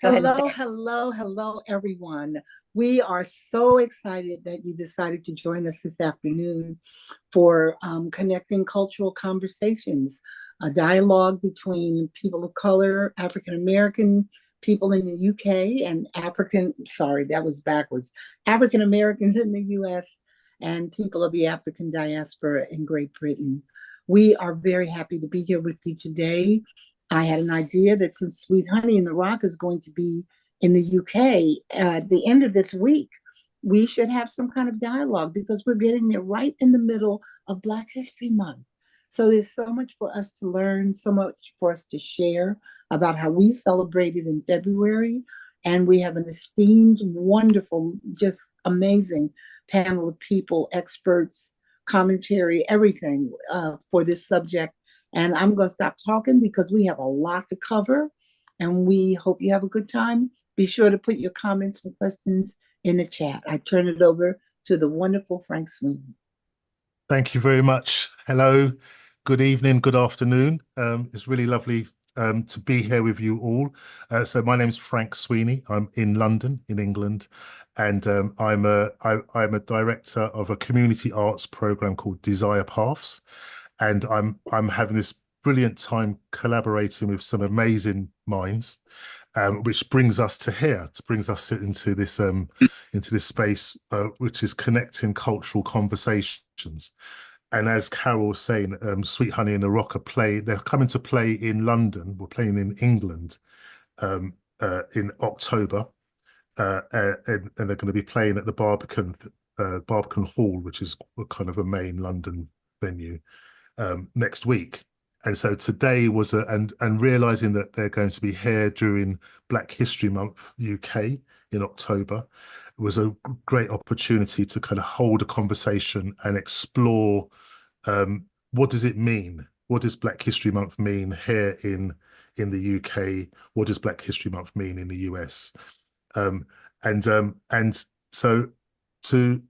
Go ahead and Hello, start. hello, hello, everyone. We are so excited that you decided to join us this afternoon for Connecting Cultural Conversations, a dialogue between people of color, African American people in the UK, and sorry, that was backwards, African Americans in the US, and people of the African diaspora in Great Britain. We are very happy to be here with you today. I had an idea that since Sweet Honey in the Rock is going to be in the UK at the end of this week, we should have some kind of dialogue because we're getting there right in the middle of Black History Month. So there's so much for us to learn, so much for us to share about how we celebrated in February. And we have an esteemed, wonderful, just amazing panel of people, experts, commentary, everything for this subject. And I'm going to stop talking because we have a lot to cover and we hope you have a good time. Be sure to put your comments and questions in the chat. I turn it over to the wonderful Frank Sweeney. Thank you very much. Hello, good evening, good afternoon. It's really lovely to be here with you all. So my name is Frank Sweeney. I'm in London, in England, and I'm a director of a community arts program called Desire Paths. And I'm having this brilliant time collaborating with some amazing minds, which brings us to here, brings us into this space, which is connecting cultural conversations. And as Carol was saying, Sweet Honey and the Rock they're coming to play in London. We're playing in England in October, and they're going to be playing at the Barbican Hall, which is kind of a main London venue. Next week. And so today was and realizing that they're going to be here during Black History Month UK in October was a great opportunity to kind of hold a conversation and explore what does it mean? What does Black History Month mean here in the UK? What does Black History Month mean in the US? And so today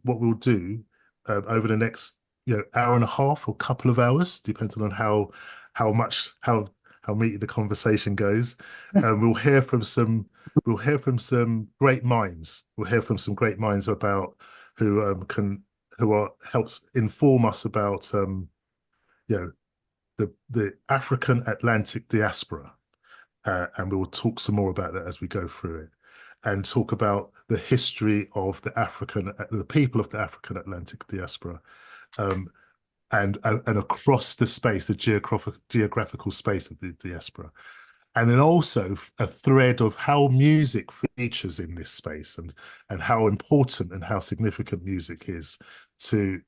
what we'll do over the next hour and a half or couple of hours, depending on how meaty the conversation goes. We'll hear from some great minds. We'll hear from some great minds about who helps inform us about the African Atlantic diaspora, and we will talk some more about that as we go through it, and talk about the history of the people of the African Atlantic diaspora, and across the space, the geographical space of the diaspora. And then also a thread of how music features in this space and how important and how significant music is to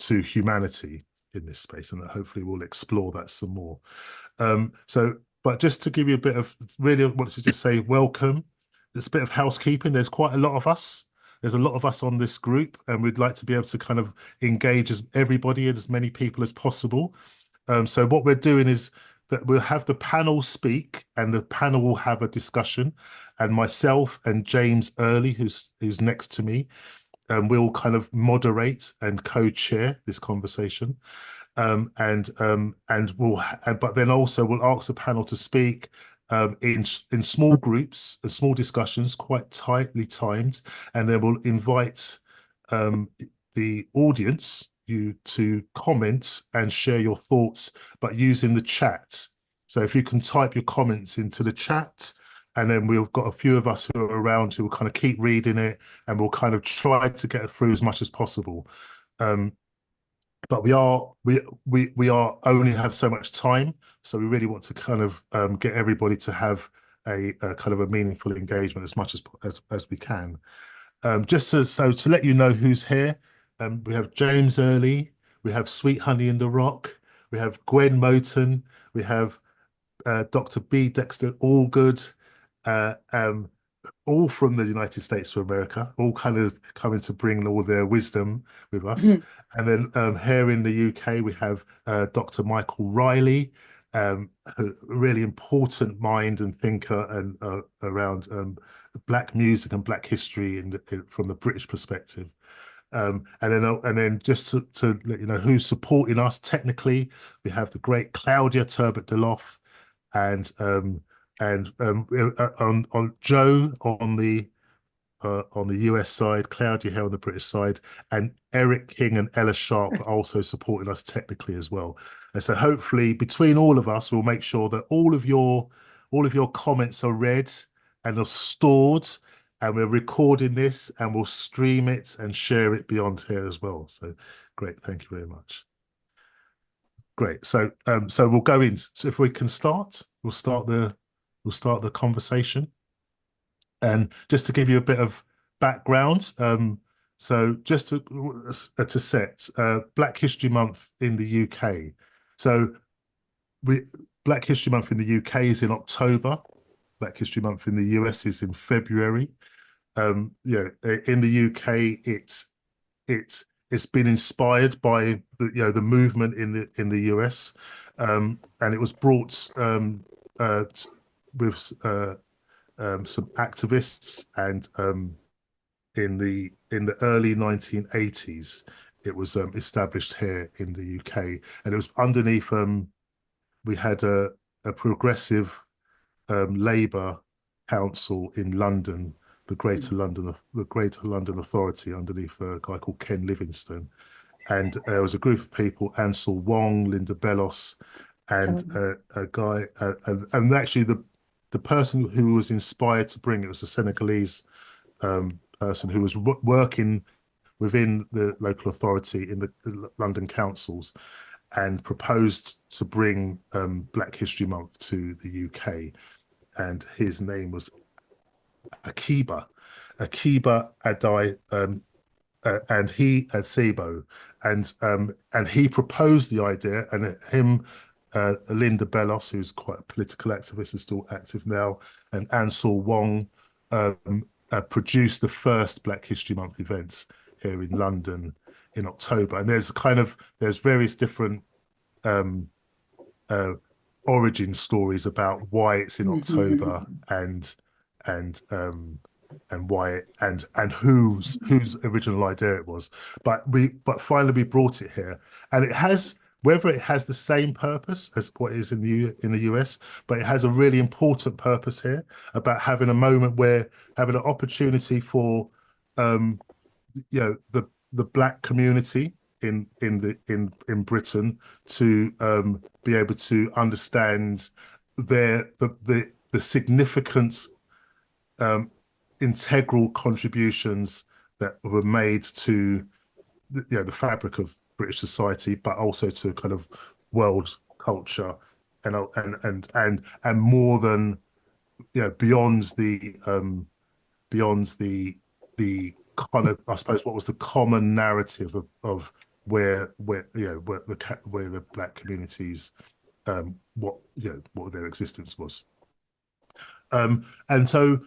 humanity in this space. And hopefully we'll explore that some more. But just to give you a bit of, really wanted to just say welcome. There's a bit of housekeeping. There's quite a lot of us. There's a lot of us on this group, and we'd like to be able to kind of engage everybody and as many people as possible. So what we're doing is that we'll have the panel speak, and the panel will have a discussion, and myself and James Early, who's next to me, we'll kind of moderate and co-chair this conversation. But then also we'll ask the panel to speak in small groups and small discussions, quite tightly timed, and then we'll invite the audience you to comment and share your thoughts, but using the chat. So if you can type your comments into the chat, and then we've got a few of us who are around who will kind of keep reading it, and we'll kind of try to get through as much as possible. But we only have so much time, so we really want to kind of get everybody to have a kind of a meaningful engagement as much as we can. Just to let you know who's here, we have James Early, we have Sweet Honey in the Rock, we have Gwen Moten, we have Dr. B. Dexter Allgood, all from the United States of America, all kind of coming to bring all their wisdom with us. And then here in the UK, we have Dr. Mykaell Riley, a really important mind and thinker and around Black music and Black history from the British perspective. And then just to let you know who's supporting us technically, we have the great Claudia Turbot Deloff, on Joe on the US side, Claudia here on the British side, and Eric King and Ella Sharp are also supporting us technically as well. And so hopefully between all of us, we'll make sure that all of your comments are read and are stored, and we're recording this and we'll stream it and share it beyond here as well. So great, thank you very much. Great. So we'll go in. So if we can start, we'll start the conversation. And just to give you a bit of background, so just to set Black History Month in the UK. So Black History Month in the UK is in October. Black History Month in the US is in February. In the UK, it's been inspired by the movement in the US, and it was brought with some activists, and in the early 1980s, it was established here in the UK, and it was underneath. We had a progressive Labour council in London, the Greater London Authority, underneath a guy called Ken Livingstone, and there was a group of people: Ansel Wong, Linda Bellos, and a guy, and actually the person who was inspired to bring it was a Senegalese person who was working within the local authority in the London councils, and proposed to bring Black History Month to the UK. And his name was Akiba Adai, and he at Sebo, and he proposed the idea, and him, Linda Bellos, who's quite a political activist, is still active now, and Ansel Wong produced the first Black History Month events here in London in October. And there's various different origin stories about why it's in October, and why and whose original idea it was. But finally we brought it here, and it has, whether it has the same purpose as what is in the US, but it has a really important purpose here about having a moment where having an opportunity for the Black community in Britain to be able to understand the significant integral contributions that were made to the fabric of British society, but also to kind of world culture, and more than beyond the kind of, I suppose, what was the common narrative of where the Black communities, what their existence was. And so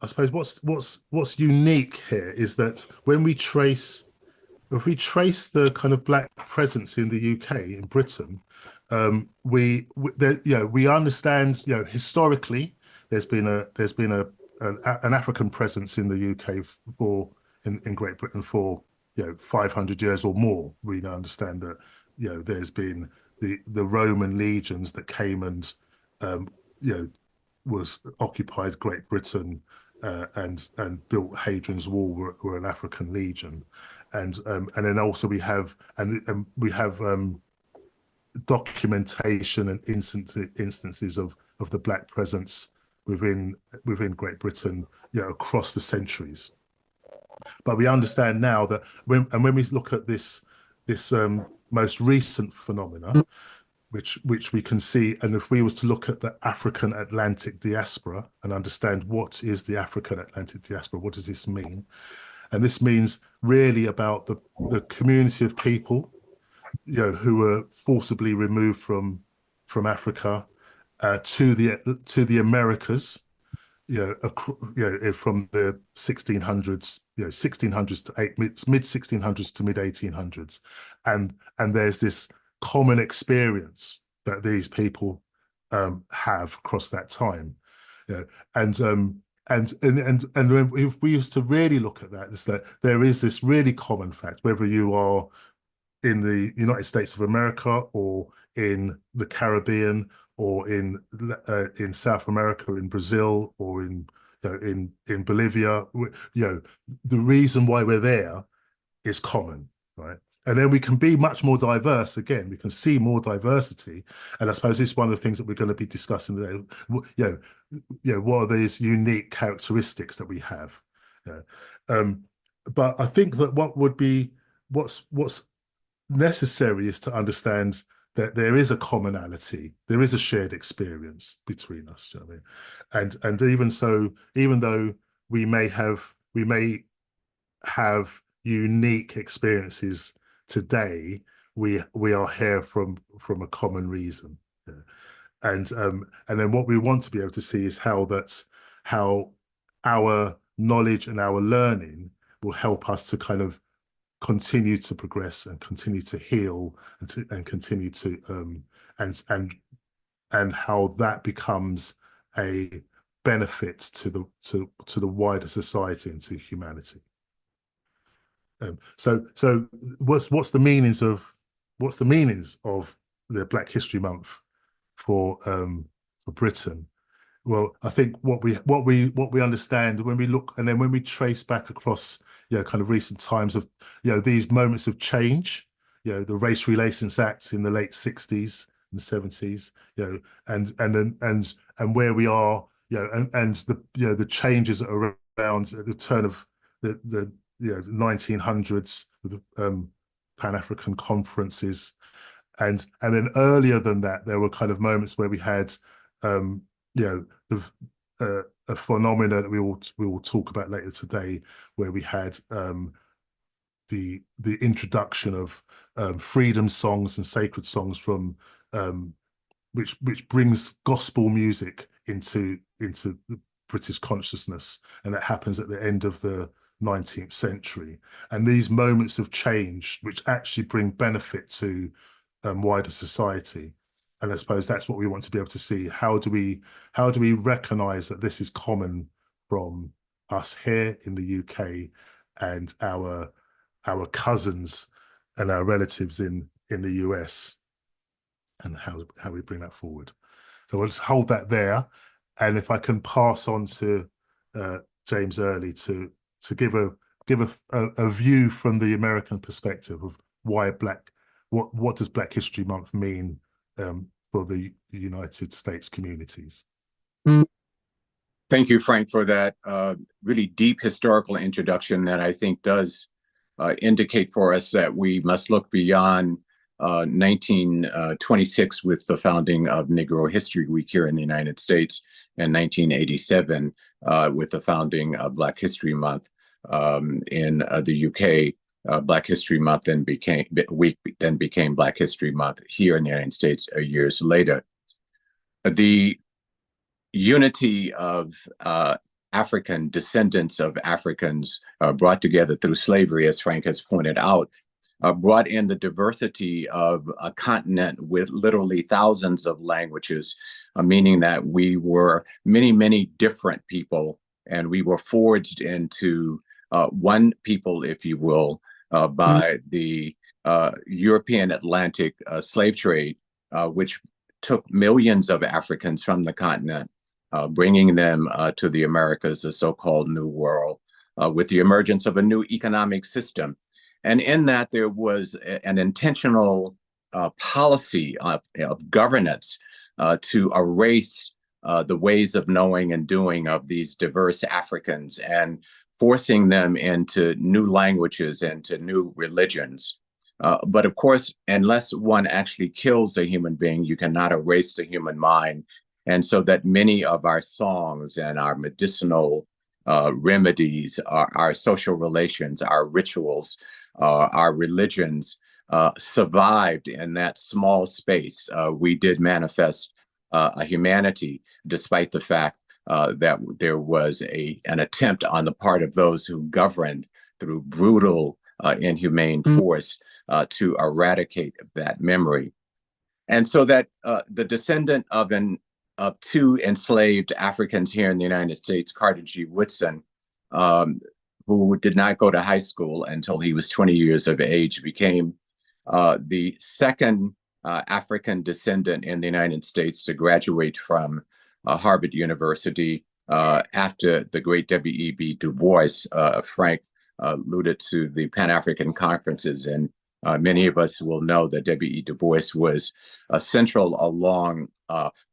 I suppose what's unique here is that when if we trace the kind of Black presence in the UK, in Britain, we understand, historically there's been an African presence in the UK in Great Britain for 500 years or more. We now understand that there's been the Roman legions that came and was occupied Great Britain, and built Hadrian's Wall, were an African legion, and then also we have documentation and instances of the Black presence within Great Britain, across the centuries. But we understand now that when we look at this most recent phenomena, which we can see, and if we was to look at the African Atlantic diaspora and understand what is the African Atlantic diaspora, what does this mean? And this means really about the community of people, who were forcibly removed from Africa to the Americas, from the 1600s, 1600s to mid 1600s to mid 1800s, and there's this common experience that these people have across that time, and if we used to really look at that, is that there is this really common fact, whether you are in the United States of America or in the Caribbean or in South America, in Brazil, or in Bolivia. The reason why we're there is common, right? And then we can be much more diverse. Again, we can see more diversity, and I suppose this is one of the things that we're going to be discussing today. What are these unique characteristics that we have? But I think that what's necessary is to understand that there is a commonality, there is a shared experience between us. Do you know what I mean? And even so, even though we may have unique experiences today, we are here from a common reason. Yeah. And then what we want to be able to see is how our knowledge and our learning will help us to kind of continue to progress and continue to heal and continue to and how that becomes a benefit to the wider society and to humanity. So what's the meanings of the Black History Month for Britain? Well, I think what we understand when we look, and then when we trace back across, kind of recent times of, these moments of change, the Race Relations Act in the late 60s and 70s, and where we are, and the changes around at the turn of the 1900s with the Pan-African conferences, and then earlier than that, there were kind of moments where we had a phenomena that we will talk about later today, where we had the introduction of freedom songs and sacred songs from which brings gospel music into the British consciousness, and that happens at the end of the 19th century. And these moments of change, which actually bring benefit to wider society. And I suppose that's what we want to be able to see. How do we recognize that this is common from us here in the UK and our cousins and our relatives in the US, and how we bring that forward? So we'll just hold that there. And if I can pass on to James Early to give a view from the American perspective of why what does Black History Month mean for the United States communities. Thank you, Frank, for that really deep historical introduction that I think does indicate for us that we must look beyond 1926 with the founding of Negro History Week here in the United States, and 1987 with the founding of Black History Month in the UK. Black History Month then became Black History Month here in the United States years later. The unity of African descendants of Africans brought together through slavery, as Frank has pointed out, brought in the diversity of a continent with literally thousands of languages, meaning that we were many, many different people, and we were forged into one people, if you will, by the European Atlantic slave trade, which took millions of Africans from the continent, bringing them to the Americas, the so-called New World, with the emergence of a new economic system. And in that, there was an intentional policy of governance to erase the ways of knowing and doing of these diverse Africans, and forcing them into new languages and to new religions. But of course, unless one actually kills a human being, you cannot erase the human mind. And so that many of our songs and our medicinal remedies, our social relations, our rituals, our religions survived in that small space. We did manifest a humanity, despite the fact that there was an attempt on the part of those who governed through brutal, inhumane force to eradicate that memory. And so that the descendant of two enslaved Africans here in the United States, Carter G. Woodson, who did not go to high school until he was 20 years of age, became the second African descendant in the United States to graduate from Harvard University after the great W.E.B. Du Bois. Frank alluded to the Pan-African conferences, and many of us will know that W.E. Du Bois was central along,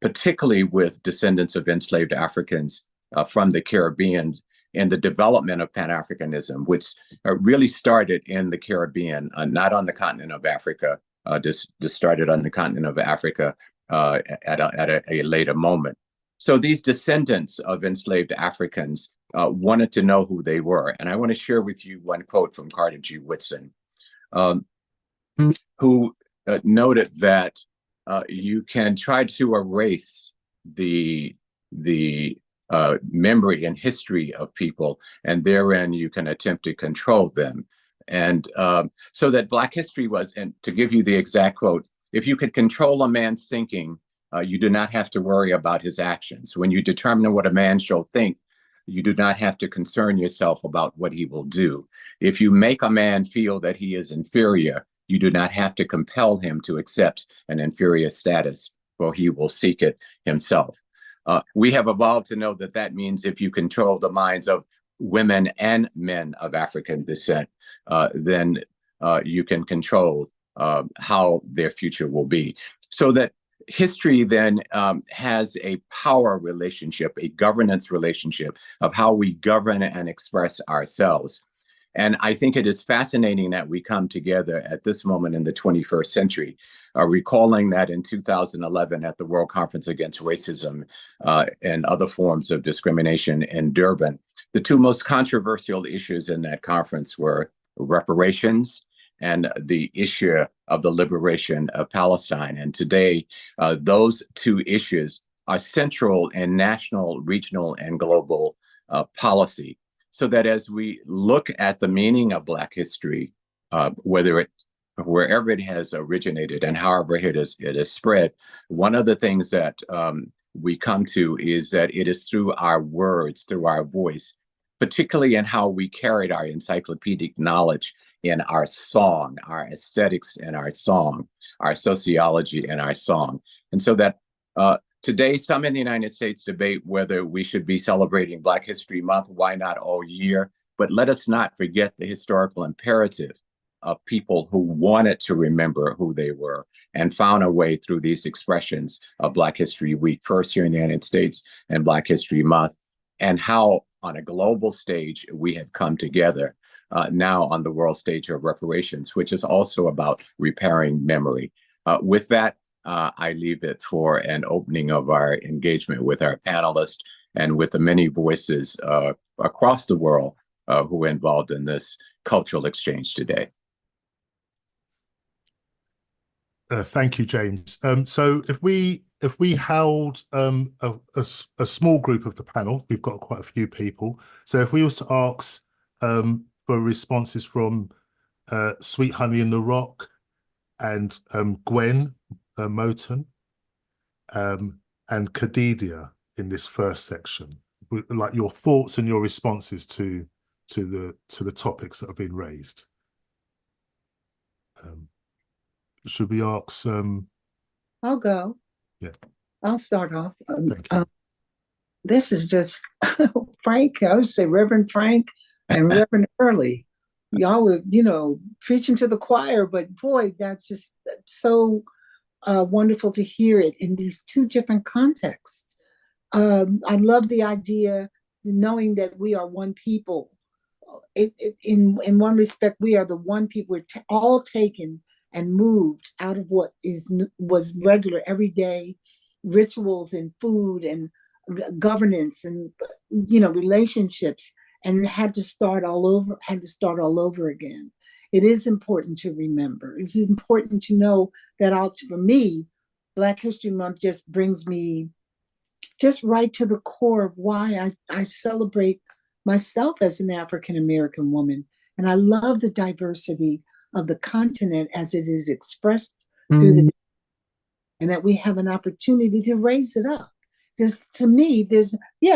particularly with descendants of enslaved Africans from the Caribbean in the development of Pan-Africanism, which really started in the Caribbean, not on the continent of Africa. This started on the continent of Africa at a later moment. So these descendants of enslaved Africans wanted to know who they were. And I want to share with you one quote from Carter G. Woodson, who noted that you can try to erase the memory and history of people, and therein you can attempt to control them. And so that Black history was, and to give you the exact quote, if you could control a man's thinking, you do not have to worry about his actions. When you determine what a man shall think, you do not have to concern yourself about what he will do. If you make a man feel that he is inferior, you do not have to compel him to accept an inferior status, for he will seek it himself. We have evolved to know that that means if you control the minds of women and men of African descent, then you can control how their future will be. So that history then has a power relationship, a governance relationship of how we govern and express ourselves. And I think it is fascinating that we come together at this moment in the 21st century, recalling that in 2011 at the World Conference Against Racism and Other Forms of Discrimination in Durban, the two most controversial issues in that conference were reparations and the issue of the liberation of Palestine. And today, those two issues are central in national, regional, and global policy. So that as we look at the meaning of Black history, wherever it has originated and however it is spread, one of the things that we come to is that it is through our words, through our voice, particularly in how we carried our encyclopedic knowledge in our song, our aesthetics in our song, our sociology in our song. And so that today, some in the United States debate whether we should be celebrating Black History Month, why not all year? But let us not forget the historical imperative of people who wanted to remember who they were and found a way through these expressions of Black History Week, first here in the United States and Black History Month, and how on a global stage we have come together now on the world stage of reparations, which is also about repairing memory. With that, I leave it for an opening of our engagement with our panelists and with the many voices across the world who are involved in this cultural exchange today. Thank you, James. So if we held a small group of the panel, we've got quite a few people. So if we was to ask for responses from Sweet Honey in the Rock and Gwen, Moten, and Kadidia in this first section, like your thoughts and your responses to the topics that have been raised. Should we ask? I'll go. Yeah, I'll start off. thank you. This is just Frank. I would say Reverend Frank and Reverend Early. Y'all were, preaching to the choir, but boy, that's just so wonderful to hear it in these two different contexts. I love the idea, knowing that we are one people. In one respect, we are the one people. We're all taken and moved out of what was regular, everyday rituals and food and governance and relationships, and had to start all over again. It is important to remember. It's important to know that for me, Black History Month just brings me just right to the core of why I celebrate myself as an African American woman. And I love the diversity of the continent as it is expressed through and that we have an opportunity to raise it up. To me,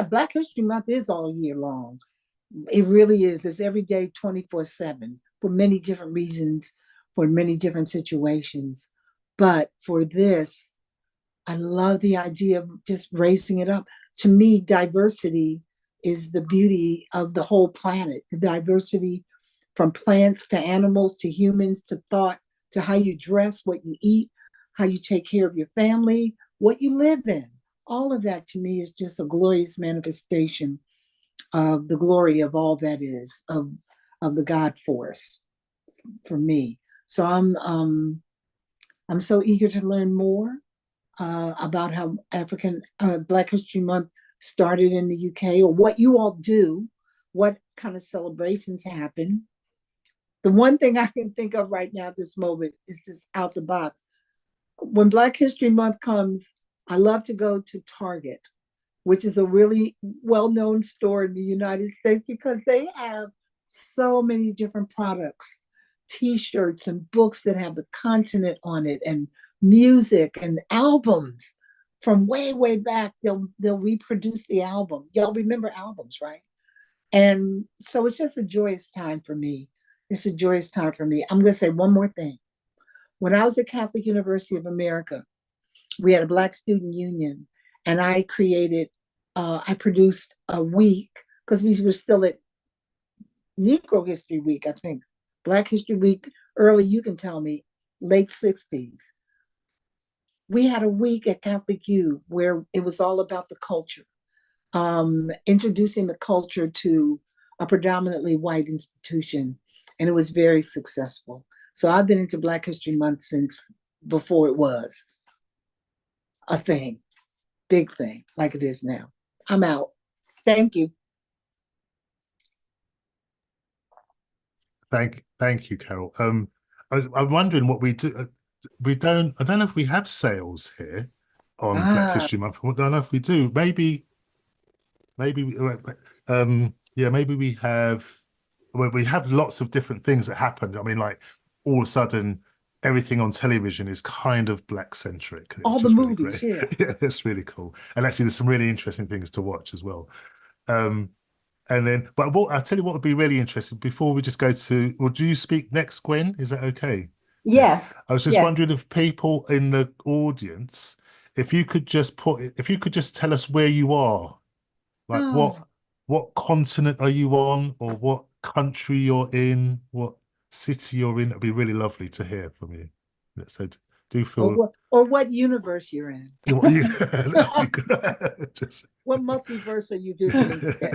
Black History Month is all year long. It really is. It's every day, 24/7, for many different reasons, for many different situations. But for this, I love the idea of just raising it up. To me, diversity is the beauty of the whole planet. The diversity from plants to animals to humans to thought to how you dress, what you eat, how you take care of your family, what you live in. All of that to me is just a glorious manifestation of the glory of all that is, of the God force for me. So I'm so eager to learn more about how Black History Month started in the UK, or what you all do, what kind of celebrations happen. The one thing I can think of right now at this moment is just out the box. When Black History Month comes, I love to go to Target, which is a really well-known store in the United States, because they have so many different products, T-shirts and books that have the continent on it, and music and albums from way, way back. They'll reproduce the album. Y'all remember albums, right? And so it's just a joyous time for me. It's a joyous time for me. I'm going to say one more thing. When I was at Catholic University of America, we had a Black Student Union, and I produced a week, because we were still at Negro History Week, I think. Black History Week, early, you can tell me, late 60s. We had a week at Catholic U where it was all about the culture, introducing the culture to a predominantly white institution, and it was very successful. So I've been into Black History Month since before it was a thing, big thing, like it is now. I'm out. Thank you. Thank you, Carol. I'm wondering what we do. I don't know if we have sales here on Black History Month. I don't know if we do. Maybe maybe we have. Well, we have lots of different things that happened. I mean, like all of a sudden, everything on television is kind of Black centric. All the movies, really yeah, it's really cool. And actually, there's some really interesting things to watch as well. And then, but I'll tell you what would be really interesting before we just go to, well, do you speak next, Gwen? Is that okay? Yes. I was just wondering if people in the audience, if you could just tell us where you are, like what continent are you on, or what country you're in, what city you're in. It'd be really lovely to hear from you. So do feel. Or what universe you're in. What multiverse are you visiting today?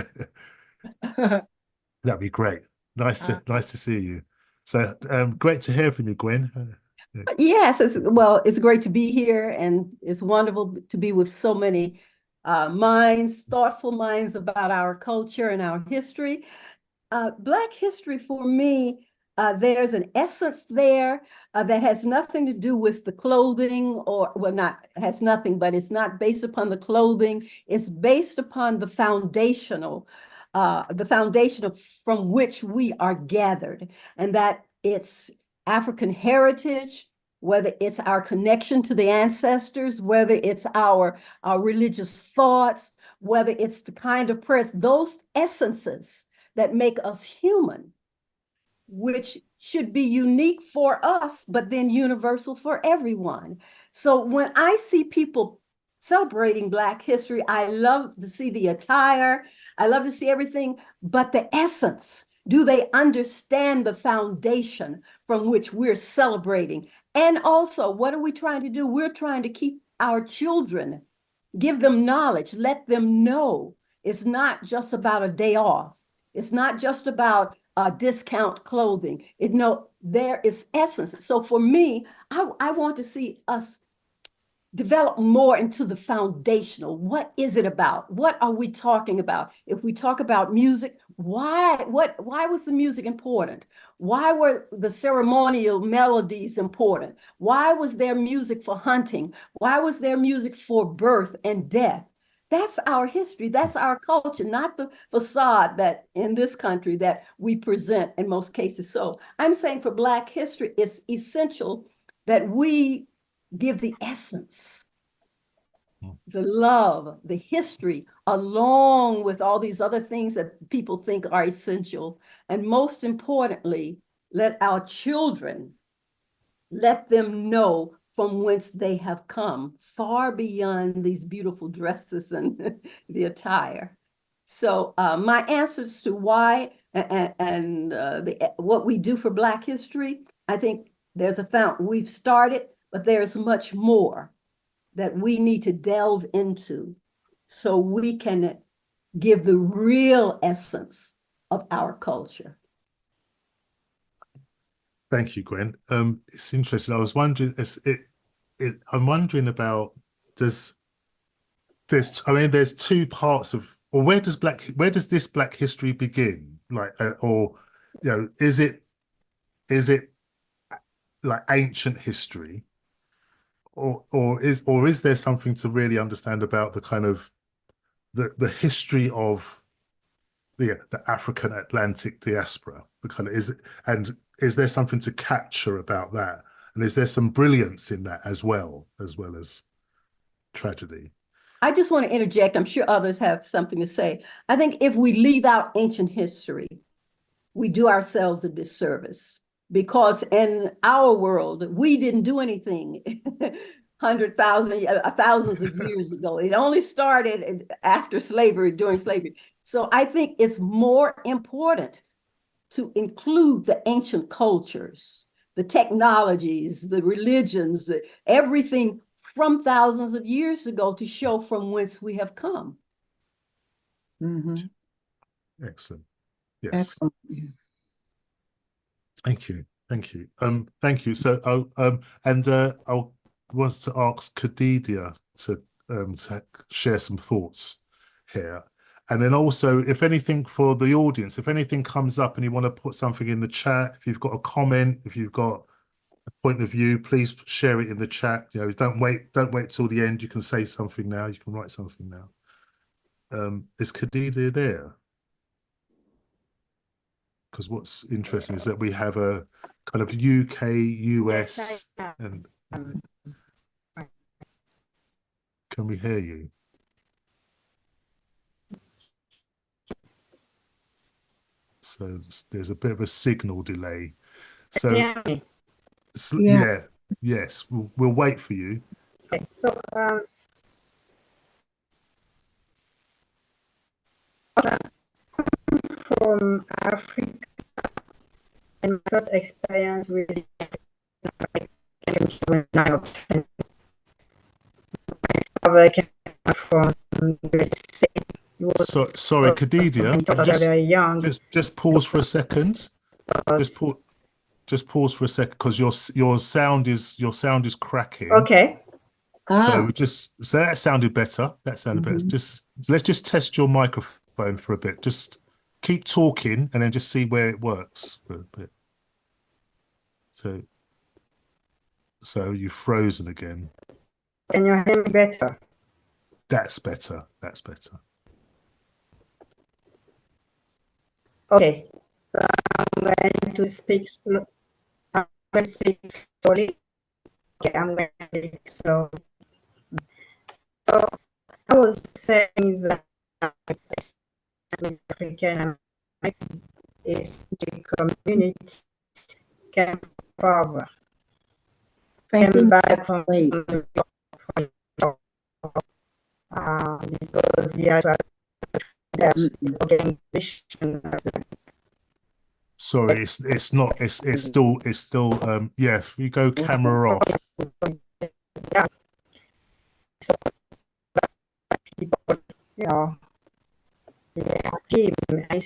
That'd be great. Nice to see you. So great to hear from you, Gwen. Yes, it's great to be here, and it's wonderful to be with so many thoughtful minds about our culture and our history. Black history for me, there's an essence there that has nothing to do with the clothing, has nothing, but it's not based upon the clothing. It's based upon the foundation from which we are gathered, and that it's African heritage, whether it's our connection to the ancestors, whether it's our religious thoughts, whether it's the kind of prayers, those essences that make us human, which should be unique for us, but then universal for everyone. So when I see people celebrating Black history, I love to see the attire, I love to see everything, but the essence, do they understand the foundation from which we're celebrating? And also, what are we trying to do? We're trying to keep our children, give them knowledge, let them know it's not just about a day off. It's not just about discount clothing. There is essence. So for me, I want to see us develop more into the foundational. What is it about? What are we talking about? If we talk about music, why was the music important? Why were the ceremonial melodies important? Why was there music for hunting? Why was there music for birth and death? That's our history. That's our culture, not the facade that in this country that we present in most cases. So I'm saying for Black history, it's essential that we give the essence, the love, the history, along with all these other things that people think are essential. And most importantly, let our children, let them know from whence they have come, far beyond these beautiful dresses and the attire. So my answers to why and what we do for Black history, I think there's a fountain. We've started, but there's much more that we need to delve into so we can give the real essence of our culture. Thank you, Gwen. It's interesting. I was wondering, I'm wondering about there's two parts of, or where does this Black history begin? Like, or is it like ancient history, or is there something to really understand about the kind of the history of the African Atlantic diaspora? The kind of is there something to capture about that? And is there some brilliance in that as well as tragedy? I just want to interject. I'm sure others have something to say. I think if we leave out ancient history, we do ourselves a disservice, because in our world, we didn't do anything thousands of years ago. It only started after slavery, during slavery. So I think it's more important to include the ancient cultures, the technologies, the religions, everything from thousands of years ago to show from whence we have come. Mhm. Excellent. Yes. Excellent. Thank you. Thank you. Thank you. So I want to ask Kadidia to share some thoughts here. And then also, if anything for the audience, if anything comes up and you want to put something in the chat, if you've got a comment, if you've got a point of view, please share it in the chat. Don't wait till the end. You can say something now. You can write something now. Is Kadidia there? Because what's interesting is that we have a kind of UK, US, and can we hear you? So there's a bit of a signal delay. So yeah, yes, we'll wait for you. Okay. So from Africa, and my first experience with when I came from USA. Sorry, Kadidia, very young. just pause for a second. Just pause for a second, because your sound is cracking. Okay. So so that sounded better. Better. Let's just test your microphone for a bit. Just keep talking and then just see where it works for a bit. So you've frozen again. Can you hear me better? That's better. Okay. So I'm going to speak slow. I'm going to speak slowly. Okay, I'm going to speak slow. So I was saying that African is the community came forward. Came back from because the organization. Sorry, it's not. It's still. Yeah, if you go camera off. Yeah. So people, I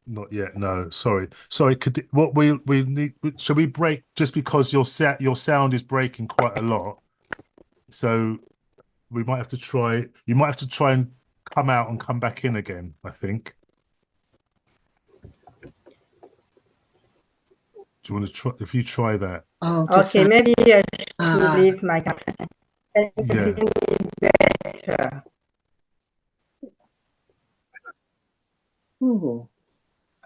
Not yet. No, sorry. What we need? Shall we break just because your sound is breaking quite a lot? So we might have to try. You might have to try and come out and come back in again, I think. Do you want to try? If you try that. Oh, okay. Maybe I should leave my camera. Yeah. Better. Ooh.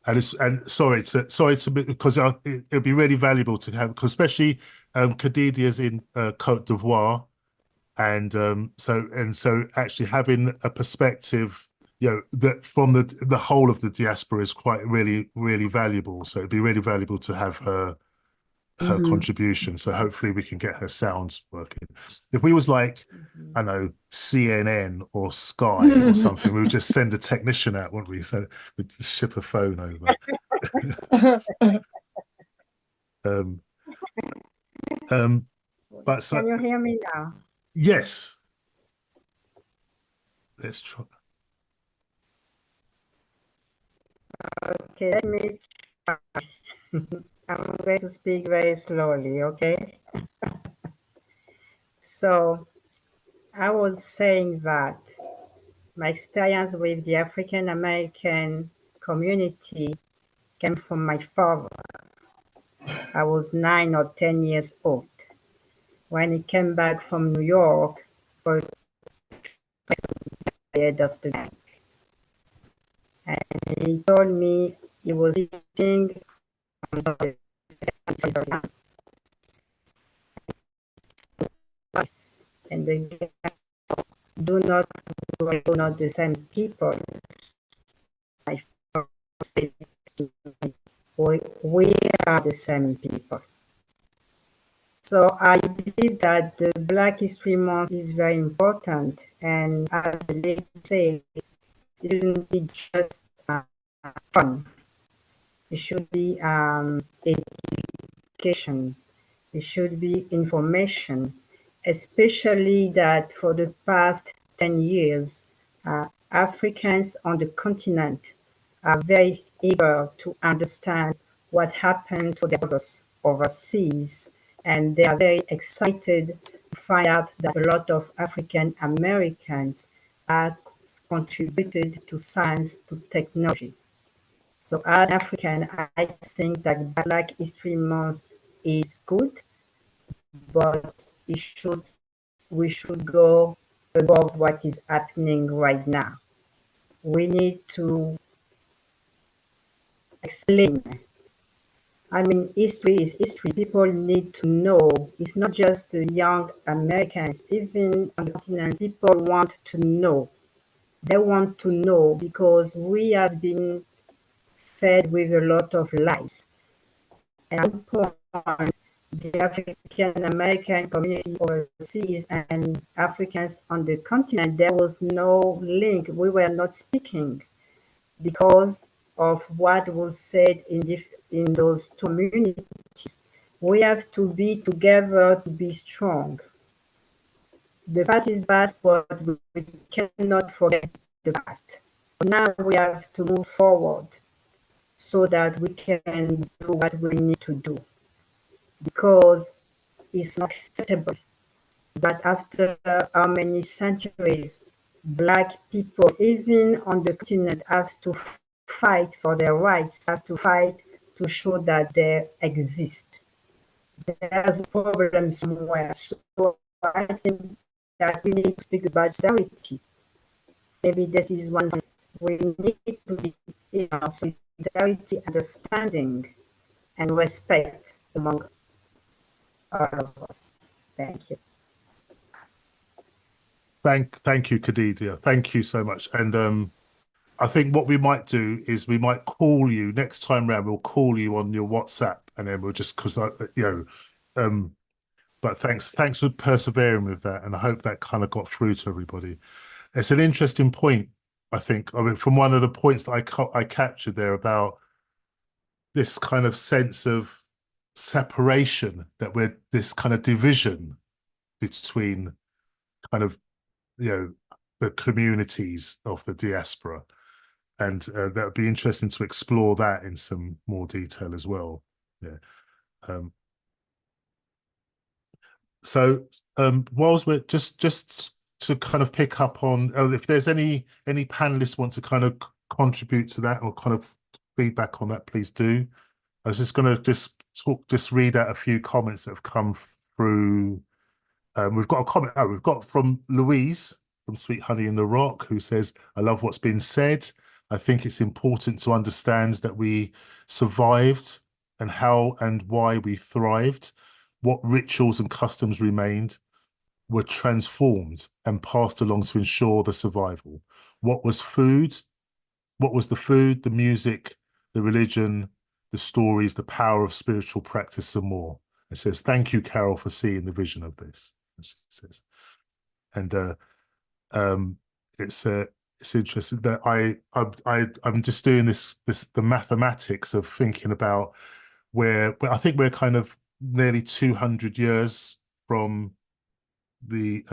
And sorry to because it'd be really valuable to have, because especially Kadidia's in Côte d'Ivoire, and so actually having a perspective that from the whole of the diaspora is quite really valuable. So it'd be really valuable to have her contribution. So hopefully we can get her sounds working. If we was like, I know, CNN or Sky or something, we would just send a technician out, wouldn't we? So we'd just ship a phone over. But so, Can you hear me now? yes. Let's try. Okay, let me try. I'm going to speak very slowly, okay? So I was saying that my experience with the African American community came from my father. I was 9 or 10 years old when he came back from New York for the head of the bank. And he told me he was eating and the guests do not the same people. I said, we are the same people. So I believe that the Black History Month is very important, and as the lady said, it shouldn't be just fun. It should be education. It should be information, especially that for the past 10 years, Africans on the continent are very eager to understand what happened to their brothers overseas, and they are very excited to find out that a lot of African Americans have contributed to science, to technology. So as African, I think that Black History Month is good, but we should go above what is happening right now. We need to explain. I mean, history is history. People need to know. It's not just the young Americans. Even on the continent, people want to know. They want to know because we have been fed with a lot of lies. And at one point, the African American community overseas and Africans on the continent, there was no link. We were not speaking because of what was said in those communities. We have to be together to be strong. The past is past, but we cannot forget the past. Now we have to move forward so that we can do what we need to do. Because it's not acceptable that after how many centuries, Black people, even on the continent, have to fight for their rights, have to fight to show that they exist. There's a problem somewhere. So I think that we need to speak about solidarity. Maybe this is one we need to be, solidarity, understanding, and respect among all of us. Thank you. Thank you, Kadidia. Thank you so much. And I think what we might do is we might call you next time round. We'll call you on your WhatsApp, and then we'll just but thanks for persevering with that, and I hope that kind of got through to everybody. It's an interesting point, I think. I mean, from one of the points that I captured there about this kind of sense of separation, that we're this kind of division between kind of the communities of the diaspora, and that would be interesting to explore that in some more detail as well. So whilst we're just to kind of pick up on, if there's any panelists want to kind of contribute to that or kind of feedback on that, please do. I was just going to just read out a few comments that have come through. We've got a comment. We've got from Louise from Sweet Honey in the Rock, who says, "I love what's been said. I think it's important to understand that we survived and how and why we thrived, what rituals and customs remained, were transformed and passed along to ensure the survival. what was food, what was the food, the music, the religion, the stories, the power of spiritual practice, and more. It says, thank you, Carol, for seeing the vision of this. It says, and it's interesting that I'm just doing the mathematics of thinking about where I think we're kind of nearly 200 years from the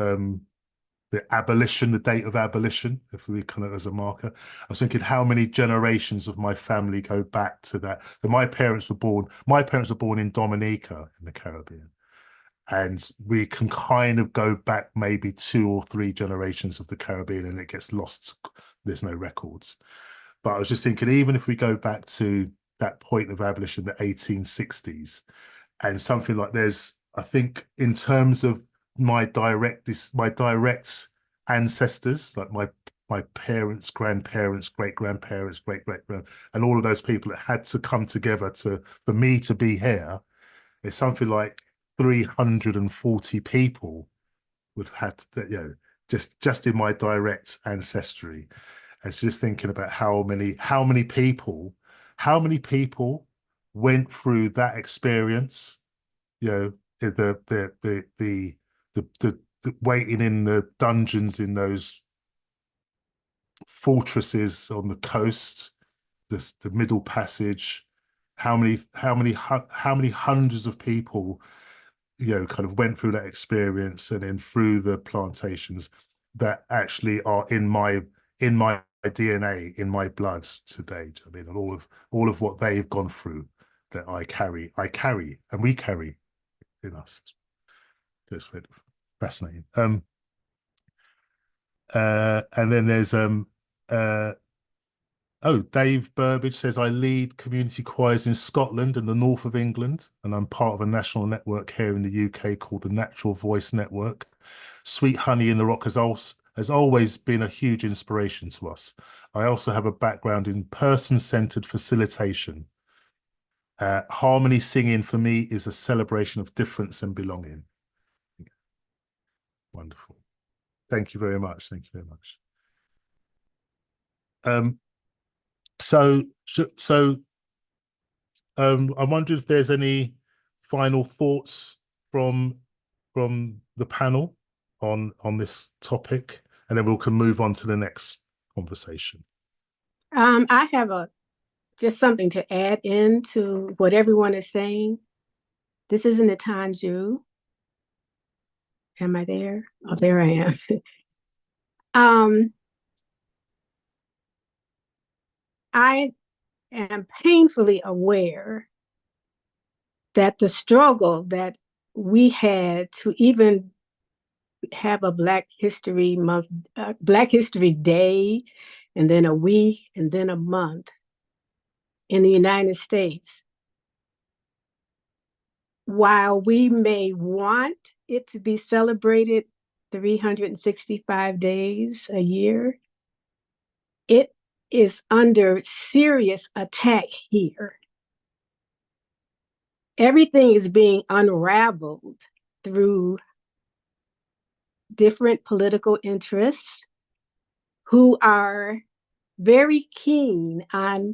abolition, the date of abolition, if we kind of as a marker. I was thinking how many generations of my family go back to that. My parents were born in Dominica in the Caribbean. And we can kind of go back maybe 2 or 3 generations of the Caribbean and it gets lost. There's no records. But I was just thinking, even if we go back to that point of abolition, the 1860s, and something like I think in terms of my direct ancestors, like my parents, grandparents, great-grandparents, great-great-grand, and all of those people that had to come together for me to be here, it's something like 340 people would have had that, just in my direct ancestry. And so just thinking about how many people went through that experience, the waiting in the dungeons in those fortresses on the coast, the Middle Passage, how many hundreds of people kind of went through that experience, and then through the plantations that actually are in my DNA, in my blood today. I mean, and all of what they've gone through that I carry, and we carry in us. That's fascinating. And then there's Dave Burbage says, I lead community choirs in Scotland and the north of England, and I'm part of a national network here in the UK called the Natural Voice Network. Sweet Honey in the Rock has always been a huge inspiration to us. I also have a background in person-centered facilitation. Harmony singing for me is a celebration of difference and belonging. Wonderful. Thank you very much. Thank you very much. I wonder if there's any final thoughts from the panel on this topic, and then we can move on to the next conversation. I have just something to add into what everyone is saying. This is Nitanju. Am I there? Oh, there I am. I am painfully aware that the struggle that we had to even have a Black History Month, Black History Day, and then a week, and then a month in the United States, while we may want it to be celebrated 365 days a year, it is under serious attack here. Everything is being unraveled through different political interests who are very keen on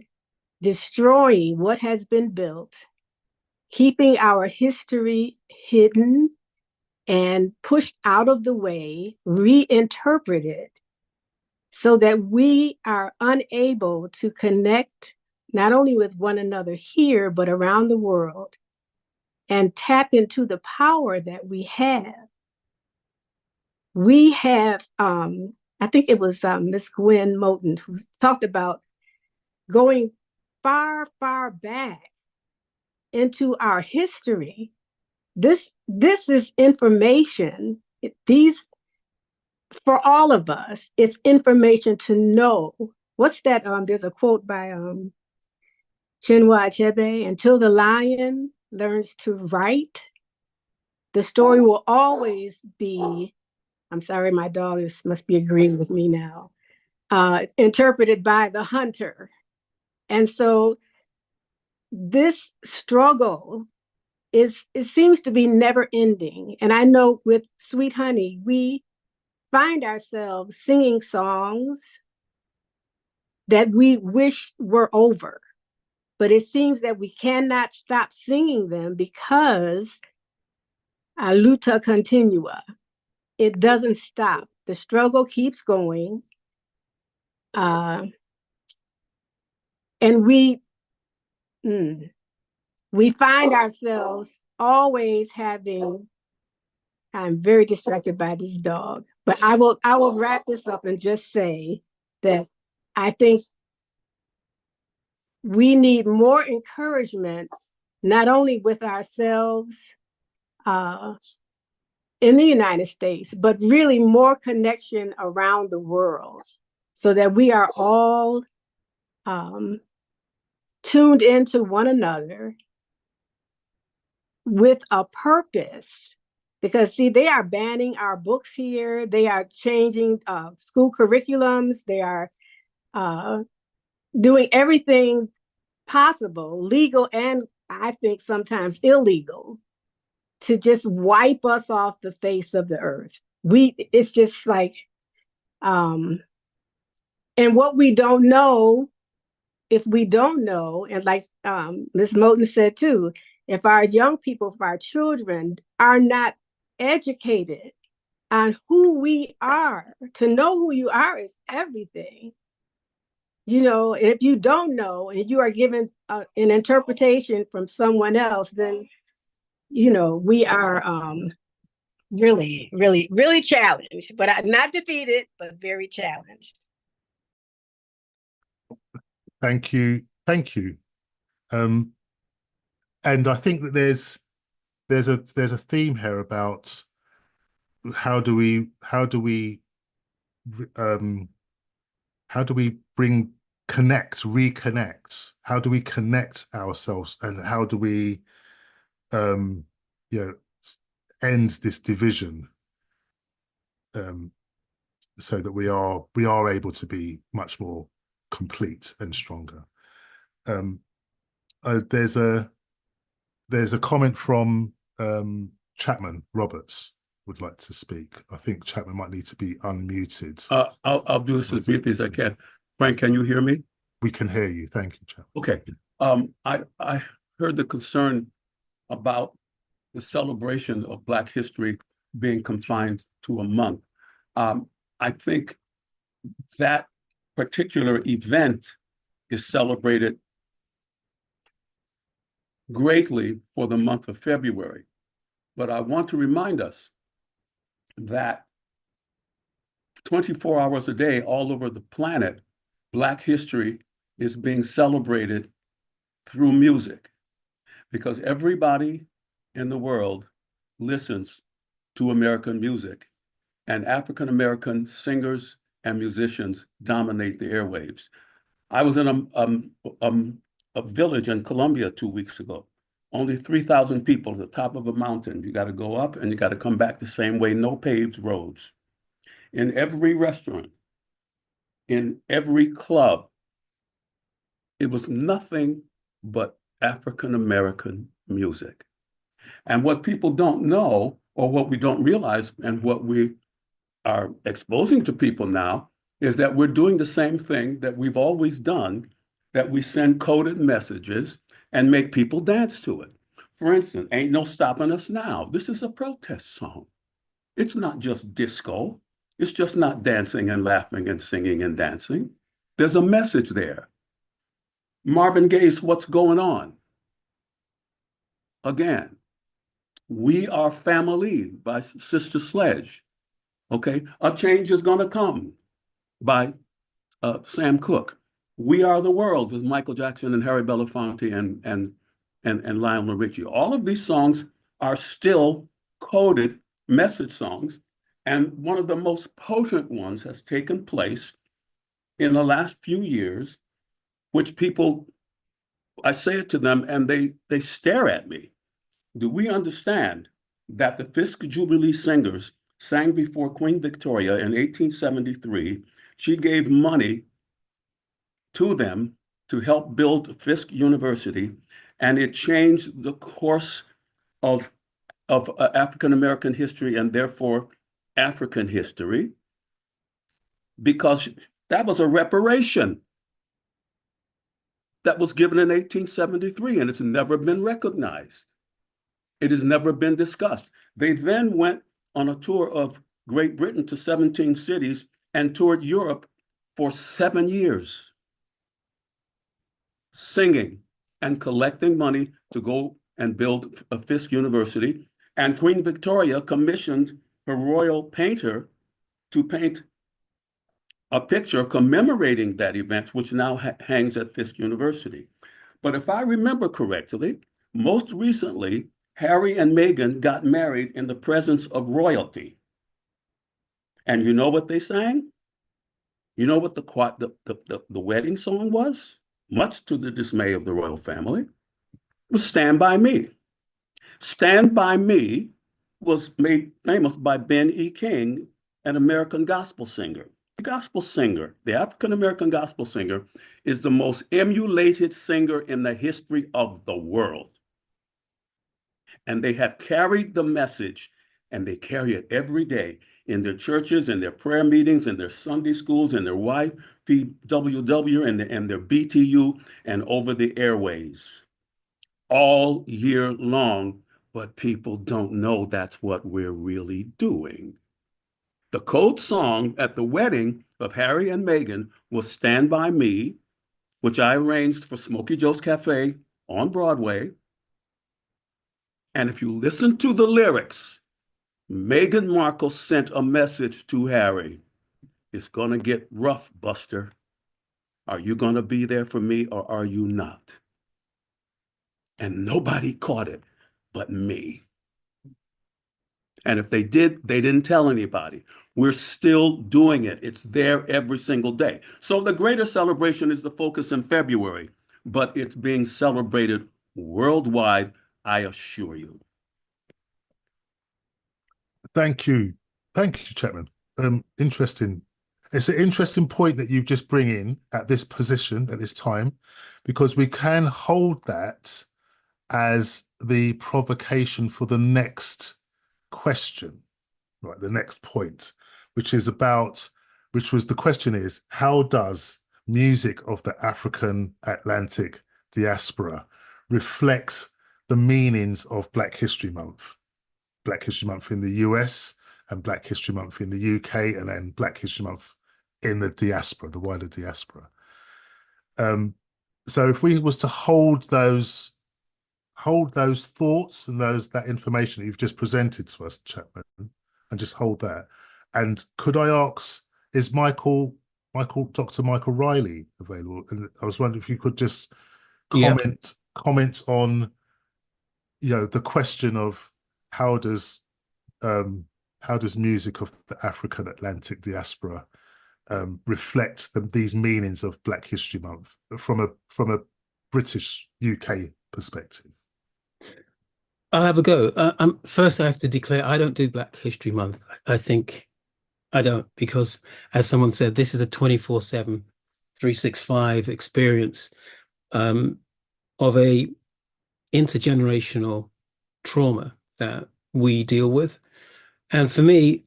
destroying what has been built, keeping our history hidden and pushed out of the way, reinterpreted, so that we are unable to connect not only with one another here, but around the world, and tap into the power that we have. We have, I think it was Miss Gwen Moten who talked about going far, far back into our history. This is information. For all of us, it's information to know. What's that? There's a quote by Chinua Achebe: until the lion learns to write, the story will always be, I'm sorry, my dog must be agreeing with me now, interpreted by the hunter. And so this struggle it seems to be never ending. And I know with Sweet Honey, we find ourselves singing songs that we wish were over. But it seems that we cannot stop singing them because luta continua. It doesn't stop. The struggle keeps going. And we find ourselves always having, I'm very distracted by this dog, but I will wrap this up and just say that I think we need more encouragement, not only with ourselves in the United States, but really more connection around the world so that we are all tuned into one another with a purpose. Because see, they are banning our books here. They are changing school curriculums. They are doing everything possible, legal and I think sometimes illegal, to just wipe us off the face of the earth. It's just like, and what we don't know, if we don't know, and like Ms. Moten said too, if our young people, if our children are not educated on who we are, to know who you are is everything. You know, if you don't know and you are given an interpretation from someone else, then, you know, we are really, really, really challenged, but not defeated, but very challenged. Thank you. Thank you. And I think that there's a theme here about how do we reconnect? How do we connect ourselves, and how do we end this division so that we are able to be much more complete and stronger? There's a comment from Chapman Roberts would like to speak. I think Chapman might need to be unmuted. I'll do this as briefly as I can. Frank, can you hear me? We can hear you. Thank you, Chapman. Okay. I heard the concern about the celebration of Black history being confined to a month. I think that particular event is celebrated greatly for the month of February. But I want to remind us that 24 hours a day, all over the planet, Black history is being celebrated through music, because everybody in the world listens to American music, and African-American singers and musicians dominate the airwaves. I was in a village in Colombia 2 weeks ago. Only 3,000 people at the top of a mountain. You got to go up and you got to come back the same way, no paved roads. In every restaurant, in every club, it was nothing but African-American music. And what people don't know, or what we don't realize, and what we are exposing to people now, is that we're doing the same thing that we've always done, that we send coded messages and make people dance to it. For instance, Ain't No Stopping Us Now. This is a protest song. It's not just disco. It's just not dancing and laughing and singing and dancing. There's a message there. Marvin Gaye's What's Going On. Again, We Are Family by Sister Sledge. Okay, A Change Is Gonna Come by Sam Cooke. We Are the World with Michael Jackson and Harry Belafonte and Lionel Richie. All of these songs are still coded message songs. And one of the most potent ones has taken place in the last few years, which people, I say it to them and they stare at me. Do we understand that the Fisk Jubilee Singers sang before Queen Victoria in 1873? She gave money to them to help build Fisk University, and it changed the course of African-American history, and therefore African history, because that was a reparation that was given in 1873, and it's never been recognized. It has never been discussed. They then went on a tour of Great Britain to 17 cities and toured Europe for 7 years, singing and collecting money to go and build a Fisk University. And Queen Victoria commissioned her royal painter to paint a picture commemorating that event, which now hangs at Fisk University. But if I remember correctly, most recently, Harry and Meghan got married in the presence of royalty. And you know what they sang? You know what the wedding song was? Much to the dismay of the royal family, it was Stand By Me. Stand By Me was made famous by Ben E. King, an American gospel singer. The gospel singer, the African-American gospel singer, is the most emulated singer in the history of the world. And they have carried the message, and they carry it every day in their churches, in their prayer meetings, in their Sunday schools, in their YPWW, and their BTU, and over the airways all year long. But people don't know that's what we're really doing. The code song at the wedding of Harry and Meghan was Stand By Me, which I arranged for Smokey Joe's Cafe on Broadway. And if you listen to the lyrics, Meghan Markle sent a message to Harry. It's gonna get rough, Buster. Are you gonna be there for me or are you not? And nobody caught it but me. And if they did, they didn't tell anybody. We're still doing it. It's there every single day. So the greater celebration is the focus in February, but it's being celebrated worldwide, I assure you. Thank you. Thank you, Chapman. Interesting. It's an interesting point that you just bring in at this position, at this time, because we can hold that as the provocation for the next question, right? The next point, which was the question is, how does music of the African Atlantic diaspora reflect the meanings of Black History Month? Black History Month in the US and Black History Month in the UK, and then Black History Month in the diaspora, the wider diaspora. So if we was to hold those thoughts and that information that you've just presented to us, Chapman, and just hold that. And could I ask, is Dr. Mykaell Riley available? And I was wondering if you could just comment on, the question of how does music of the African Atlantic diaspora reflect these meanings of Black History Month from a British UK perspective? I'll have a go. First, I have to declare I don't do Black History Month. I think I don't, because as someone said, this is a 24/7, 365 experience of a intergenerational trauma that we deal with. And for me,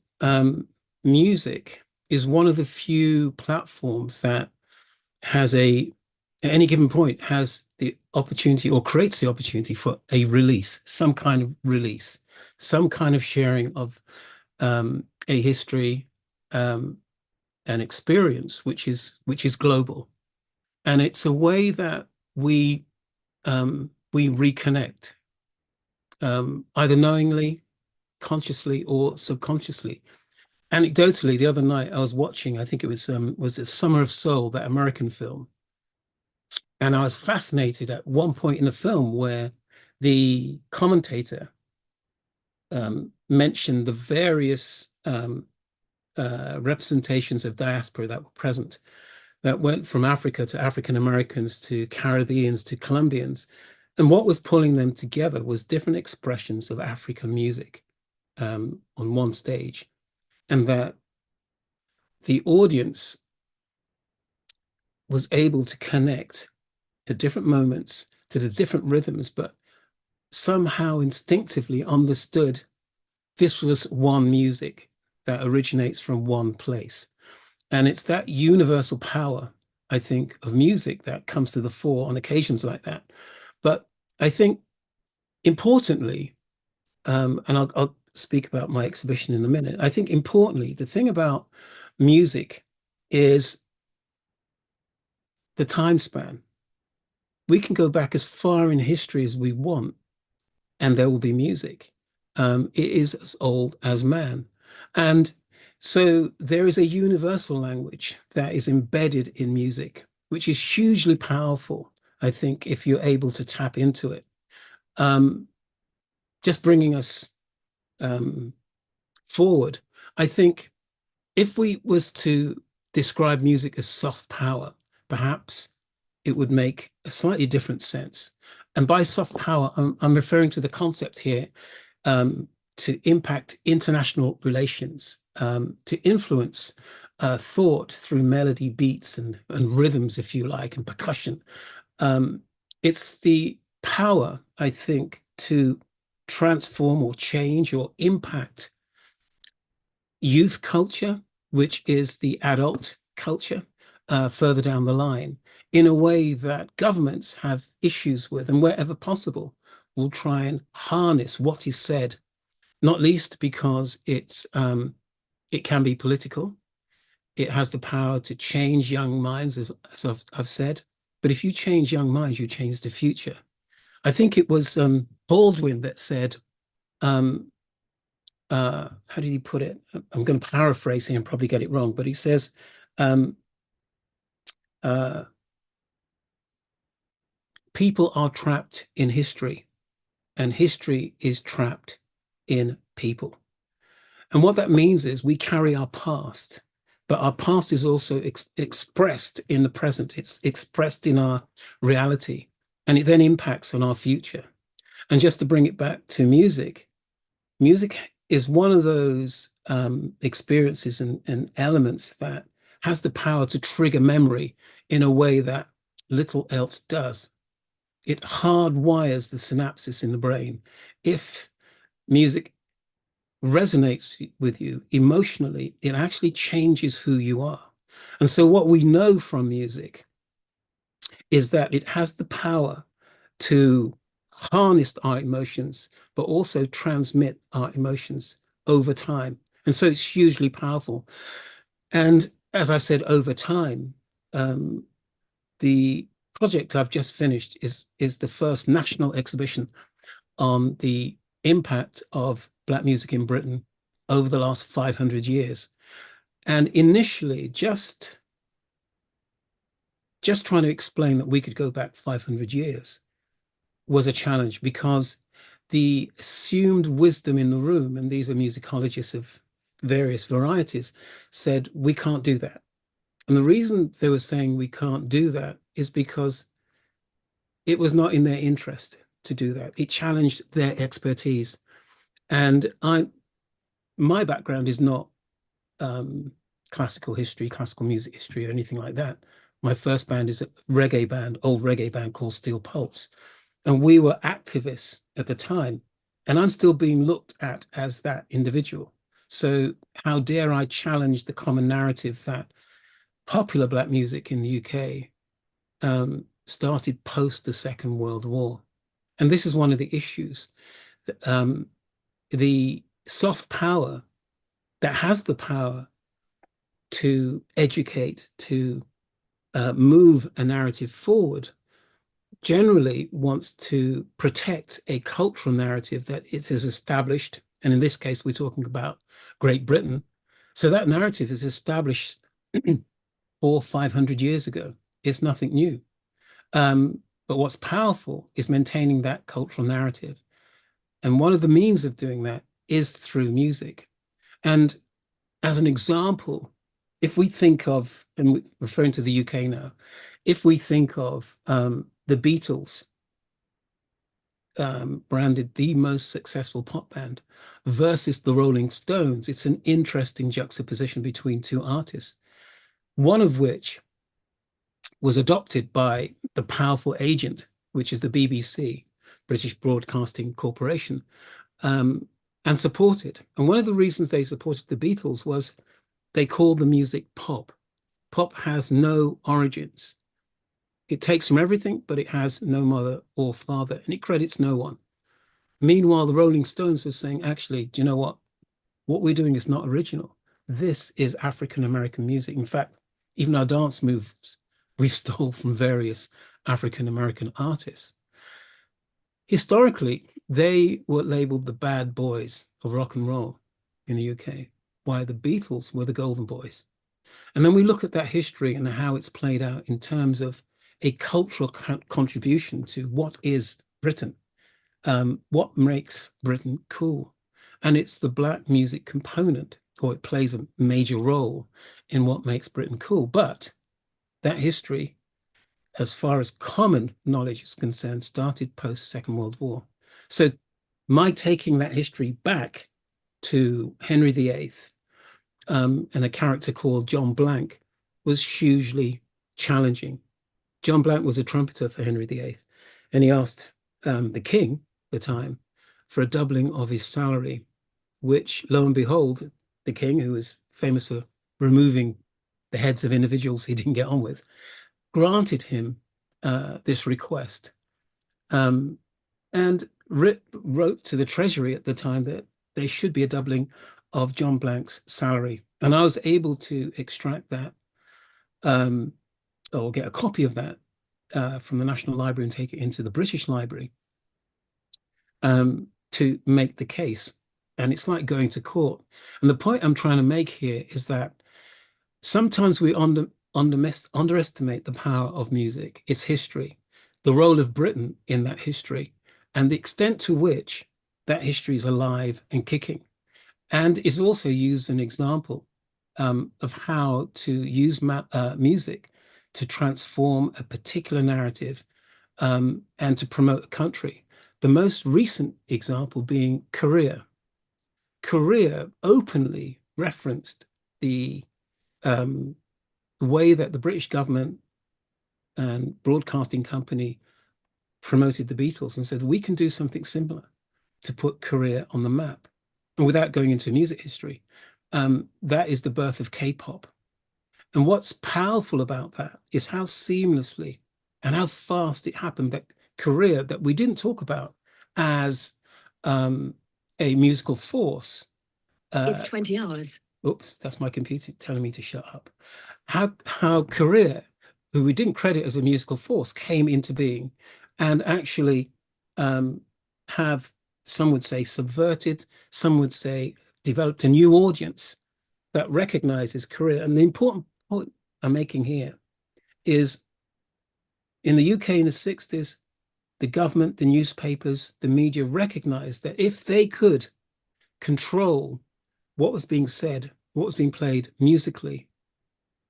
music is one of the few platforms that has at any given point, has the opportunity or creates the opportunity for a release, some kind of release, some kind of sharing of a history, an experience, which is global. And it's a way that we reconnect, either knowingly, consciously, or subconsciously. Anecdotally, the other night I was watching, I think it was it Summer of Soul, that American film. And I was fascinated at one point in the film where the commentator mentioned the various representations of diaspora that were present, that went from Africa to African Americans to Caribbeans to Colombians. And what was pulling them together was different expressions of African music on one stage. And that the audience was able to connect at different moments to the different rhythms, but somehow instinctively understood this was one music that originates from one place. And it's that universal power I think, of music that comes to the fore on occasions like that. But I think importantly, and I'll speak about my exhibition in a minute. I think importantly, the thing about music is the time span. We can go back as far in history as we want, and there will be music. It is as old as man. And so there is a universal language that is embedded in music, which is hugely powerful, I think, if you're able to tap into it. Just bringing us forward, I think if we was to describe music as soft power, perhaps it would make a slightly different sense. And by soft power, I'm referring to the concept here to impact international relations, to influence thought through melody, beats, and rhythms, if you like, and percussion. It's the power, I think, to transform or change or impact youth culture, which is the adult culture, further down the line, in a way that governments have issues with, and wherever possible, will try and harness what is said, not least because it can be political. It has the power to change young minds, as I've said. But if you change young minds, you change the future. I think it was Baldwin that said, how did he put it? I'm going to paraphrase here and probably get it wrong, but he says, people are trapped in history, and history is trapped in people. And what that means is we carry our past, but our past is also expressed in the present. It's expressed in our reality, and it then impacts on our future. And just to bring it back to music, music is one of those experiences and elements that has the power to trigger memory in a way that little else does. It hardwires the synapses in the brain. If music resonates with you emotionally, it actually changes who you are. And so what we know from music is that it has the power to harness our emotions, but also transmit our emotions over time. And so it's hugely powerful. And as I've said, over time, the project I've just finished is the first national exhibition on the impact of Black music in Britain over the last 500 years. And initially, just trying to explain that we could go back 500 years was a challenge, because the assumed wisdom in the room, and these are musicologists of various varieties, said we can't do that. And the reason they were saying we can't do that is because it was not in their interest to do that. It challenged their expertise. And my background is not classical history, classical music history, or anything like that. My first band is a reggae band, old reggae band called Steel Pulse. And we were activists at the time. And I'm still being looked at as that individual. So how dare I challenge the common narrative that popular Black music in the UK started post the Second World War. And this is one of the issues. The soft power that has the power to educate, to move a narrative forward, generally wants to protect a cultural narrative that it has established. And in this case, we're talking about Great Britain. So that narrative is established 400 or 500 years ago. It's nothing new. But what's powerful is maintaining that cultural narrative. And one of the means of doing that is through music. And as an example, if we think of, and we're referring to the UK now, if we think of the Beatles, branded the most successful pop band, versus the Rolling Stones, it's an interesting juxtaposition between two artists, one of which was adopted by the powerful agent, which is the BBC, British Broadcasting Corporation, and supported. And one of the reasons they supported the Beatles was they called the music pop Pop has no origins. It takes from everything, but it has no mother or father, and it credits no one. Meanwhile, the Rolling Stones was saying, actually, do you know what? What we're doing is not original. This is African-American music. In fact, even our dance moves, we've stole from various African-American artists. Historically, they were labeled the bad boys of rock and roll in the UK, while the Beatles were the golden boys. And then we look at that history and how it's played out in terms of a cultural contribution to what is Britain, what makes Britain cool. And it's the Black music component, or it plays a major role in what makes Britain cool. But that history, as far as common knowledge is concerned, started post-Second World War. So my taking that history back to Henry VIII and a character called John Blank was hugely challenging. John Blank was a trumpeter for Henry VIII, and he asked the king at the time for a doubling of his salary, which, lo and behold, the king, who was famous for removing the heads of individuals he didn't get on with, granted him this request, and wrote to the Treasury at the time that there should be a doubling of John Blank's salary. And I was able to extract that or get a copy of that from the National Library and take it into the British Library to make the case. And it's like going to court. And the point I'm trying to make here is that sometimes we underestimate the power of music, its history, the role of Britain in that history, and the extent to which that history is alive and kicking, and is also used as an example of how to use music to transform a particular narrative and to promote a country. The most recent example being Korea. Korea openly referenced the way that the British government and broadcasting company promoted the Beatles and said, we can do something similar to put Korea on the map. And without going into music history, that is the birth of K-pop. And what's powerful about that is how seamlessly and how fast it happened that Korea, that we didn't talk about as a musical force. It's 20 hours. Oops, that's my computer telling me to shut up. How Korea, who we didn't credit as a musical force, came into being and actually have, some would say, subverted, some would say developed a new audience that recognizes Korea. And the important point I'm making here is in the UK in the 60s, the government, the newspapers, the media recognized that if they could control what was being said, what was being played musically,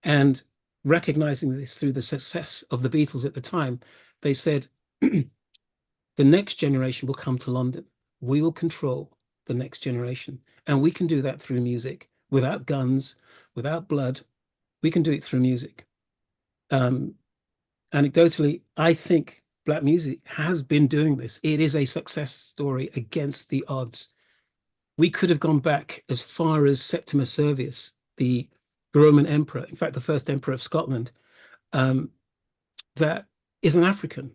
and recognizing this through the success of the Beatles at the time, they said, the next generation will come to London. We will control the next generation. And we can do that through music, without guns, without blood. We can do it through music. Anecdotally, I think Black music has been doing this. It is a success story against the odds. We could have gone back as far as Septimus Servius, the Roman emperor, in fact, the first emperor of Scotland, that is an African.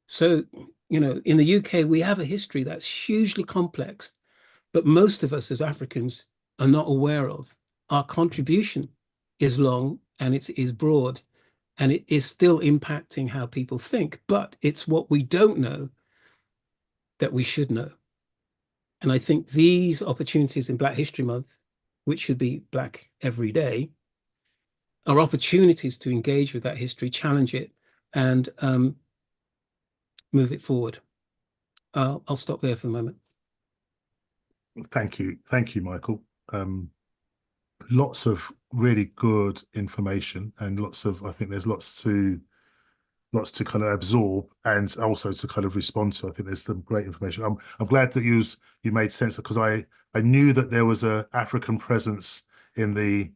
So, you know, in the UK, we have a history that's hugely complex, but most of us as Africans are not aware of. Our contribution is long and it is broad, and it is still impacting how people think, but it's what we don't know that we should know. And I think these opportunities in Black History Month, which should be Black every day, are opportunities to engage with that history, challenge it, and move it forward. I'll stop there for the moment. Thank you, Mykaell. Lots of really good information, and I think there's lots to kind of absorb and also to kind of respond to. I think there's some great information. I'm glad that you made sense, because I knew that there was a African presence in the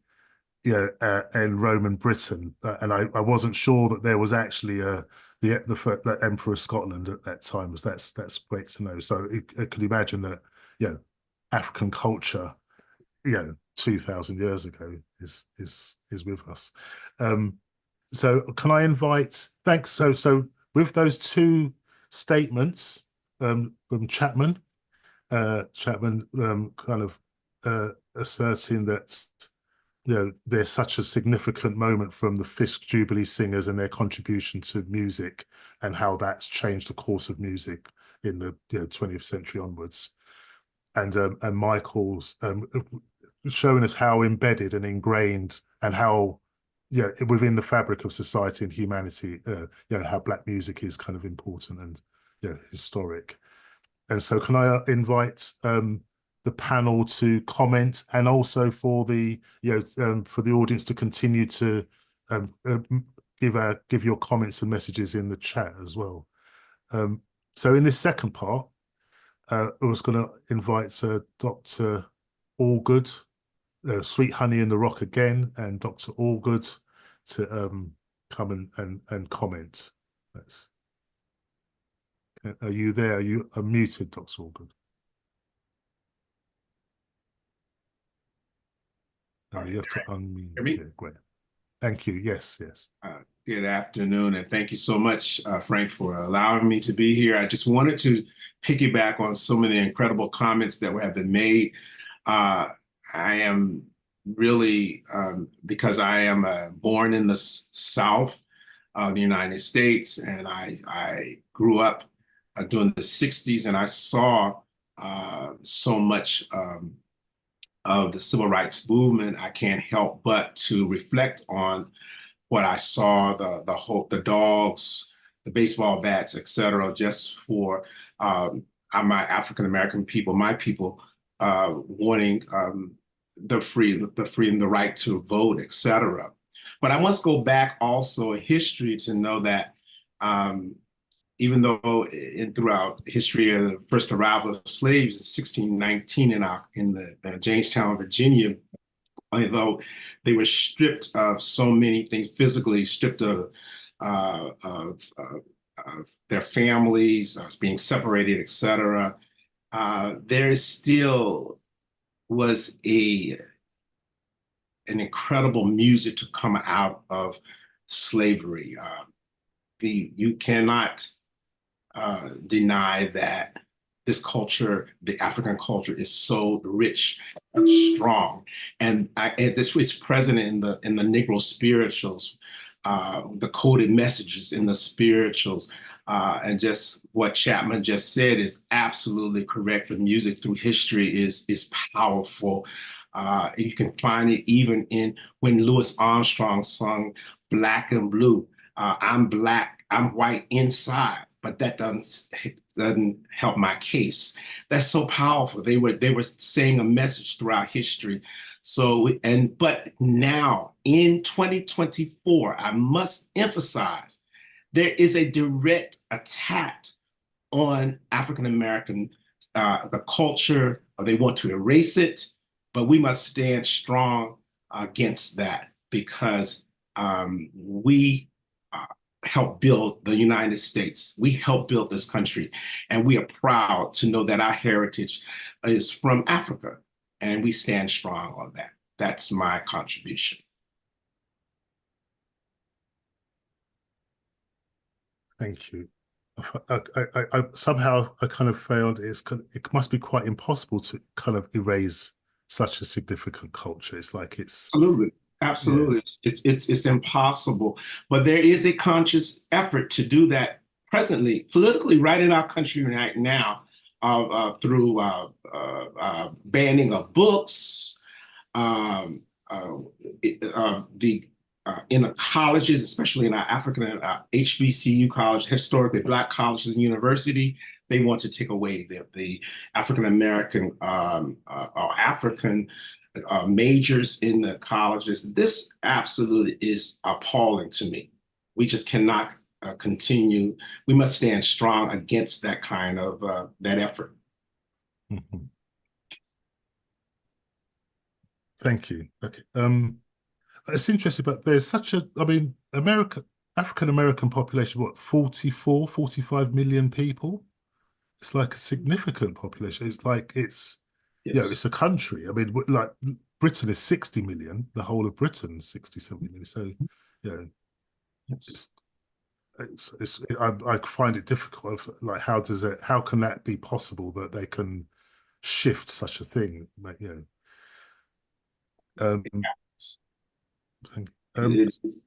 in Roman Britain, and I wasn't sure that there was actually the Emperor of Scotland at that time. That's great to know. So I could imagine that African culture 2,000 years ago is with us. So can I invite, thanks. So with those two statements from Chapman kind of asserting that there's such a significant moment from the Fisk Jubilee singers and their contribution to music and how that's changed the course of music in the 20th century onwards, and Mykaell's showing us how embedded and ingrained and how within the fabric of society and humanity how Black music is kind of important and historic. And so can I invite the panel to comment, and also for the audience to continue to give your comments and messages in the chat as well. So in this second part, I was going to invite Dr. Allgood, Sweet Honey in the Rock again, and Dr. Allgood to come and comment. Are you there? Are you unmuted, Dr. Allgood? No, you have to unmute. Hear me? Yeah, great. Thank you. Yes. Good afternoon, and thank you so much, Frank, for allowing me to be here. I just wanted to piggyback on so many incredible comments that have been made. I am really, because I am born in the South of the United States, and I grew up during the 60s, and I saw so much of the civil rights movement. I can't help but to reflect on what I saw, the dogs, the baseball bats, etc., just for my African-American people, my people, wanting the freedom, the right to vote, etc. But I must go back also in history to know that even though throughout history of the first arrival of slaves in 1619 in the Jamestown, Virginia, although they were stripped of so many things, physically stripped of their families, being separated, etc., there still was an incredible music to come out of slavery. You cannot deny that this culture, the African culture, is so rich and strong, and it's present in the Negro spirituals, the coded messages in the spirituals, and just what Chapman just said is absolutely correct. The music through history is powerful. You can find it even in when Louis Armstrong sung "Black and Blue." I'm black, I'm white inside, but that doesn't help my case. That's so powerful. They were saying a message throughout history. So, but now in 2024, I must emphasize, there is a direct attack on African-American, the culture. They want to erase it, but we must stand strong against that, because we helped build the United States. We helped build this country, and we are proud to know that our heritage is from Africa, and we stand strong on that. That's my contribution. Thank you. I somehow kind of found it must be quite impossible to kind of erase such a significant culture. It's like it's Absolutely. Yeah. It's impossible. But there is a conscious effort to do that presently, politically, right in our country right now, through banning of books, in the colleges, especially in our African HBCU college, historically Black colleges and university. They want to take away the African-American or African majors in the colleges. This absolutely is appalling to me. We just cannot continue. We must stand strong against that kind of that effort. Mm-hmm. Thank you. Okay. It's interesting, but there's such a, African-American population, what, 45 million people? It's like a significant population. It's like, it's Yeah, it's a country. I mean, like Britain is 60 million, the whole of Britain is 70 million. So, yeah, I find it difficult. Like, how can that be possible that they can shift such a thing? Like, it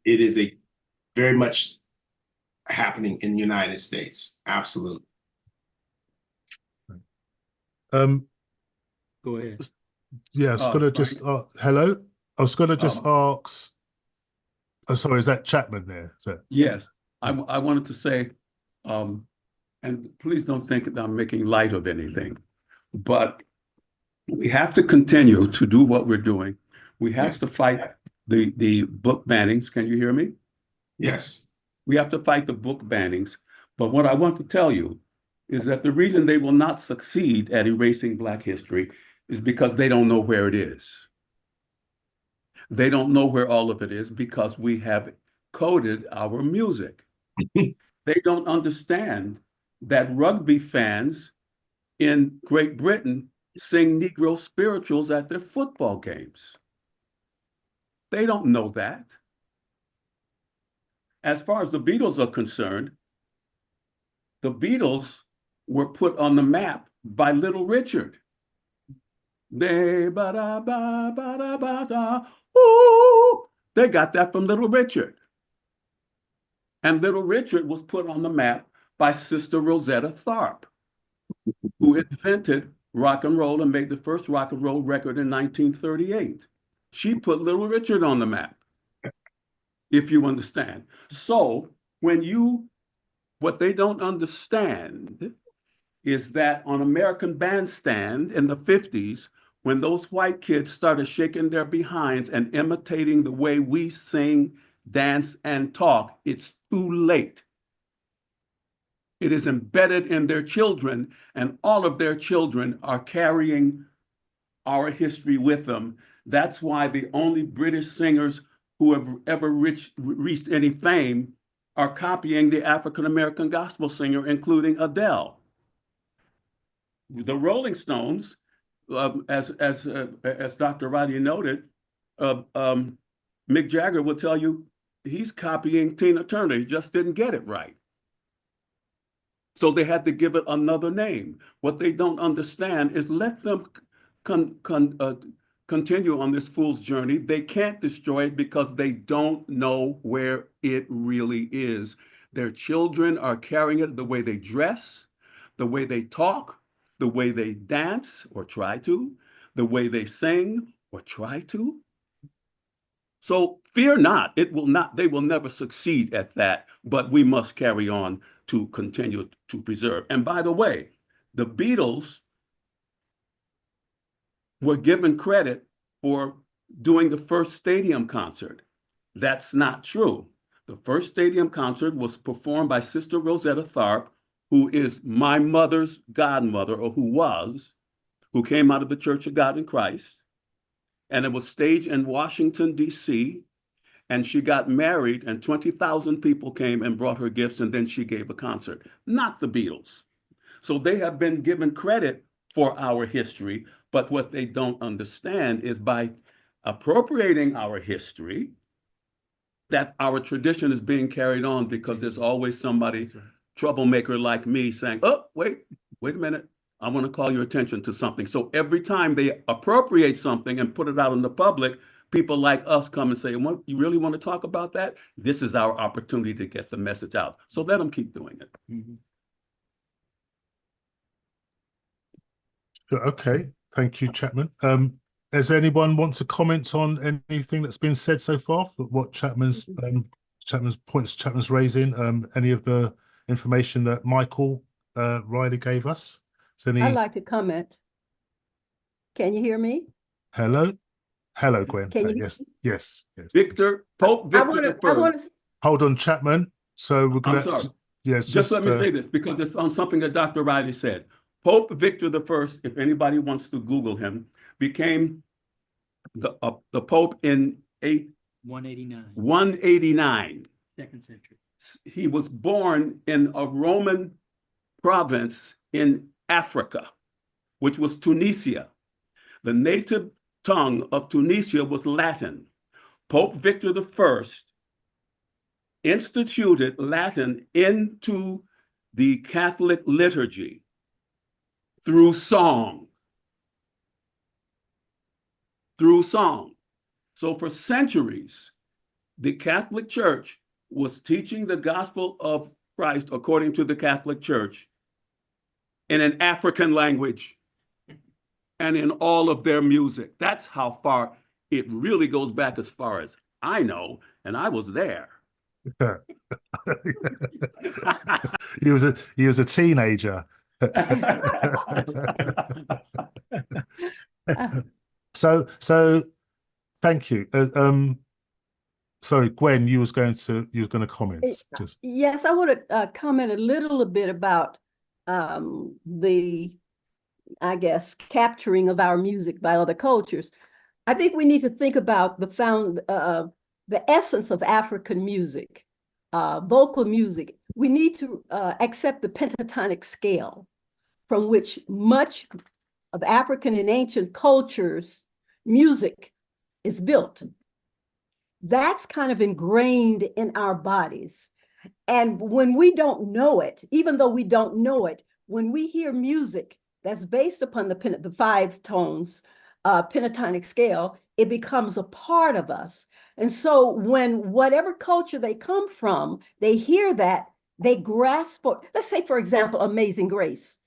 is a very much happening in the United States. Absolutely. Go ahead. Yeah, I was gonna just hello. I was gonna just ask. Oh, sorry, is that Chapman there? Yes, I wanted to say, and please don't think that I'm making light of anything, but we have to continue to do what we're doing. We have to fight the book bannings. Can you hear me? Yes. We have to fight the book bannings. But what I want to tell you is that the reason they will not succeed at erasing Black history is because they don't know where it is. They don't know where all of it is because we have coded our music. They don't understand that rugby fans in Great Britain sing Negro spirituals at their football games. They don't know that. As far as the Beatles are concerned, the Beatles were put on the map by Little Richard. They ba-da-ba-ba-da-ba-da. Ooh, they got that from Little Richard. And Little Richard was put on the map by Sister Rosetta Tharpe, who invented rock and roll and made the first rock and roll record in 1938. She put Little Richard on the map, if you understand. So what they don't understand is that on American Bandstand in the 50s, when those white kids started shaking their behinds and imitating the way we sing, dance, and talk, it's too late. It is embedded in their children, and all of their children are carrying our history with them. That's why the only British singers who have ever reached any fame are copying the African-American gospel singer, including Adele. The Rolling Stones, as Dr. Roddy noted, Mick Jagger will tell you he's copying Tina Turner. He just didn't get it right. So they had to give it another name. What they don't understand is let them continue on this fool's journey. They can't destroy it because they don't know where it really is. Their children are carrying it, the way they dress, the way they talk, the way they dance or try to, the way they sing or try to. So fear not, they will never succeed at that, but we must carry on to continue to preserve. And by the way, the Beatles were given credit for doing the first stadium concert. That's not true. The first stadium concert was performed by Sister Rosetta Tharpe, who is my mother's godmother, or who came out of the Church of God in Christ. And it was staged in Washington, D.C., and she got married, and 20,000 people came and brought her gifts, and then she gave a concert, not the Beatles. So they have been given credit for our history, but what they don't understand is by appropriating our history, that our tradition is being carried on because there's always somebody, troublemaker like me, saying, oh, wait a minute, I want to call your attention to something. So every time they appropriate something and put it out in the public, people like us come and say, well, you really want to talk about that? This is our opportunity to get the message out. So let them keep doing it. Okay, thank you, Chapman. Does anyone want to comment on anything that's been said so far? What Chapman's raising? Any of the information that Mykaell Riley gave us? I'd like to comment. Can you hear me? Hello, Gwen. Can you yes. Pope Victor I want to. Hold on, Chapman. So we're going to. Yes, just let me say this because it's on something that Dr. Riley said. Pope Victor I, if anybody wants to Google him, became the Pope in 189. Second century. He was born in a Roman province in Africa, which was Tunisia. The native tongue of Tunisia was Latin. Pope Victor I instituted Latin into the Catholic liturgy through song. Through song. So for centuries, the Catholic Church was teaching the gospel of Christ according to the Catholic Church in an African language and in all of their music. That's how far it really goes back, as far as I know, and I was there. He was a teenager. So thank you. Sorry, Gwen, you was going to comment. Just. Yes, I want to comment a little bit about the, I guess, capturing of our music by other cultures. I think we need to think about the essence of African music, vocal music. We need to accept the pentatonic scale from which much of African and ancient cultures' music is built. That's kind of ingrained in our bodies. And when we don't know it, even though we don't know it, when we hear music that's based upon the 5 tones pentatonic scale, it becomes a part of us. And so when whatever culture they come from, they hear that, they grasp, let's say, for example, Amazing Grace.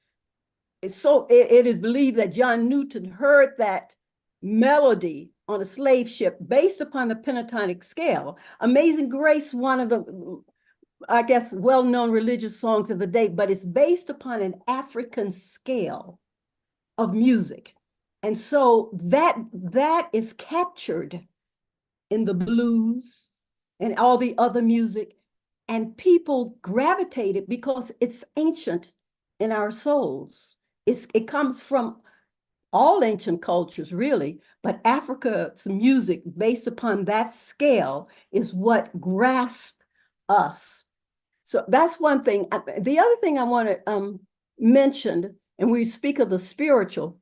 So it is believed that John Newton heard that melody on a slave ship based upon the pentatonic scale. Amazing Grace, one of the, I guess, well-known religious songs of the day, but it's based upon an African scale of music. And so that is captured in the blues and all the other music, and people gravitated because it's ancient in our souls. It comes from all ancient cultures, really, but Africa's music based upon that scale is what grasps us. So that's one thing. The other thing I want to mention, and we speak of the spiritual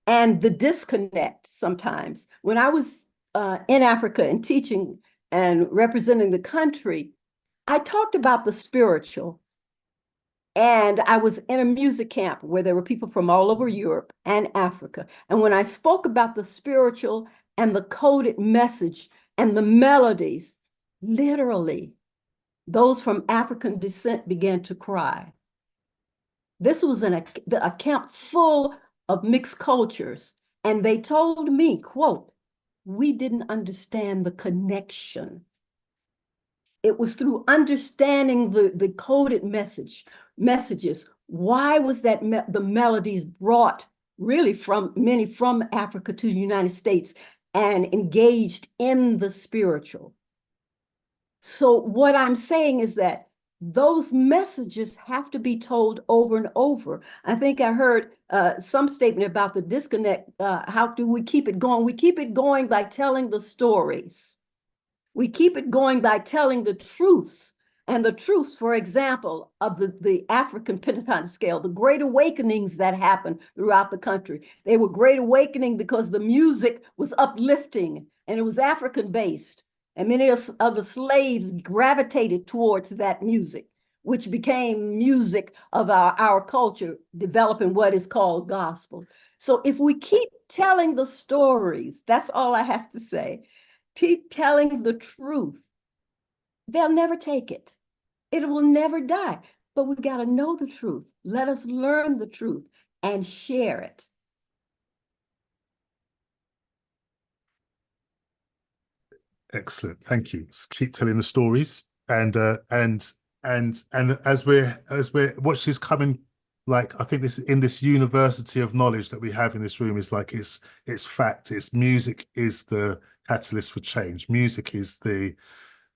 and the disconnect sometimes. When I was in Africa and teaching and representing the country, I talked about the spiritual. And I was in a music camp where there were people from all over Europe and Africa. And when I spoke about the spiritual and the coded message and the melodies, literally, those from African descent began to cry. This was in a camp full of mixed cultures. And they told me, quote, "We didn't understand the connection." It was through understanding the coded messages. Why was that the melodies brought really from many from Africa to the United States and engaged in the spiritual? So what I'm saying is that those messages have to be told over and over. I think I heard some statement about the disconnect. How do we keep it going? We keep it going by telling the stories. We keep it going by telling the truths, and the truths, for example, of the African pentatonic scale, the great awakenings that happened throughout the country. They were great awakening because the music was uplifting and it was African-based. And many of the slaves gravitated towards that music, which became music of our culture, developing what is called gospel. So if we keep telling the stories, that's all I have to say. Keep telling the truth. They'll never take it. It will never die. But we got to know the truth. Let us learn the truth and share it. Excellent. Thank you. Let's keep telling the stories. And as we're watch this coming, like, I think this in this university of knowledge that we have in this room is like it's fact. It's music is the catalyst for change. Music is the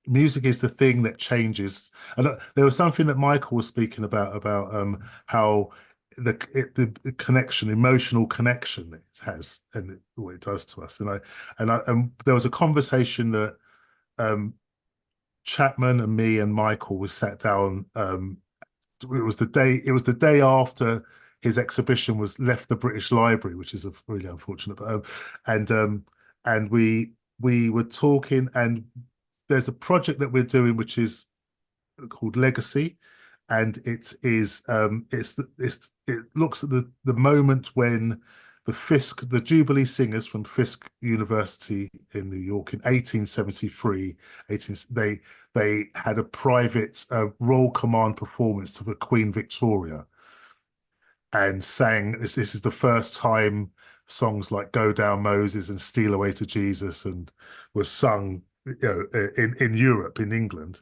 thing that changes. And there was something that Mykaell was speaking about how the connection, emotional connection it has, and what it does to us. And there was a conversation that Chapman and me and Mykaell was sat down. It was the day after his exhibition was left the British Library, which is really unfortunate. But, and we were talking, and there's a project that we're doing which is called Legacy, and it looks at the moment when the Jubilee Singers from Fisk University in New York in 1873, they had a private royal command performance to the Queen Victoria, and sang this is the first time songs like Go Down Moses and Steal Away to Jesus and were sung, in Europe, in England.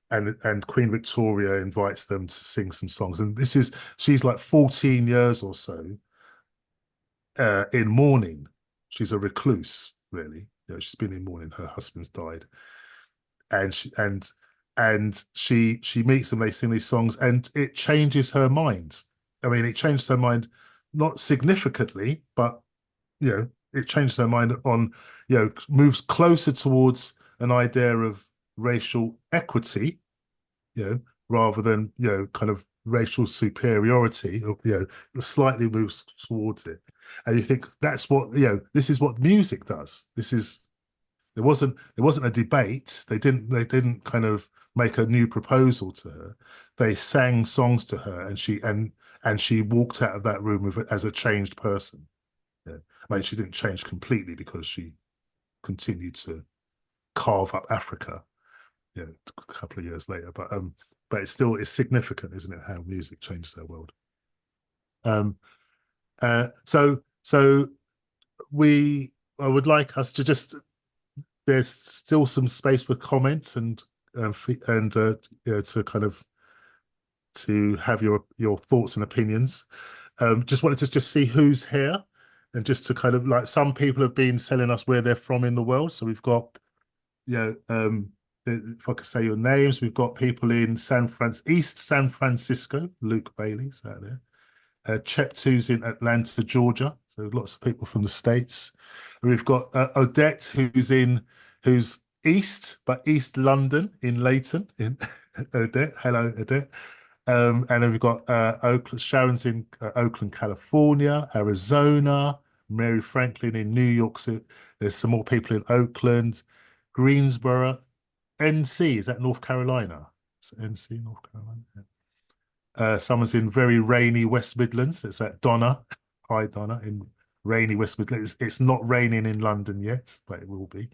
And Queen Victoria invites them to sing some songs, and she's like 14 years or so in mourning. She's a recluse, really. She's been in mourning. Her husband's died, and she meets them. They sing these songs, and it changes her mind. I mean, it changed her mind, not significantly, but it changed her mind on, moves closer towards an idea of racial equity, rather than kind of racial superiority, slightly moves towards it. And you think that's what this is what music does. There wasn't a debate. They didn't kind of make a new proposal to her. They sang songs to her, and she walked out of that room as a changed person. I mean, she didn't change completely because she continued to carve up Africa, a couple of years later. But it's significant, isn't it, how music changes their world? So I would like us to just. There's still some space for comments and to kind of to have your thoughts and opinions. Just wanted to just see who's here, and just to kind of, like, some people have been telling us where they're from in the world. So we've got, if I could say your names, we've got people in East San Francisco. Luke Bailey's out there. Cheptu's in Atlanta, Georgia. So lots of people from the States. We've got Odette, who's East, but East London in Leighton. In Odette, hello Odette. And then we've got Oakland. Sharon's in Oakland, California, Arizona. Mary Franklin in New York City. There's some more people in Oakland, Greensboro, NC. Is that North Carolina? Is it NC, North Carolina? Yeah. Someone's in very rainy West Midlands. It's at Donna. Hi, Donna, in rainy West Midlands. It's not raining in London yet, but it will be.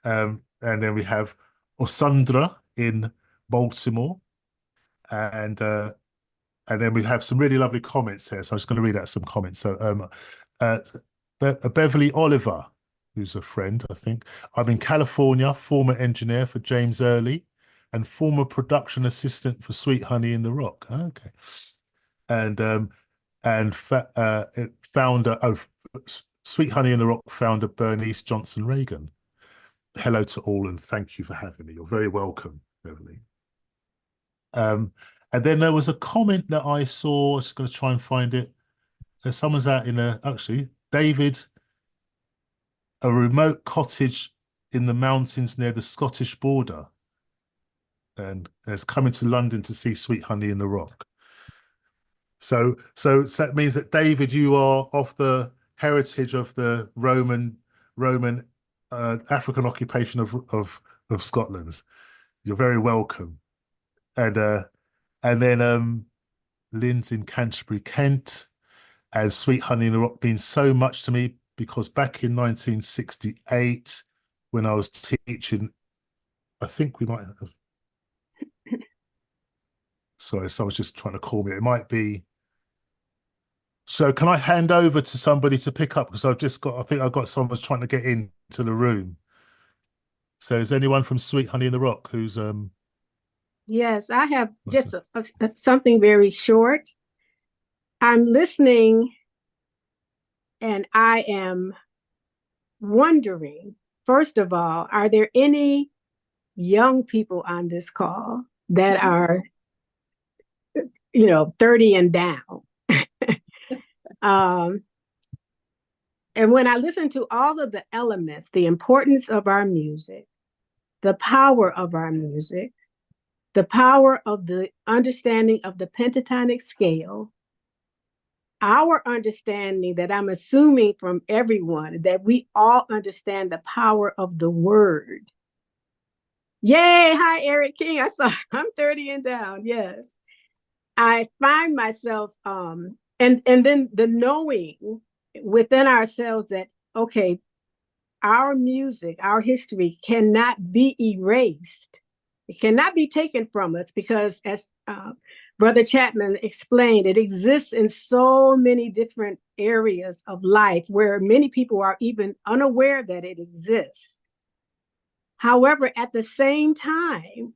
And then we have Osandra in Baltimore. And then we have some really lovely comments here. So I'm just going to read out some comments. So Beverly Oliver, who's a friend, I think. I'm in California, former engineer for James Early and former production assistant for Sweet Honey in the Rock. Okay. And founder of Sweet Honey in the Rock founder Bernice Johnson Reagan. Hello to all, and thank you for having me. You're very welcome, Beverly. And then there was a comment that I saw. I'm just going to try and find it. Someone's out in actually, David, a remote cottage in the mountains near the Scottish border, and is coming to London to see Sweet Honey in the Rock. So that means that, David, you are of the heritage of the Roman African occupation of Scotland. You're very welcome. And then Lynn's in Canterbury, Kent, and Sweet Honey in the Rock means so much to me because back in 1968, when I was teaching, I think we might have. Sorry, someone's just trying to call me. It might be. So can I hand over to somebody to pick up? Because I think I've got someone trying to get into the room. So is anyone from Sweet Honey in the Rock who's Yes, I have just something very short. I'm listening and I am wondering, first of all, are there any young people on this call that are, 30 and down? And when I listen to all of the elements, the importance of our music, the power of our music, the power of the understanding of the pentatonic scale, our understanding that I'm assuming from everyone that we all understand the power of the word. Yay! Hi, Eric King. I saw I'm 30 and down. Yes. I find myself and then the knowing within ourselves that, okay, our music, our history cannot be erased. It cannot be taken from us because, as Brother Chapman explained, it exists in so many different areas of life where many people are even unaware that it exists. However, at the same time,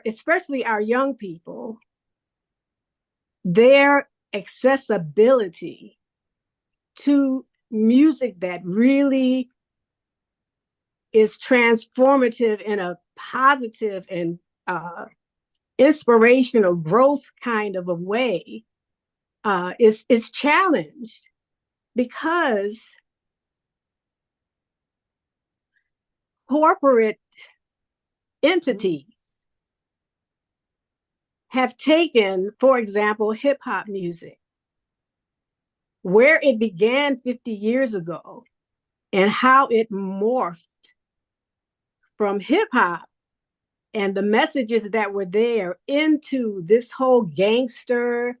especially our young people, their accessibility to music that really is transformative in a positive and inspirational growth kind of a way is challenged because corporate entities have taken, for example, hip hop music, where it began 50 years ago and how it morphed from hip hop and the messages that were there into this whole gangster,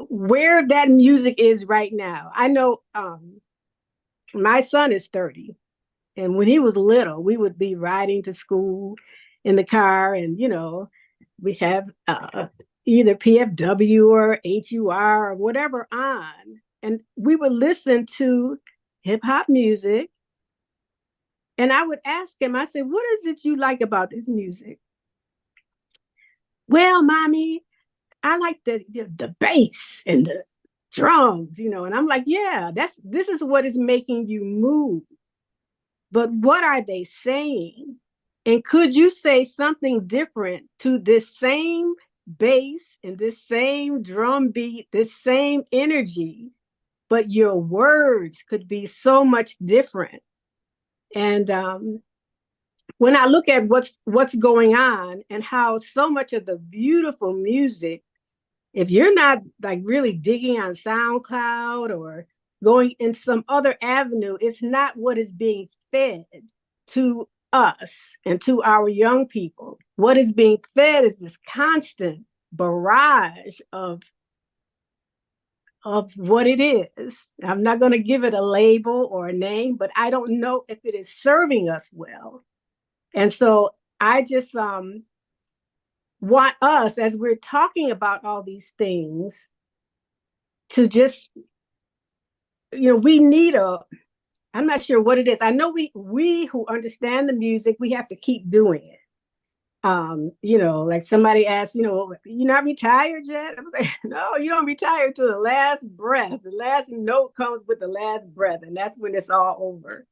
where that music is right now. I know my son is 30, and when he was little, we would be riding to school in the car, and we have either PFW or HUR or whatever on, and we would listen to hip hop music. And I would ask him, I said, what is it you like about this music? Well, mommy, I like the bass and the drums, and I'm like, yeah, this is what is making you move. But what are they saying? And could you say something different to this same bass and this same drum beat, this same energy, but your words could be so much different? And when I look at what's going on and how so much of the beautiful music, if you're not like really digging on SoundCloud or going in some other avenue, it's not what is being fed to us and to our young people. What is being fed is this constant barrage of what it is. I'm not going to give it a label or a name, but I don't know if it is serving us well. And so I just want us, as we're talking about all these things, to just, we need I'm not sure what it is. I know we who understand the music, we have to keep doing it. Like somebody asked, you're not retired yet? I'm like, no, you don't retire till the last breath. The last note comes with the last breath, and that's when it's all over.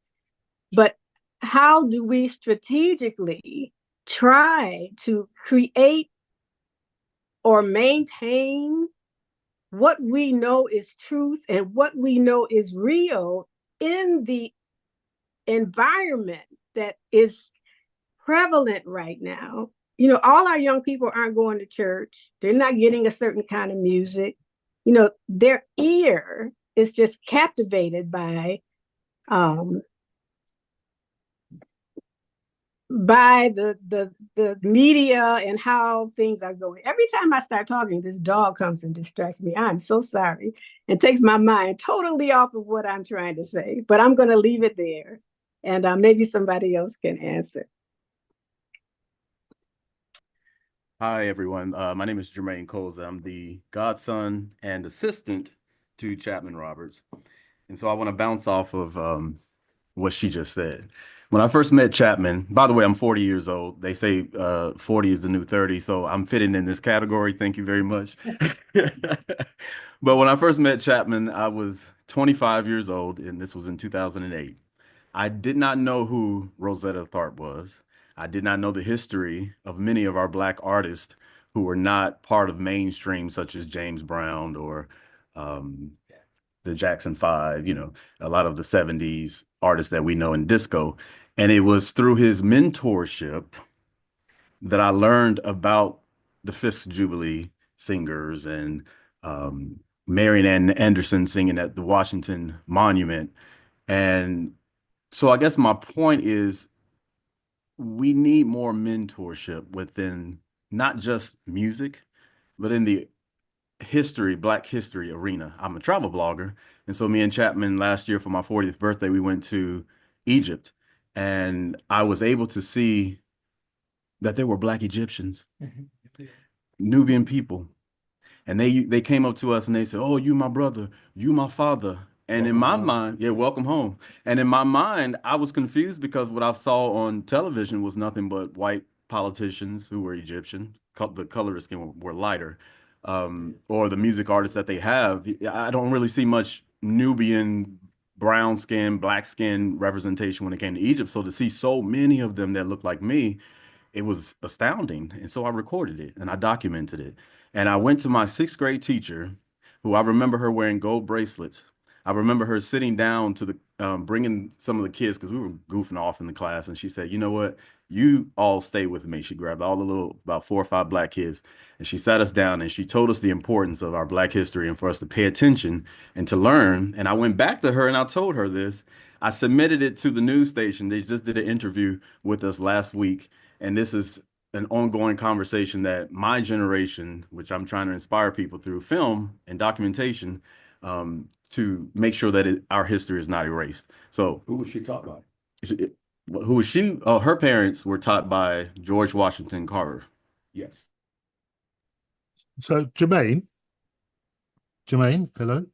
But how do we strategically try to create or maintain what we know is truth and what we know is real in the environment that is prevalent right now? All our young people aren't going to church. They're not getting a certain kind of music. Their ear is just captivated by the media and how things are going. Every time I start talking, this dog comes and distracts me. I'm so sorry. It takes my mind totally off of what I'm trying to say, but I'm going to leave it there, and maybe somebody else can answer. Hi, everyone. My name is Jermaine Coles. I'm the godson and assistant to Chapman Roberts. And so I want to bounce off of what she just said. When I first met Chapman, by the way, I'm 40 years old. They say 40 is the new 30, so I'm fitting in this category. Thank you very much. But when I first met Chapman, I was 25 years old, and this was in 2008. I did not know who Rosetta Tharpe was. I did not know the history of many of our Black artists who were not part of mainstream, such as James Brown or the Jackson 5, a lot of the 70s artists that we know in disco. And it was through his mentorship that I learned about the Fisk Jubilee singers and Marian Ann Anderson singing at the Washington Monument. And so I guess my point is we need more mentorship within not just music, but in the Black history arena. I'm a travel blogger. And so me and Chapman last year for my 40th birthday, we went to Egypt, and I was able to see that there were Black Egyptians, Nubian people. And they came up to us and they said, "Oh, you my brother, you my father." And in my mind, yeah, welcome home. And in my mind, I was confused because what I saw on television was nothing but white politicians who were Egyptian. The color of skin were lighter. Or the music artists that they have. I don't really see much Nubian, brown skin, black skin representation when it came to Egypt. So to see so many of them that look like me, it was astounding. And so I recorded it and I documented it. And I went to my 6th grade teacher, who I remember her wearing gold bracelets. I remember her sitting down to bringing some of the kids, because we were goofing off in the class. And she said, "You know what? You all stay with me." She grabbed all the about 4 or 5 Black kids, and she sat us down and she told us the importance of our Black history and for us to pay attention and to learn. And I went back to her and I told her this. I submitted it to the news station. They just did an interview with us last week. And this is an ongoing conversation that my generation, which I'm trying to inspire people through film and documentation, to make sure that our history is not erased. So Who was she taught by? Who was she? Oh, her parents were taught by George Washington Carver. Yes. So Jermaine, hello,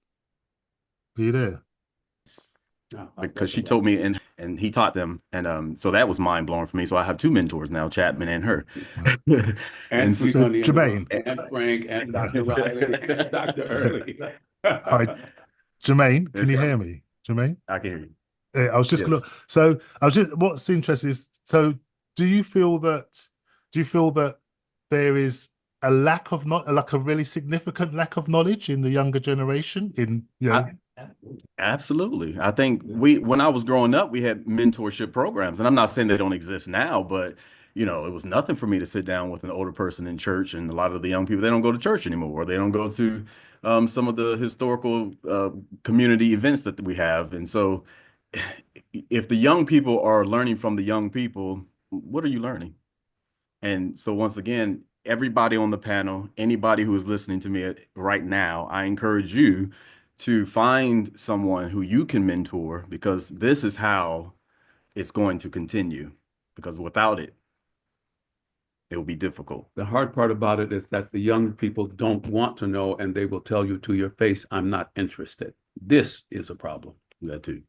are you there? No, Because she told me, and he taught them, and so that was mind blowing for me. So I have 2 mentors now, Chapman and her. and so Jermaine, and Frank, and Dr. Riley, and Dr. Early. Hi, Jermaine, can you hear me? Jermaine, I can hear you. I was just Yes. gonna. So I was just. What's interesting is. So do you feel that there is a lack of like a really significant lack of knowledge in the younger generation? Absolutely. I think when I was growing up, we had mentorship programs, and I'm not saying they don't exist now, but it was nothing for me to sit down with an older person in church. And a lot of the young people, they don't go to church anymore, or they don't go to some of the historical community events that we have. And so if the young people are learning from the young people, what are you learning? And so once again, everybody on the panel, anybody who is listening to me right now, I encourage you to find someone who you can mentor, because this is how it's going to continue, because without it, it will be difficult. The hard part about it is that the young people don't want to know, and they will tell you to your face, "I'm not interested." This is a problem. That too.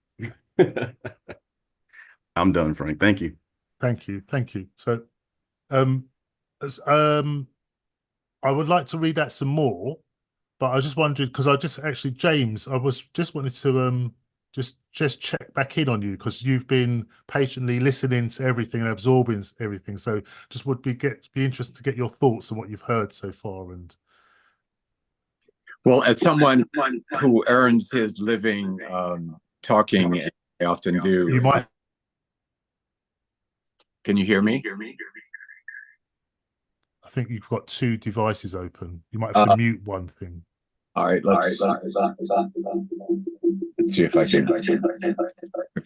I'm done, Frank. Thank you. Thank you. So, I would like to read out some more, but I was just wondering, because James, I was just wanted to just check back in on you, because you've been patiently listening to everything and absorbing everything. So just would be interested to get your thoughts on what you've heard so far. And well, as someone who earns his living talking, I often do. You might. Can you hear me? I think you've got 2 devices open. You might have to mute one thing. All right, let's see if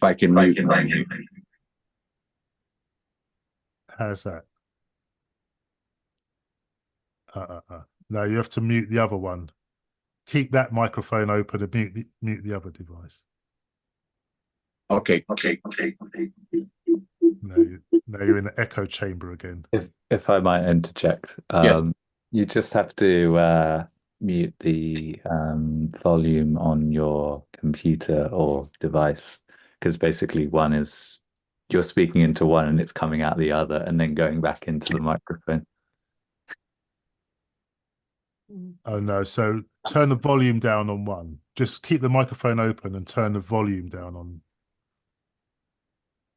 I can mute mine. How's that? No, you have to mute the other one. Keep that microphone open and mute the other device. Okay. No, you're in the echo chamber again. If I might interject, Yes. You just have to mute the volume on your computer or device, because basically one is you're speaking into one and it's coming out the other and then going back into the microphone. Oh no, so turn the volume down on one. Just keep the microphone open and turn the volume down on.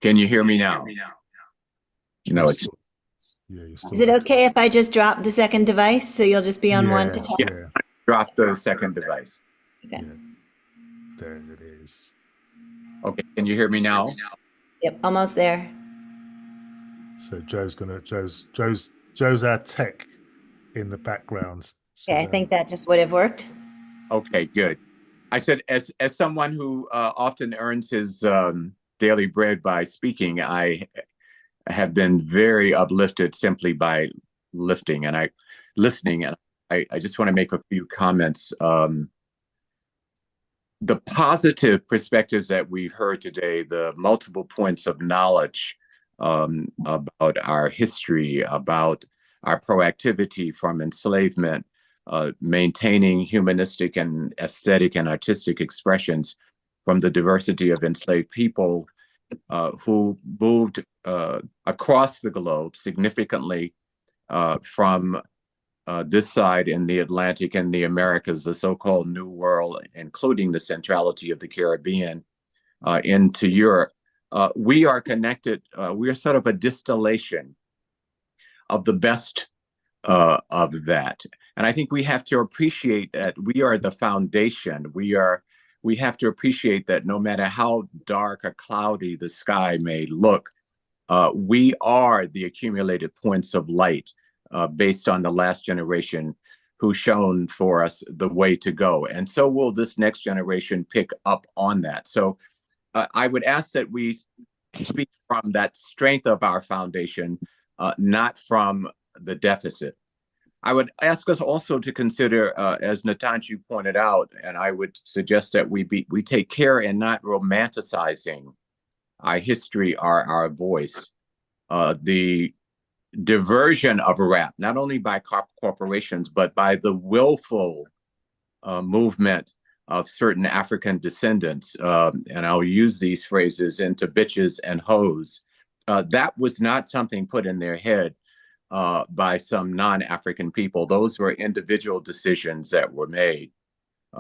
Can you hear me now? No, it's Is it okay if I just drop the second device so you'll just be on one to talk? Yeah. Drop the second device. Okay. Yeah. There it is. Okay, can you hear me now? Yep, almost there. So Joe's our tech in the background. Okay, I think that just would have worked. Okay, good. I said, as someone who often earns his daily bread by speaking, I have been very uplifted simply by listening. And I just want to make a few comments. The positive perspectives that we've heard today, the multiple points of knowledge about our history, about our proactivity from enslavement, maintaining humanistic and aesthetic and artistic expressions from the diversity of enslaved people who moved across the globe significantly from this side in the Atlantic and the Americas, the so-called New World, including the centrality of the Caribbean, into Europe. We are connected. We are sort of a distillation of the best of that. And I think we have to appreciate that we are the foundation. We have to appreciate that no matter how dark or cloudy the sky may look, we are the accumulated points of light based on the last generation who shown for us the way to go. And so will this next generation pick up on that. So I would ask that we speak from that strength of our foundation, not from the deficit. I would ask us also to consider, as Nitanju pointed out, and I would suggest that we take care in not romanticizing our history or our voice. The diversion of rap, not only by corporations, but by the willful movement of certain African descendants, and I'll use these phrases, into bitches and hoes. That was not something put in their head by some non-African people. Those were individual decisions that were made.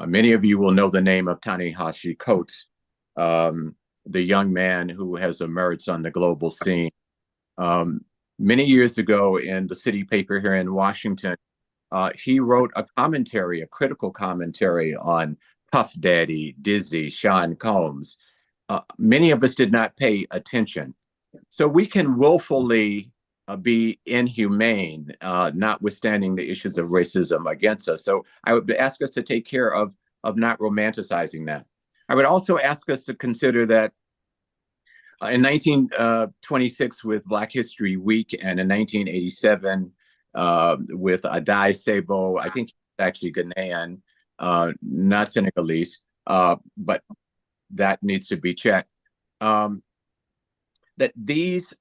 Many of you will know the name of Ta-Nehisi Coates, the young man who has emerged on the global scene. Many years ago in the city paper here in Washington, he wrote a critical commentary on Puff Daddy, Dizzy, Sean Combs. Many of us did not pay attention. So we can willfully be inhumane, notwithstanding the issues of racism against us. So I would ask us to take care of not romanticizing that. I would also ask us to consider that in 1926 with Black History Week, and in 1987 with Adai Sebo, I think he's actually Ghanaian, not Senegalese, but that needs to be checked. That these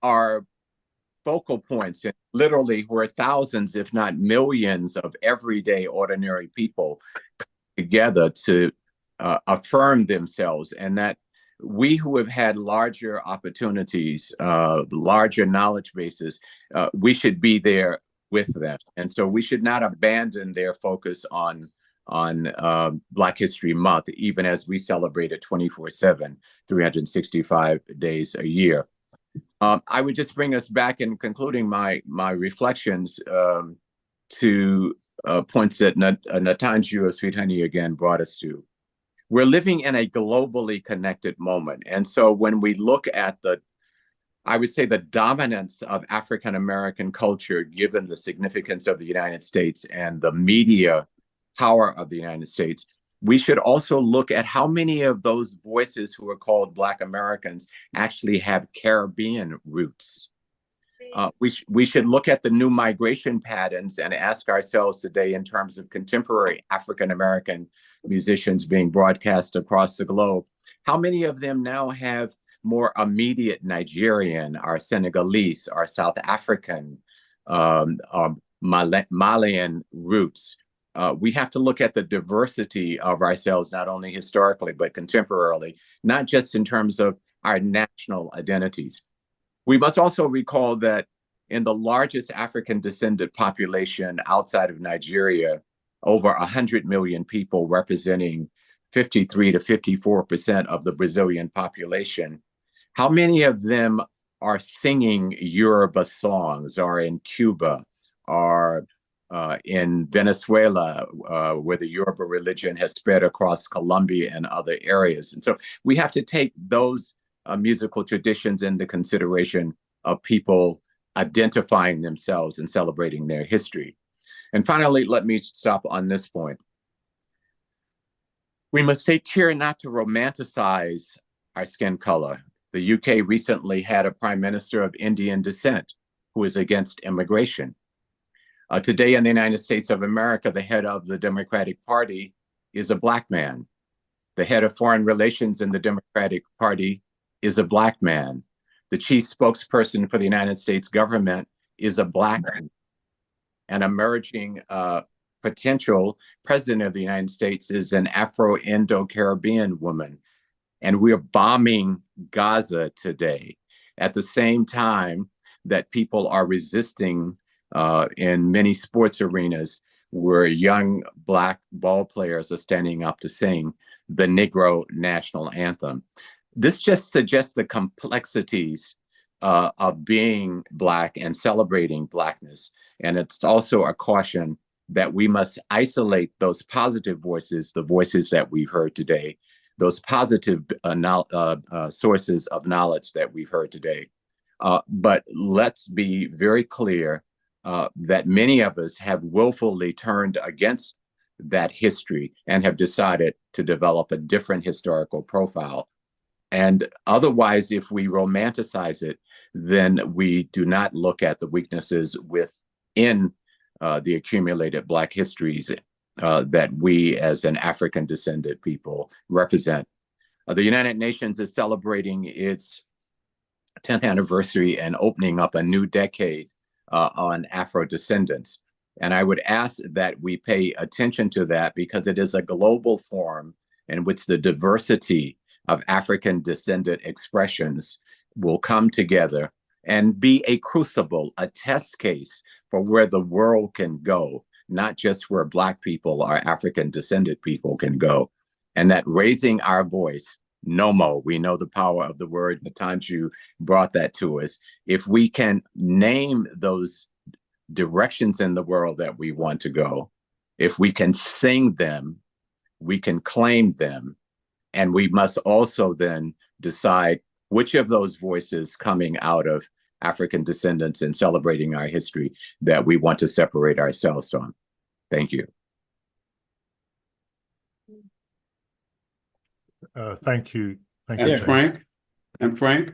are focal points, and literally where thousands, if not millions, of everyday ordinary people come together to affirm themselves, and that we who have had larger opportunities, larger knowledge bases, we should be there with them. And so we should not abandon their focus on Black History Month, even as we celebrate it 24/7, 365 days a year. I would just bring us back in concluding my reflections to points that Nitanju of Sweet Honey again brought us to. We're living in a globally connected moment. And so when we look at I would say the dominance of African-American culture, given the significance of the United States and the media power of the United States, we should also look at how many of those voices who are called Black Americans actually have Caribbean roots. We should look at the new migration patterns and ask ourselves today, in terms of contemporary African-American musicians being broadcast across the globe, how many of them now have more immediate Nigerian or Senegalese or South African or Malian roots? We have to look at the diversity of ourselves, not only historically, but contemporarily, not just in terms of our national identities. We must also recall that in the largest African descendant population outside of Nigeria, over 100 million people, representing 53 to 54% of the Brazilian population, how many of them are singing Yoruba songs, or in Cuba, or in Venezuela, where the Yoruba religion has spread across Colombia and other areas? And so we have to take those musical traditions into consideration of people identifying themselves and celebrating their history. And finally, let me stop on this point. We must take care not to romanticize our skin color. The UK recently had a prime minister of Indian descent who is against immigration. Today in the United States of America, the head of the Democratic Party is a Black man. The head of foreign relations in the Democratic Party is a Black man. The chief spokesperson for the United States government is a Black man. An emerging potential president of the United States is an Afro-Indo-Caribbean woman. And we're bombing Gaza today at the same time that people are resisting in many sports arenas where young Black ball players are standing up to sing the Negro national anthem. This just suggests the complexities of being Black and celebrating Blackness. And it's also a caution that we must isolate those positive voices, the voices that we've heard today, those positive sources of knowledge that we've heard today. But let's be very clear that many of us have willfully turned against that history and have decided to develop a different historical profile. And otherwise, if we romanticize it, then we do not look at the weaknesses within the accumulated Black histories that we as an African descended people represent. The United Nations is celebrating its 10th anniversary and opening up a new decade on Afro descendants. And I would ask that we pay attention to that because it is a global forum in which the diversity of African descendant expressions will come together and be a crucible, a test case for where the world can go, not just where Black people or African descended people can go. And that raising our voice, Nomo, we know the power of the word, Nitanju brought that to us. If we can name those directions in the world that we want to go, if we can sing them, we can claim them, and we must also then decide which of those voices coming out of African descendants and celebrating our history that we want to separate ourselves from. Thank you. Thank you. Thank you, And James. Frank,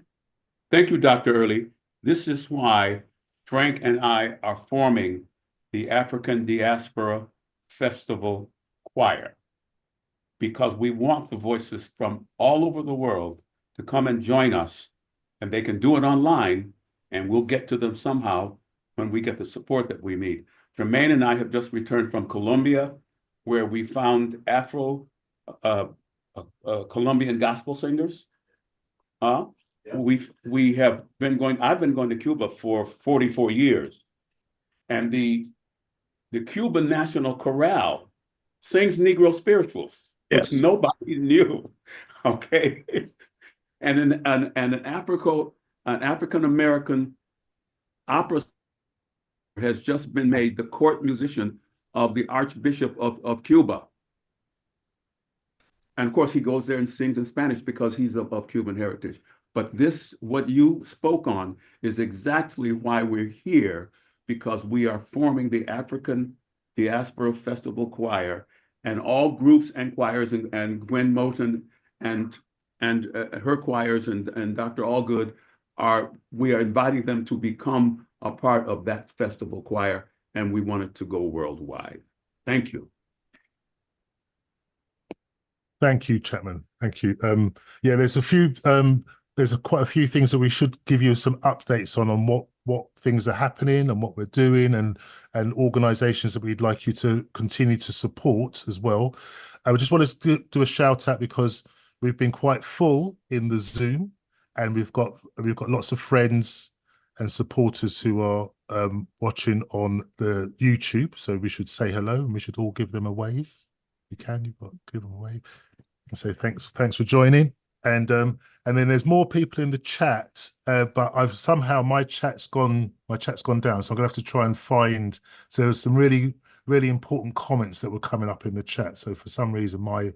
thank you, Dr. Early. This is why Frank and I are forming the African Diaspora Festival Choir, because we want the voices from all over the world to come and join us, and they can do it online, and we'll get to them somehow when we get the support that we need. Jermaine and I have just returned from Colombia, where we found Colombian gospel singers. We have been going, I've been going to Cuba for 44 years. And the Cuban National Chorale sings Negro spirituals, yes, which nobody knew. Okay. And an African-American opera has just been made the court musician of the Archbishop of Cuba. And of course, he goes there and sings in Spanish because he's of Cuban heritage. But this, what you spoke on, is exactly why we're here, because we are forming the African Diaspora Festival Choir, and all groups and choirs, and Gwen Moten and her choirs and Dr. Allgood we are inviting them to become a part of that festival choir, and we want it to go worldwide. Thank you. Thank you, Chapman. Thank you. Yeah, there's quite a few things that we should give you some updates on what things are happening and what we're doing, and organizations that we'd like you to continue to support as well. I just want to do a shout out because we've been quite full in the Zoom, and we've got lots of friends and supporters who are watching on the YouTube. So we should say hello, and we should all give them a wave. You can, you've got to give them a wave and say thanks for joining. And then there's more people in the chat, but I've somehow my chat's gone down, so I'm gonna have to try and find. So there's some really important comments that were coming up in the chat. So for some reason my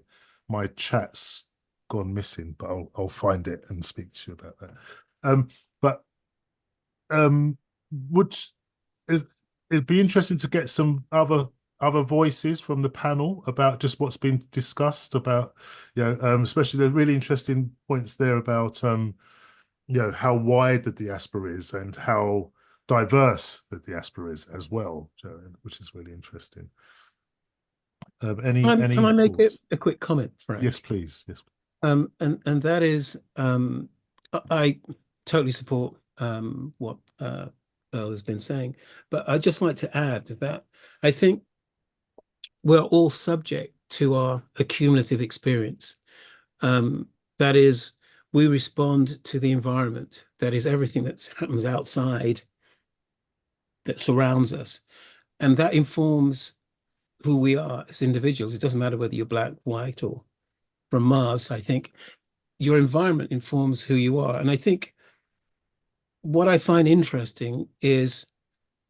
chat's gone missing, but I'll find it and speak to you about that. it'd be interesting to get some other voices from the panel about just what's been discussed about, especially the really interesting points there about, how wide the diaspora is and how diverse the diaspora is as well, which is really interesting. Can I make a quick comment, Frank? Yes, please. Yes. And that is, I totally support what Earl has been saying, but I'd just like to add that I think we're all subject to our accumulative experience. That is, we respond to the environment. That is everything that happens outside that surrounds us. And that informs who we are as individuals. It doesn't matter whether you're black, white, or from Mars. I think your environment informs who you are. And I think what I find interesting is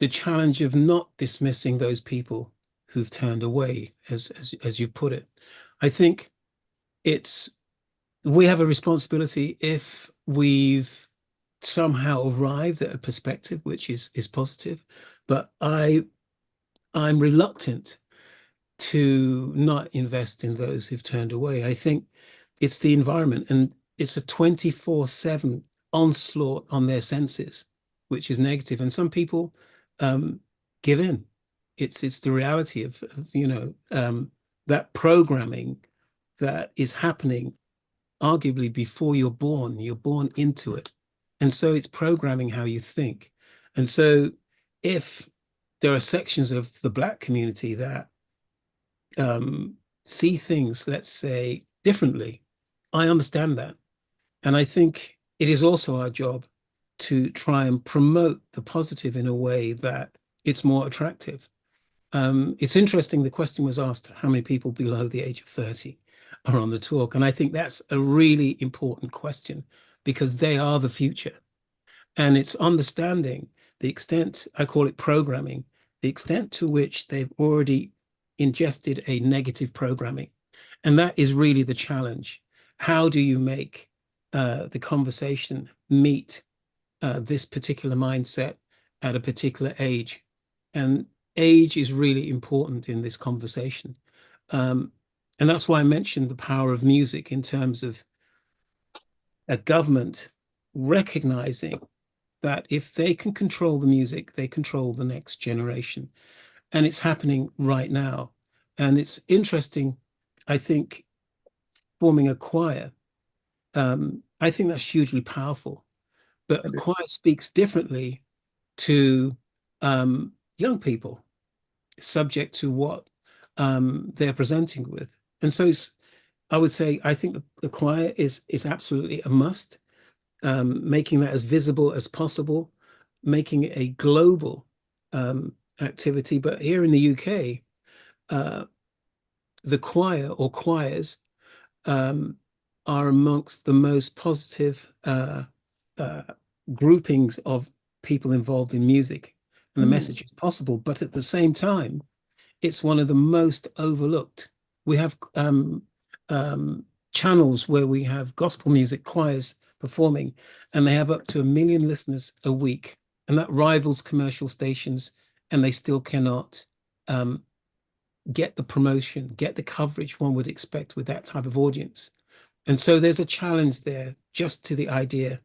the challenge of not dismissing those people who've turned away, as you put it. I think we have a responsibility if we've somehow arrived at a perspective which is positive, but I'm reluctant to not invest in those who've turned away. I think it's the environment, and it's a 24/7 onslaught on their senses, which is negative. And some people give in. It's the reality of that programming that is happening arguably before you're born into it. And so it's programming how you think. And so if there are sections of the Black community that see things, let's say, differently, I understand that. And I think it is also our job to try and promote the positive in a way that it's more attractive. It's interesting, the question was asked, how many people below the age of 30 are on the talk? And I think that's a really important question, because they are the future. And it's understanding the extent, I call it programming, the extent to which they've already ingested a negative programming. And that is really the challenge. How do you make the conversation meet this particular mindset at a particular age? And age is really important in this conversation. And that's why I mentioned the power of music in terms of a government recognizing that if they can control the music, they control the next generation. And it's happening right now. And it's interesting, I think, forming a choir. I think that's hugely powerful. But a choir speaks differently to young people, subject to what they're presenting with. And so I would say, I think the choir is absolutely a must, making that as visible as possible, making it a global activity. But here in the UK, the choir or choirs are amongst the most positive groupings of people involved in music, and the message is possible. But at the same time, it's one of the most overlooked. We have channels where we have gospel music choirs performing, and they have up to 1 million listeners a week, and that rivals commercial stations, and they still cannot get the promotion, get the coverage one would expect with that type of audience. And so there's a challenge there just to the idea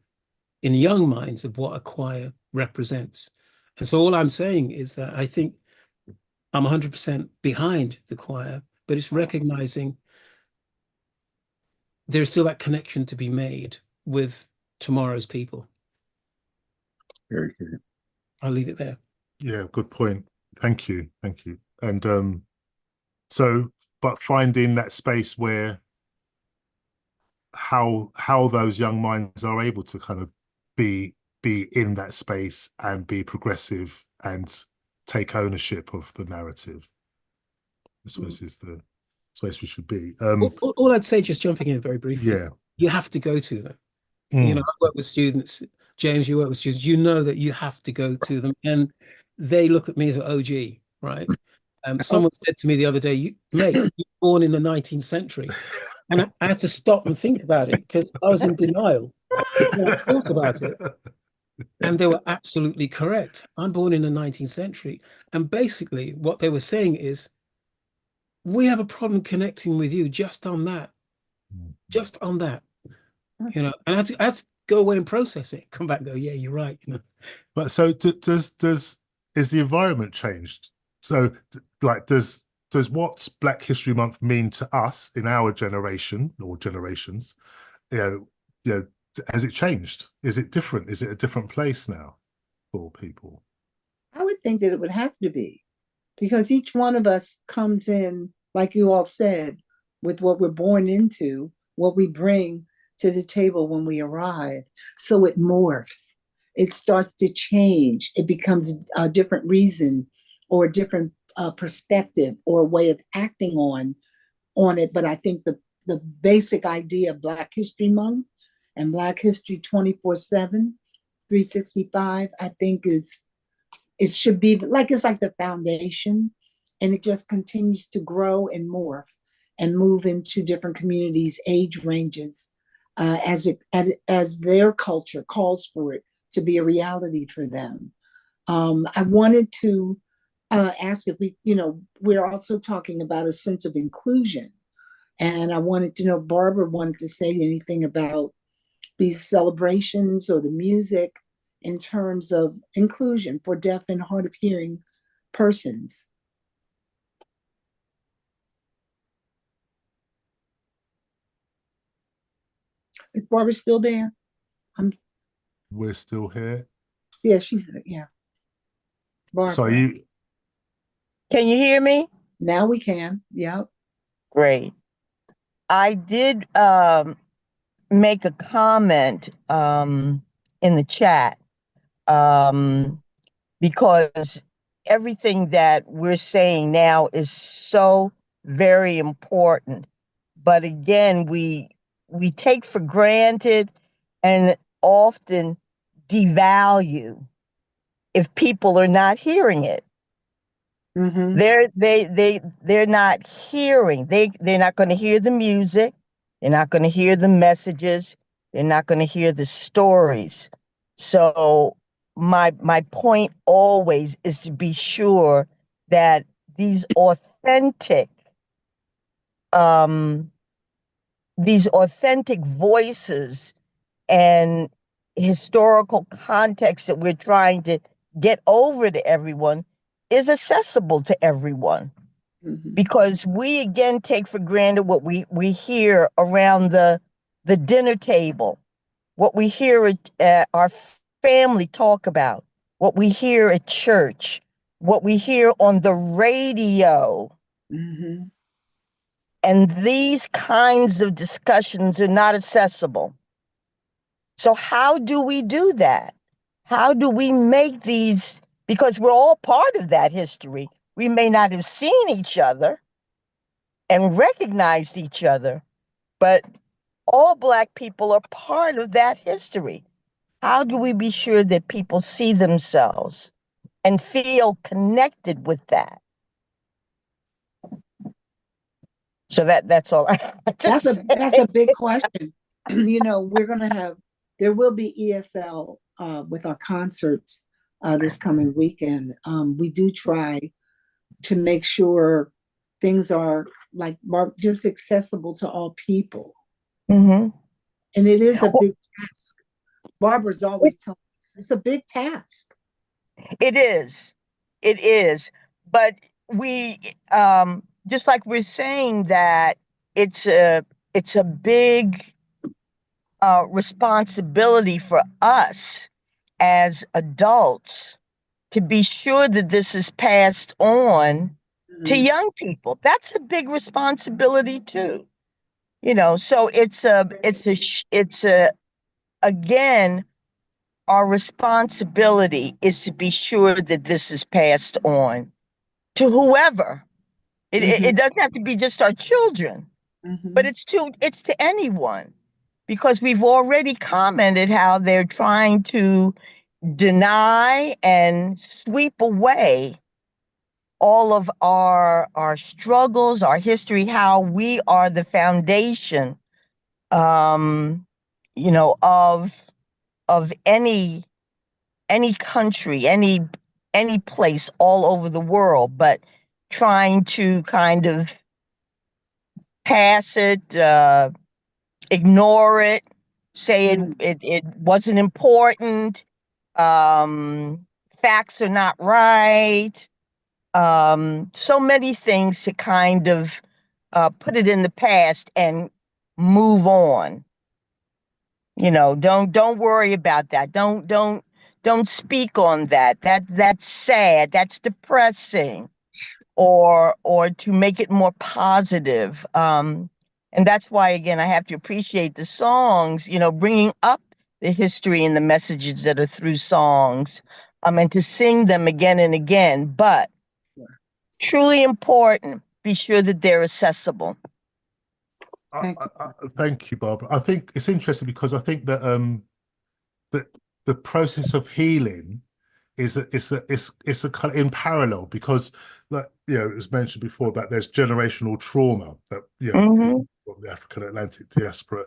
in young minds of what a choir represents. And so all I'm saying is that I think I'm 100% behind the choir, but it's recognizing there's still that connection to be made with tomorrow's people. Very good. I'll leave it there. Yeah, good point. Thank you. Thank you. And but finding that space where how those young minds are able to kind of be in that space and be progressive and take ownership of the narrative, I suppose is the space we should be. All I'd say, just jumping in very briefly, yeah, you have to go to them. You know, I work with students. James, you work with students. You know that you have to go to them, and they look at me as an OG, right? Someone said to me the other day, "Mate, you were born in the 19th century," and I had to stop and think about it because I was in denial. I thought about it, And they were absolutely correct. I'm born in the 19th century. And basically what they were saying is, we have a problem connecting with you just on that, just on that, you know, and I had to go away and process it, come back and go, yeah, you're right. You know? But so is the environment changed? So like, does what's Black History Month mean to us in our generation or generations? You know, has it changed? Is it different? Is it a different place now for people? I would think that it would have to be, because each one of us comes in, like you all said, with what we're born into, what we bring to the table when we arrive. So it morphs. It starts to change. It becomes a different reason or a different perspective or way of acting on it. But I think the basic idea of Black History Month and Black History 24/7, 365, I think it should be like, it's like the foundation, and it just continues to grow and morph and move into different communities, age ranges, as their culture calls for it to be a reality for them. I wanted to ask if we're also talking about a sense of inclusion. And I wanted to know, Barbara wanted to say anything about these celebrations or the music in terms of inclusion for deaf and hard of hearing persons. Is Barbara still there? We're still here. Yeah, she's there. Yeah. Barbara. So Can you hear me? Now we can. Yep. Great. I did make a comment in the chat because everything that we're saying now is so very important. But again, we take for granted and often devalue if people are not hearing it. Mm-hmm. They're not hearing. They're not going to hear the music. They're not going to hear the messages. They're not going to hear the stories. So my point always is to be sure that these authentic voices and historical context that we're trying to get over to everyone is accessible to everyone. Mm-hmm. Because we again take for granted what we hear around the dinner table, what we hear our family talk about, what we hear at church, what we hear on the radio. Mm-hmm. And these kinds of discussions are not accessible. So how do we do that? How do we make these, because we're all part of that history. We may not have seen each other and recognized each other, but all Black people are part of that history. How do we be sure that people see themselves and feel connected with that? So that's all I have to say. That's a big question. There will be ESL with our concerts this coming weekend. We do try to make sure things are like just accessible to all people. Mm-hmm. And it is a big task. Barbara's always telling us it's a big task. It is. But we just like we're saying that it's a big responsibility for us as adults to be sure that this is passed on to young people. That's a big responsibility too. So again, our responsibility is to be sure that this is passed on to whoever. It doesn't have to be just our children, but it's to anyone, because we've already commented how they're trying to deny and sweep away all of our struggles, our history, how we are the foundation, of any any country, any place all over the world, but trying to kind of pass it, ignore it, say it wasn't important, facts are not right, so many things to kind of put it in the past and move on. You know, don't worry about that. Don't speak on that. That's sad. That's depressing. Or to make it more positive. And that's why, again, I have to appreciate the songs, you know, bringing up the history and the messages that are through songs, and to sing them again and again. But truly important, be sure that they're accessible. Thank you, Barbara. I think it's interesting because I think that the process of healing is a kind of in parallel, because, like, you know, it was mentioned before about there's generational trauma that, you know, the African Atlantic diaspora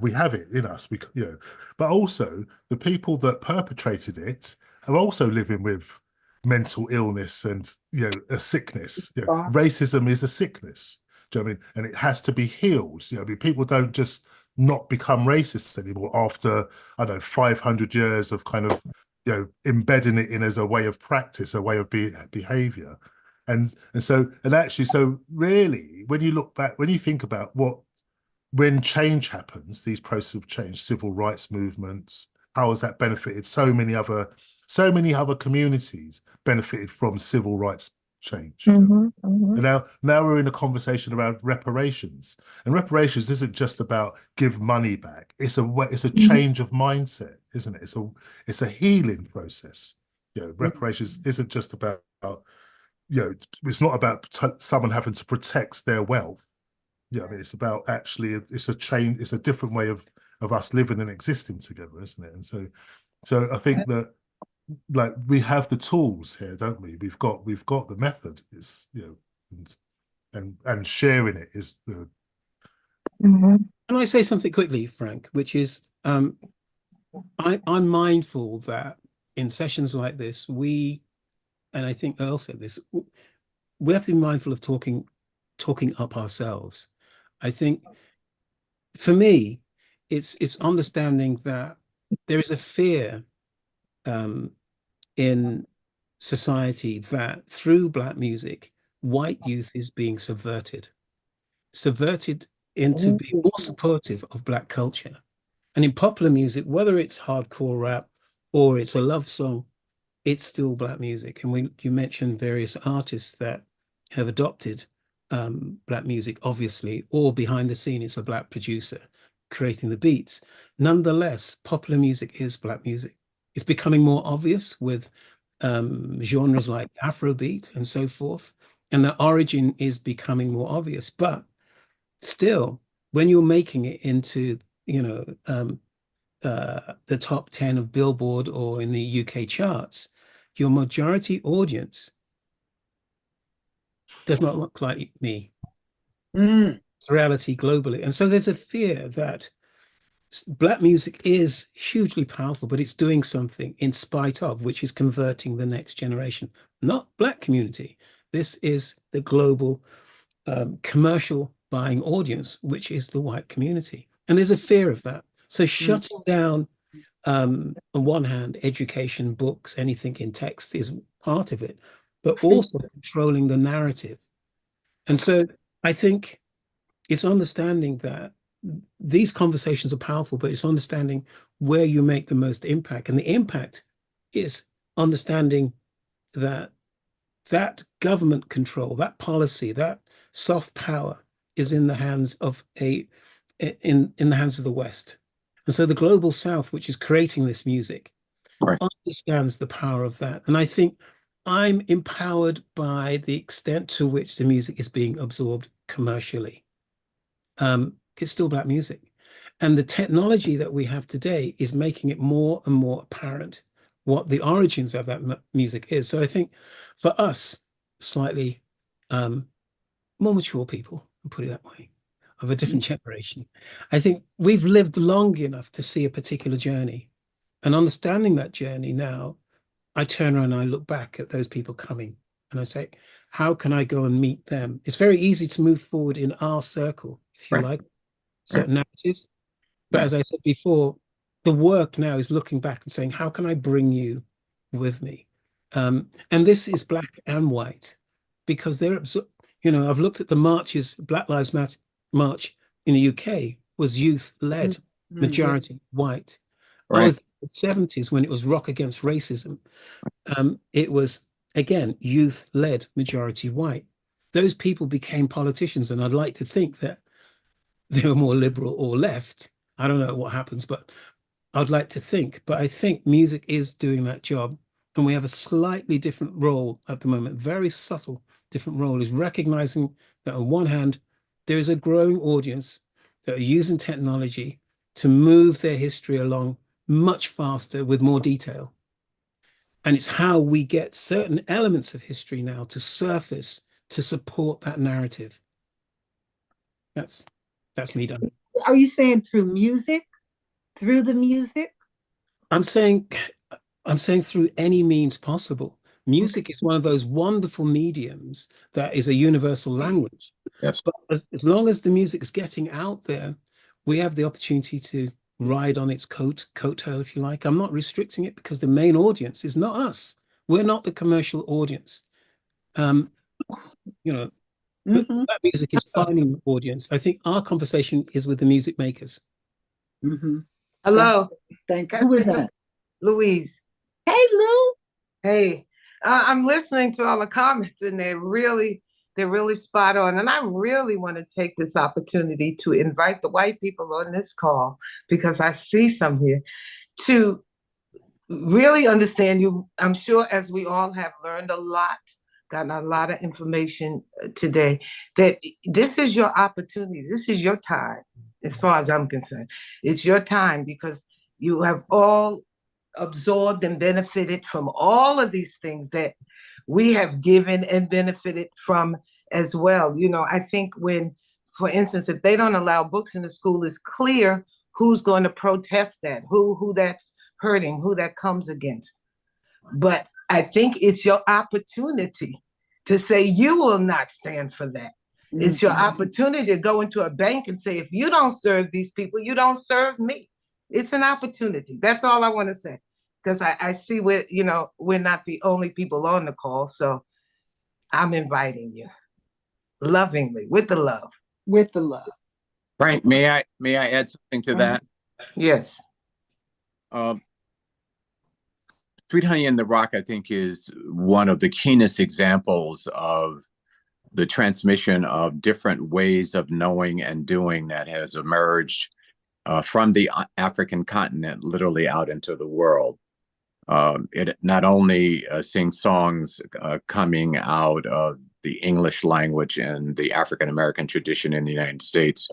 we have it in us, you know, but also the people that perpetrated it are also living with mental illness and, you know, a sickness. You know, racism is a sickness. Do you know what I mean? And it has to be healed. You know, I mean, people don't just not become racist anymore after, I don't know, 500 years of kind of, you know, embedding it in as a way of practice, a way of behavior. And actually, so really, when you look back, when you think about when change happens, these processes of change, civil rights movements, how has that benefited so many other communities benefited from civil rights change. And now we're in a conversation around reparations, and reparations isn't just about give money back. It's a change of mindset, isn't it? It's a healing process. You know, reparations isn't just about, you know, it's not about someone having to protect their wealth. Yeah, I mean, it's about actually, it's a change, it's a different way of us living and existing together, isn't it? And so I think that, like, we have the tools here, don't we? We've got the method. Is, you know, and sharing it is the. Can I say something quickly, Frank? Which is, I'm mindful that in sessions like this, and I think Earl said this, we have to be mindful of talking up ourselves. I think, for me, it's understanding that there is a fear in society that through Black music, white youth is being subverted into being more supportive of Black culture. And in popular music, whether it's hardcore rap or it's a love song, it's still Black music. And you mentioned various artists that have adopted Black music, obviously, or behind the scene, it's a Black producer creating the beats. Nonetheless, popular music is Black music. It's becoming more obvious with genres like Afrobeat and so forth, and the origin is becoming more obvious. But still, when you're making it into, you know, the top 10 of Billboard or in the UK charts, your majority audience does not look like me. It's reality globally. And so there's a fear that Black music is hugely powerful, but it's doing something in spite of, which is converting the next generation, not Black community. This is the global commercial buying audience, which is the white community. And there's a fear of that. So shutting down, on one hand, education, books, anything in text is part of it, but also controlling the narrative. And so I think it's understanding that these conversations are powerful, but it's understanding where you make the most impact. And the impact is understanding that government control, that policy, that soft power is in the hands of in the hands of the West. And so the global South, which is creating this music, understands the power of that. And I think I'm empowered by the extent to which the music is being absorbed commercially. It's still Black music. And the technology that we have today is making it more and more apparent what the origins of that music is. So I think for us, slightly more mature people, I'll put it that way, of a different generation, I think we've lived long enough to see a particular journey. And understanding that journey now, I turn around and I look back at those people coming and I say, how can I go and meet them? It's very easy to move forward in our circle, if you like, certain narratives. But as I said before, the work now is looking back and saying, how can I bring you with me? And this is black and white, because I've looked at the marches. Black Lives Matter march in the UK was youth-led, majority white. I was in the 70s when it was Rock Against Racism. It was, again, youth-led, majority white. Those people became politicians, and I'd like to think that they were more liberal or left. I don't know what happens, but I'd like to think. But I think music is doing that job, and we have a slightly different role at the moment, very subtle different role, is recognizing that on one hand, there is a growing audience that are using technology to move their history along much faster with more detail. And it's how we get certain elements of history now to surface to support that narrative. That's me done. Are you saying through music? Through the music? I'm saying through any means possible. Music is one of those wonderful mediums that is a universal language. Yes. But as long as the music is getting out there, we have the opportunity to ride on its coattail, if you like. I'm not restricting it because the main audience is not us. We're not the commercial audience. But that music is finding the audience. I think our conversation is with the music makers. Hello. Thank you. Who is that? Louise. Hey, Lou. Hey, I'm listening to all the comments, and they're really spot on. And I really want to take this opportunity to invite the white people on this call, because I see some here, to really understand you. I'm sure, as we all have learned a lot, gotten a lot of information today, that this is your opportunity. This is your time, as far as I'm concerned. It's your time, because you have all absorbed and benefited from all of these things that we have given and benefited from as well. I think when, for instance, if they don't allow books in the school, it's clear who's going to protest that, who that's hurting, who that comes against. But I think it's your opportunity to say you will not stand for that. It's your opportunity to go into a bank and say, if you don't serve these people, you don't serve me. It's an opportunity. That's all I want to say. Because I see we're not the only people on the call. So I'm inviting you lovingly, with the love. With the love. Frank, may I add something to that? Yes. Sweet Honey in the Rock, I think, is one of the keenest examples of the transmission of different ways of knowing and doing that has emerged from the African continent, literally out into the world. It not only sings songs coming out of the English language and the African American tradition in the United States,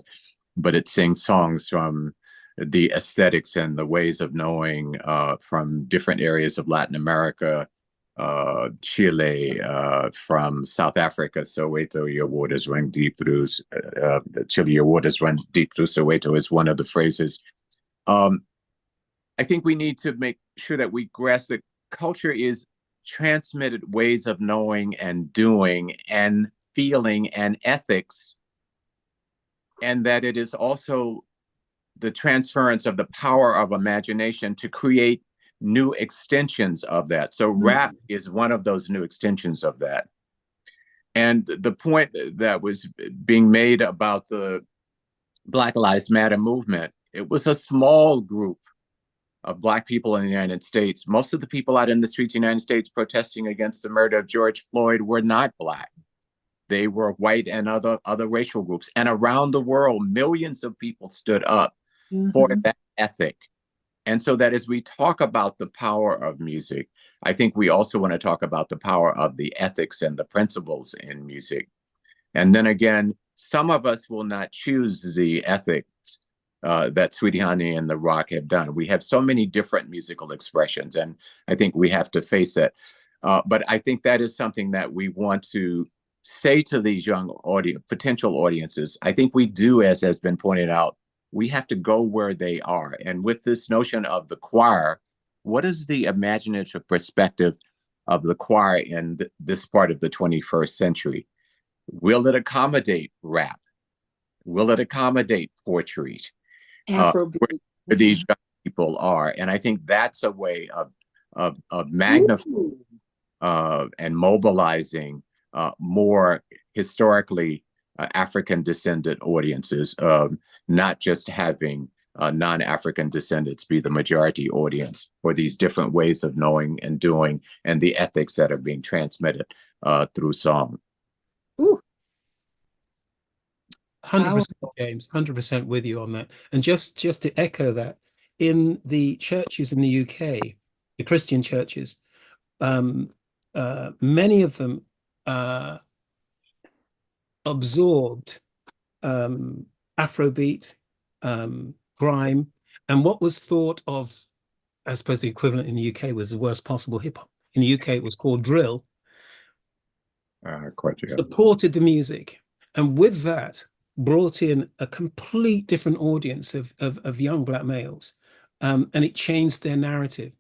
but it sings songs from the aesthetics and the ways of knowing from different areas of Latin America, Chile, from South Africa. Soweto, your waters run deep through. Chile, your waters run deep through Soweto is one of the phrases. I think we need to make sure that we grasp that culture is transmitted ways of knowing and doing and feeling and ethics, and that it is also the transference of the power of imagination to create new extensions of that. So rap is one of those new extensions of that. And the point that was being made about the Black Lives Matter movement, it was a small group of Black people in the United States. Most of the people out in the streets of the United States protesting against the murder of George Floyd were not Black. They were white and other racial groups. And around the world, millions of people stood up for that ethic. And so that as we talk about the power of music, I think we also want to talk about the power of the ethics and the principles in music. And then again, some of us will not choose the ethics that Sweetie Honey and the Rock have done. We have so many different musical expressions, and I think we have to face that. But I think that is something that we want to say to these young potential audiences. I think we do, as has been pointed out, we have to go where they are. And with this notion of the choir, what is the imaginative perspective of the choir in this part of the 21st century? Will it accommodate rap? Will it accommodate poetry? Afrobeat. Where these young people are, and I think that's a way of magnifying and mobilizing more historically African descendant audiences, not just having non-African descendants be the majority audience for these different ways of knowing and doing and the ethics that are being transmitted through song. 100%, James, 100% with you on that. And just to echo that, in the churches in the UK, the Christian churches, many of them absorbed Afrobeat, grime, and what was thought of, I suppose the equivalent in the UK was the worst possible hip hop. In the UK, it was called drill. Supported the music, and with that, brought in a complete different audience of young Black males, and it changed their narrative.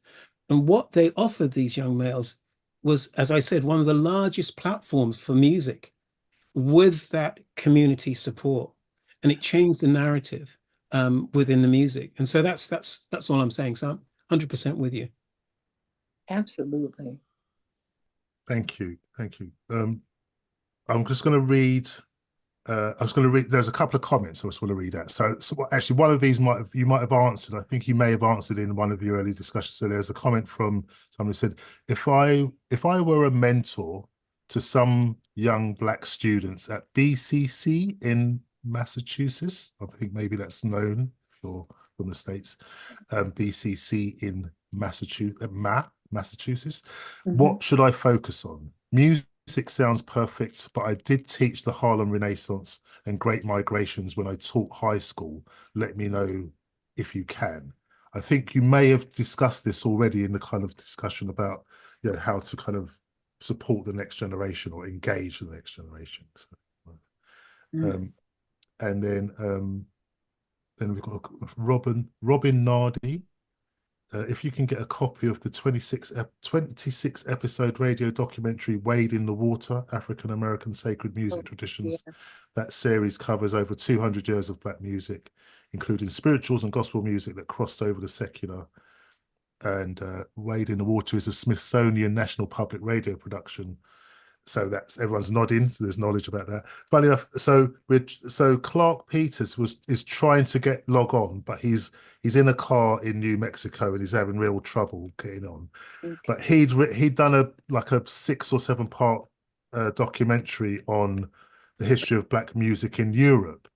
And what they offered these young males was, as I said, one of the largest platforms for music with that community support, and it changed the narrative within the music. And so that's all I'm saying. So I'm 100% with you. Absolutely. Thank you. I'm just going to read. There's a couple of comments I just want to read out. So actually, one of these you might have answered. I think you may have answered in one of your early discussions. So there's a comment from someone who said, if I were a mentor to some young Black students at BCC in Massachusetts, I think maybe that's known from the States, BCC in Massachusetts. What should I focus on? Music sounds perfect, but I did teach the Harlem Renaissance and Great Migrations when I taught high school. Let me know if you can. I think you may have discussed this already in the kind of discussion about how to kind of support the next generation or engage the next generation. So, and then we've got Robin Nardi. If you can get a copy of the 26 episode radio documentary Wade in the Water, African American Sacred Music Traditions, that series covers over 200 years of Black music, including spirituals and gospel music that crossed over the secular. And Wade in the Water is a Smithsonian National Public Radio production. So everyone's nodding, so there's knowledge about that. Funny enough, so Clark Peters is trying to log on, but he's in a car in New Mexico and he's having real trouble getting on. But he'd done a 6 or 7 part documentary on the history of Black music in Europe,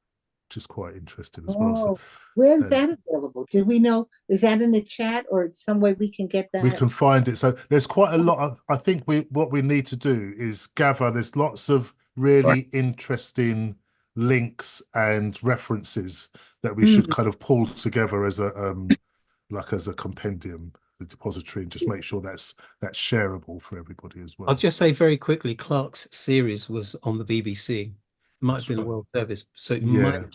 which is quite interesting as well. So, where is that available? Did we know? Is that in the chat or some way we can get that? We can find it. So there's quite a lot of, I think what we need to do is gather, there's lots of really interesting links and references that we should kind of pull together as a compendium, the depository, and just make sure that's shareable for everybody as well. I'll just say very quickly, Clark's series was on the BBC. It might have been a World Service, so it might be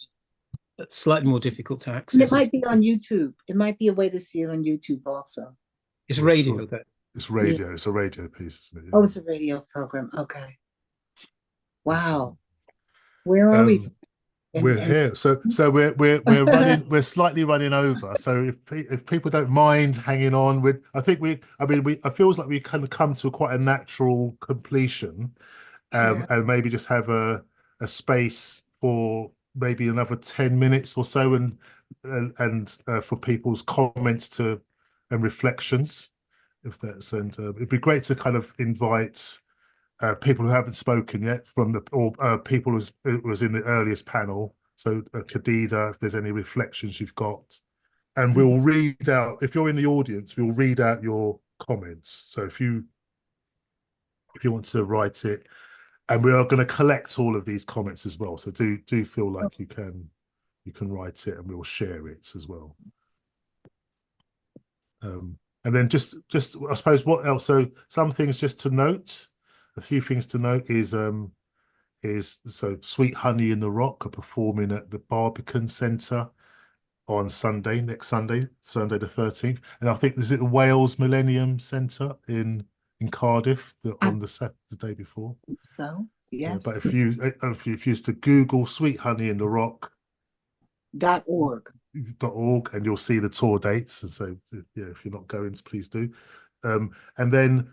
slightly more difficult to access. And it might be on YouTube. It might be a way to see it on YouTube also. It's radio. It's radio. Yeah. It's a radio piece, isn't it? Oh, it's a radio program. Okay. Wow. Where are we? We're here. So we're running. We're slightly running over. So if people don't mind hanging on, it feels like we can come to quite a natural completion, and maybe just have a space for maybe another 10 minutes or so, and for people's comments and reflections, if that's, and it'd be great to kind of invite people who haven't spoken yet people who was in the earliest panel. So Kadidia, if there's any reflections you've got, and we'll read out, if you're in the audience, we'll read out your comments. So if you want to write it, and we are going to collect all of these comments as well. So do feel like you can write it, and we'll share it as well. And then just I suppose what else? So some things just to note. A few things to note is Sweet Honey in the Rock are performing at the Barbican Centre on Sunday, next Sunday, Sunday the 13th. And I think there's at Wales Millennium Centre in Cardiff on the Saturday before. So, yes. Yeah, but if you used to Google Sweet Honey in the Rock .org and you'll see the tour dates. And so, yeah, if you're not going, please do. And then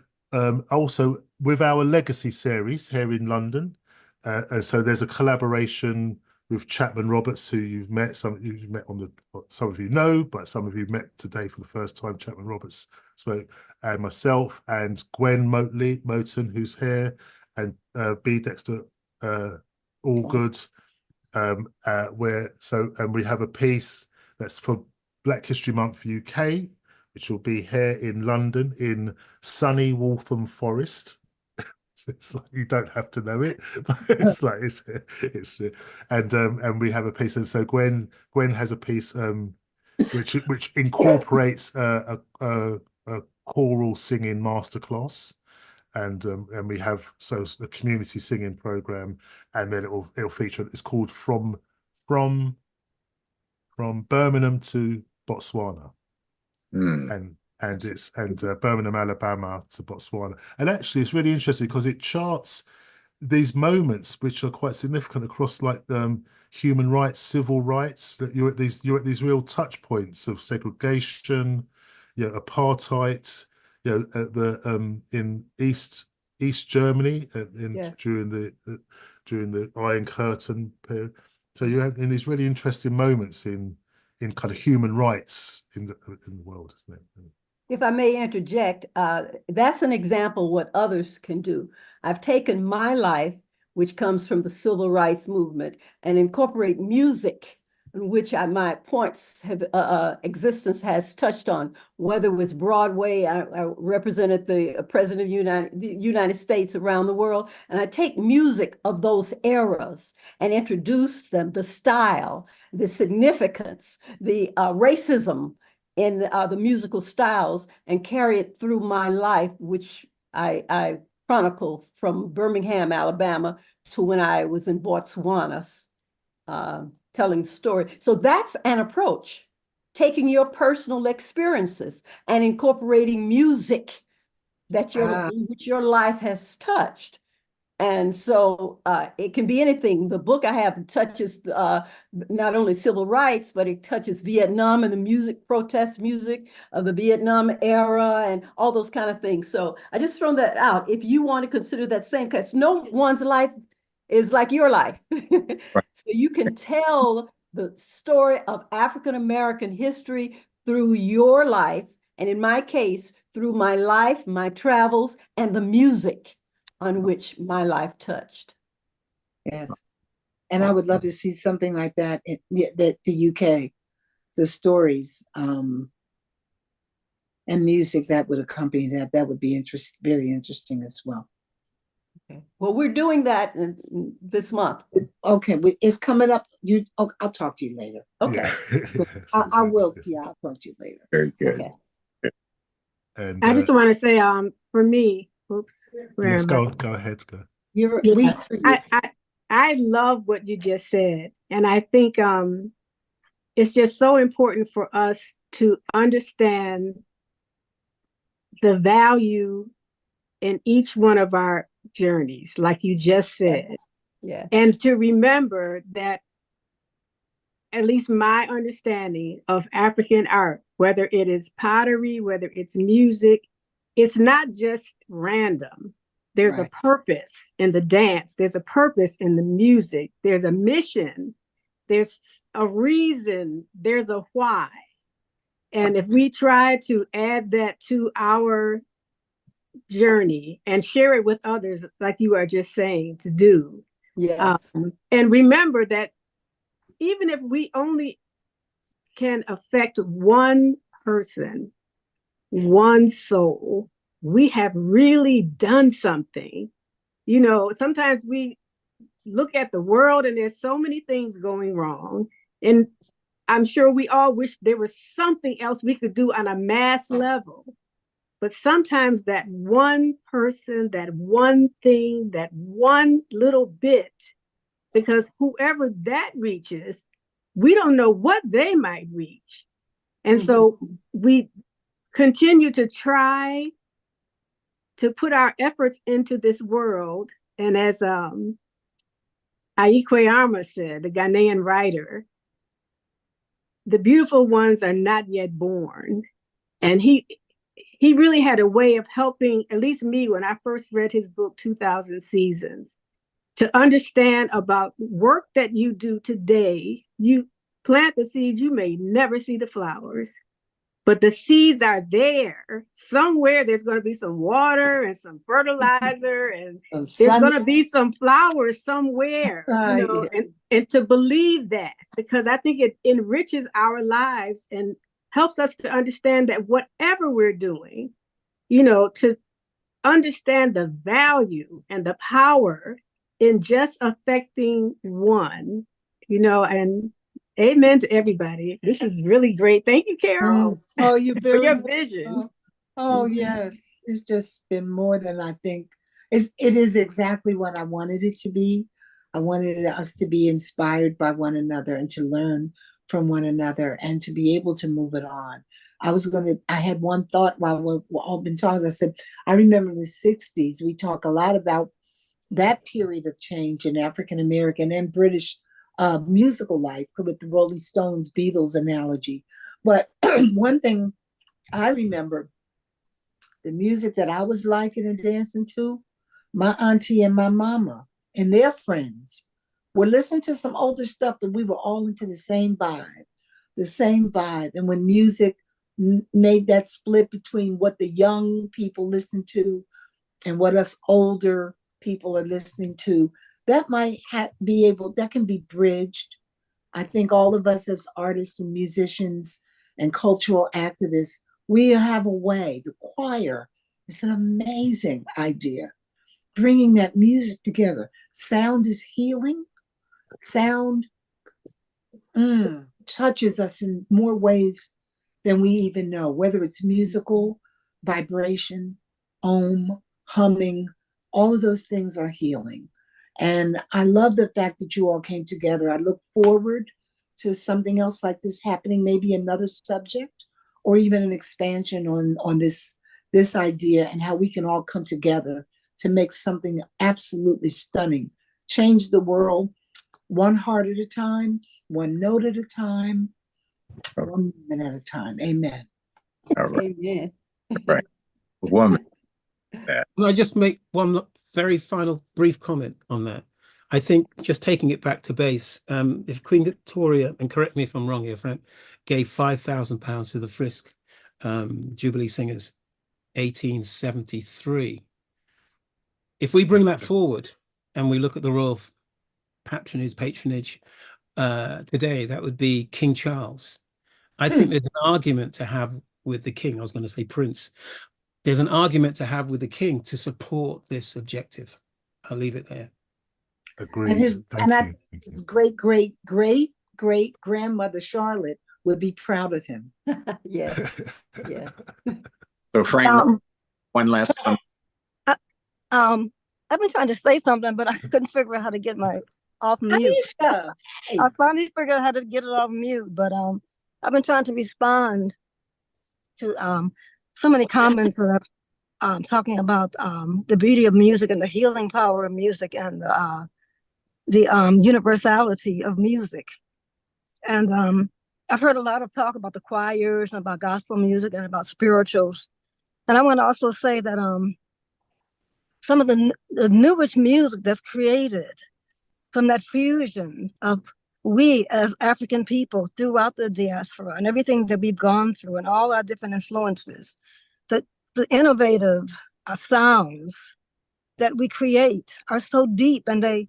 also with our Legacy series here in London, and so there's a collaboration with Chapman Roberts, who you've met. Some of you know, but some of you met today for the first time. Chapman Roberts spoke, and myself and Gwen Moten, who's here, and B Dexter Allgood. And we have a piece that's for Black History Month UK, which will be here in London in sunny Waltham Forest. It's like you don't have to know it, but it's like it's and we have a piece, and so Gwen has a piece which incorporates a choral singing masterclass, and we have a community singing program, and then it'll feature. It's called from Birmingham to Botswana, and it's Birmingham, Alabama to Botswana. And actually it's really interesting because it charts these moments which are quite significant across like human rights, civil rights, that you're at these real touch points of segregation, apartheid, at the in East Germany during the Iron Curtain period. So you have in these really interesting moments in kind of human rights in the world, isn't it? If I may interject, that's an example of what others can do. I've taken my life, which comes from the civil rights movement, and incorporate music, in which my points have existence has touched on. Whether it was Broadway, I represented the President of the United States around the world, and I take music of those eras and introduce them, the style, the significance, the racism in the musical styles, and carry it through my life, which I chronicle from Birmingham, Alabama, to when I was in Botswana, telling the story. So that's an approach, taking your personal experiences and incorporating music that which your life has touched. And so it can be anything. The book I have touches not only civil rights, but it touches Vietnam and the music, protest music of the Vietnam era and all those kind of things. So I just thrown that out. If you want to consider that same, because no one's life is like your life. So you can tell the story of African-American history through your life. And in my case, through my life, my travels, and the music on which my life touched. Yes. And I would love to see something like that in the UK, the stories and music that would accompany that. That would be very interesting as well. Okay. Well, we're doing that this month. Okay, it's coming up. I'll talk to you later. Okay. Yeah. I will. Yeah, I'll talk to you later. Very good. Okay. And I just want to say, for me, oops. Yes, go ahead. Go. I love what you just said, and I think it's just so important for us to understand the value in each one of our journeys, like you just said. Yeah. And to remember that, at least my understanding of African art, whether it is pottery, whether it's music, it's not just random. There's a purpose in the dance. There's a purpose in the music. There's a mission. There's a reason. There's a why. And if we try to add that to our journey and share it with others, like you are just saying to do. Yes. And remember that even if we only can affect one person, one soul, we have really done something. You know, sometimes we look at the world and there's so many things going wrong. And I'm sure we all wish there was something else we could do on a mass level. But sometimes that one person, that one thing, that one little bit, because whoever that reaches, we don't know what they might reach. And so we continue to try to put our efforts into this world. And as Aikwe Arma said, the Ghanaian writer, the beautiful ones are not yet born. And he really had a way of helping, at least me, when I first read his book, 2000 Seasons, to understand about work that you do today. You plant the seeds, you may never see the flowers, but the seeds are there. Somewhere there's going to be some water and some fertilizer, and there's going to be some flowers somewhere, you know, and to believe that, because I think it enriches our lives and helps us to understand that whatever we're doing, you know, to understand the value and the power in just affecting one, you know, and amen to everybody. This is really great. Thank you, Carol. Oh, you're very for your vision. Oh, yes. It's just been more than I think. It is exactly what I wanted it to be. I wanted us to be inspired by one another and to learn from one another and to be able to move it on. I had one thought while we've all been talking. I said, I remember in the 60s, we talk a lot about that period of change in African American and British musical life with the Rolling Stones, Beatles analogy. But one thing I remember, the music that I was liking and dancing to, my auntie and my mama and their friends were listening to some older stuff, but we were all into the same vibe. And when music made that split between what the young people listen to and what us older people are listening to, that might that can be bridged. I think all of us as artists and musicians and cultural activists, we have a way. The choir is an amazing idea, bringing that music together. Sound is healing. Sound touches us in more ways than we even know, whether it's musical, vibration, humming, all of those things are healing. And I love the fact that you all came together. I look forward to something else like this happening, maybe another subject, or even an expansion on this idea and how we can all come together to make something absolutely stunning. Change the world one heart at a time, one note at a time, 1 minute at a time. Amen. All right. Amen. Right. Woman. Can I just make one very final brief comment on that? I think just taking it back to base, if Queen Victoria, and correct me if I'm wrong here, Frank, gave £5,000 to the Frisk Jubilee Singers, 1873. If we bring that forward and we look at the royal patronage today, that would be King Charles. I think there's an argument to have with the king. I was going to say Prince. There's an argument to have with the king to support this objective. I'll leave it there. Agreed. And his great grandmother Charlotte would be proud of him. Yes. Yes. So Frank, one last one. I've been trying to say something, but I couldn't figure out how to get my off mute. Aisha, hey. I finally figured out how to get it off mute, but I've been trying to respond to so many comments that I've talking about the beauty of music and the healing power of music and the universality of music. And I've heard a lot of talk about the choirs and about gospel music and about spirituals. And I want to also say that some of the newest music that's created from that fusion of we as African people throughout the diaspora and everything that we've gone through and all our different influences, the innovative sounds that we create are so deep, and they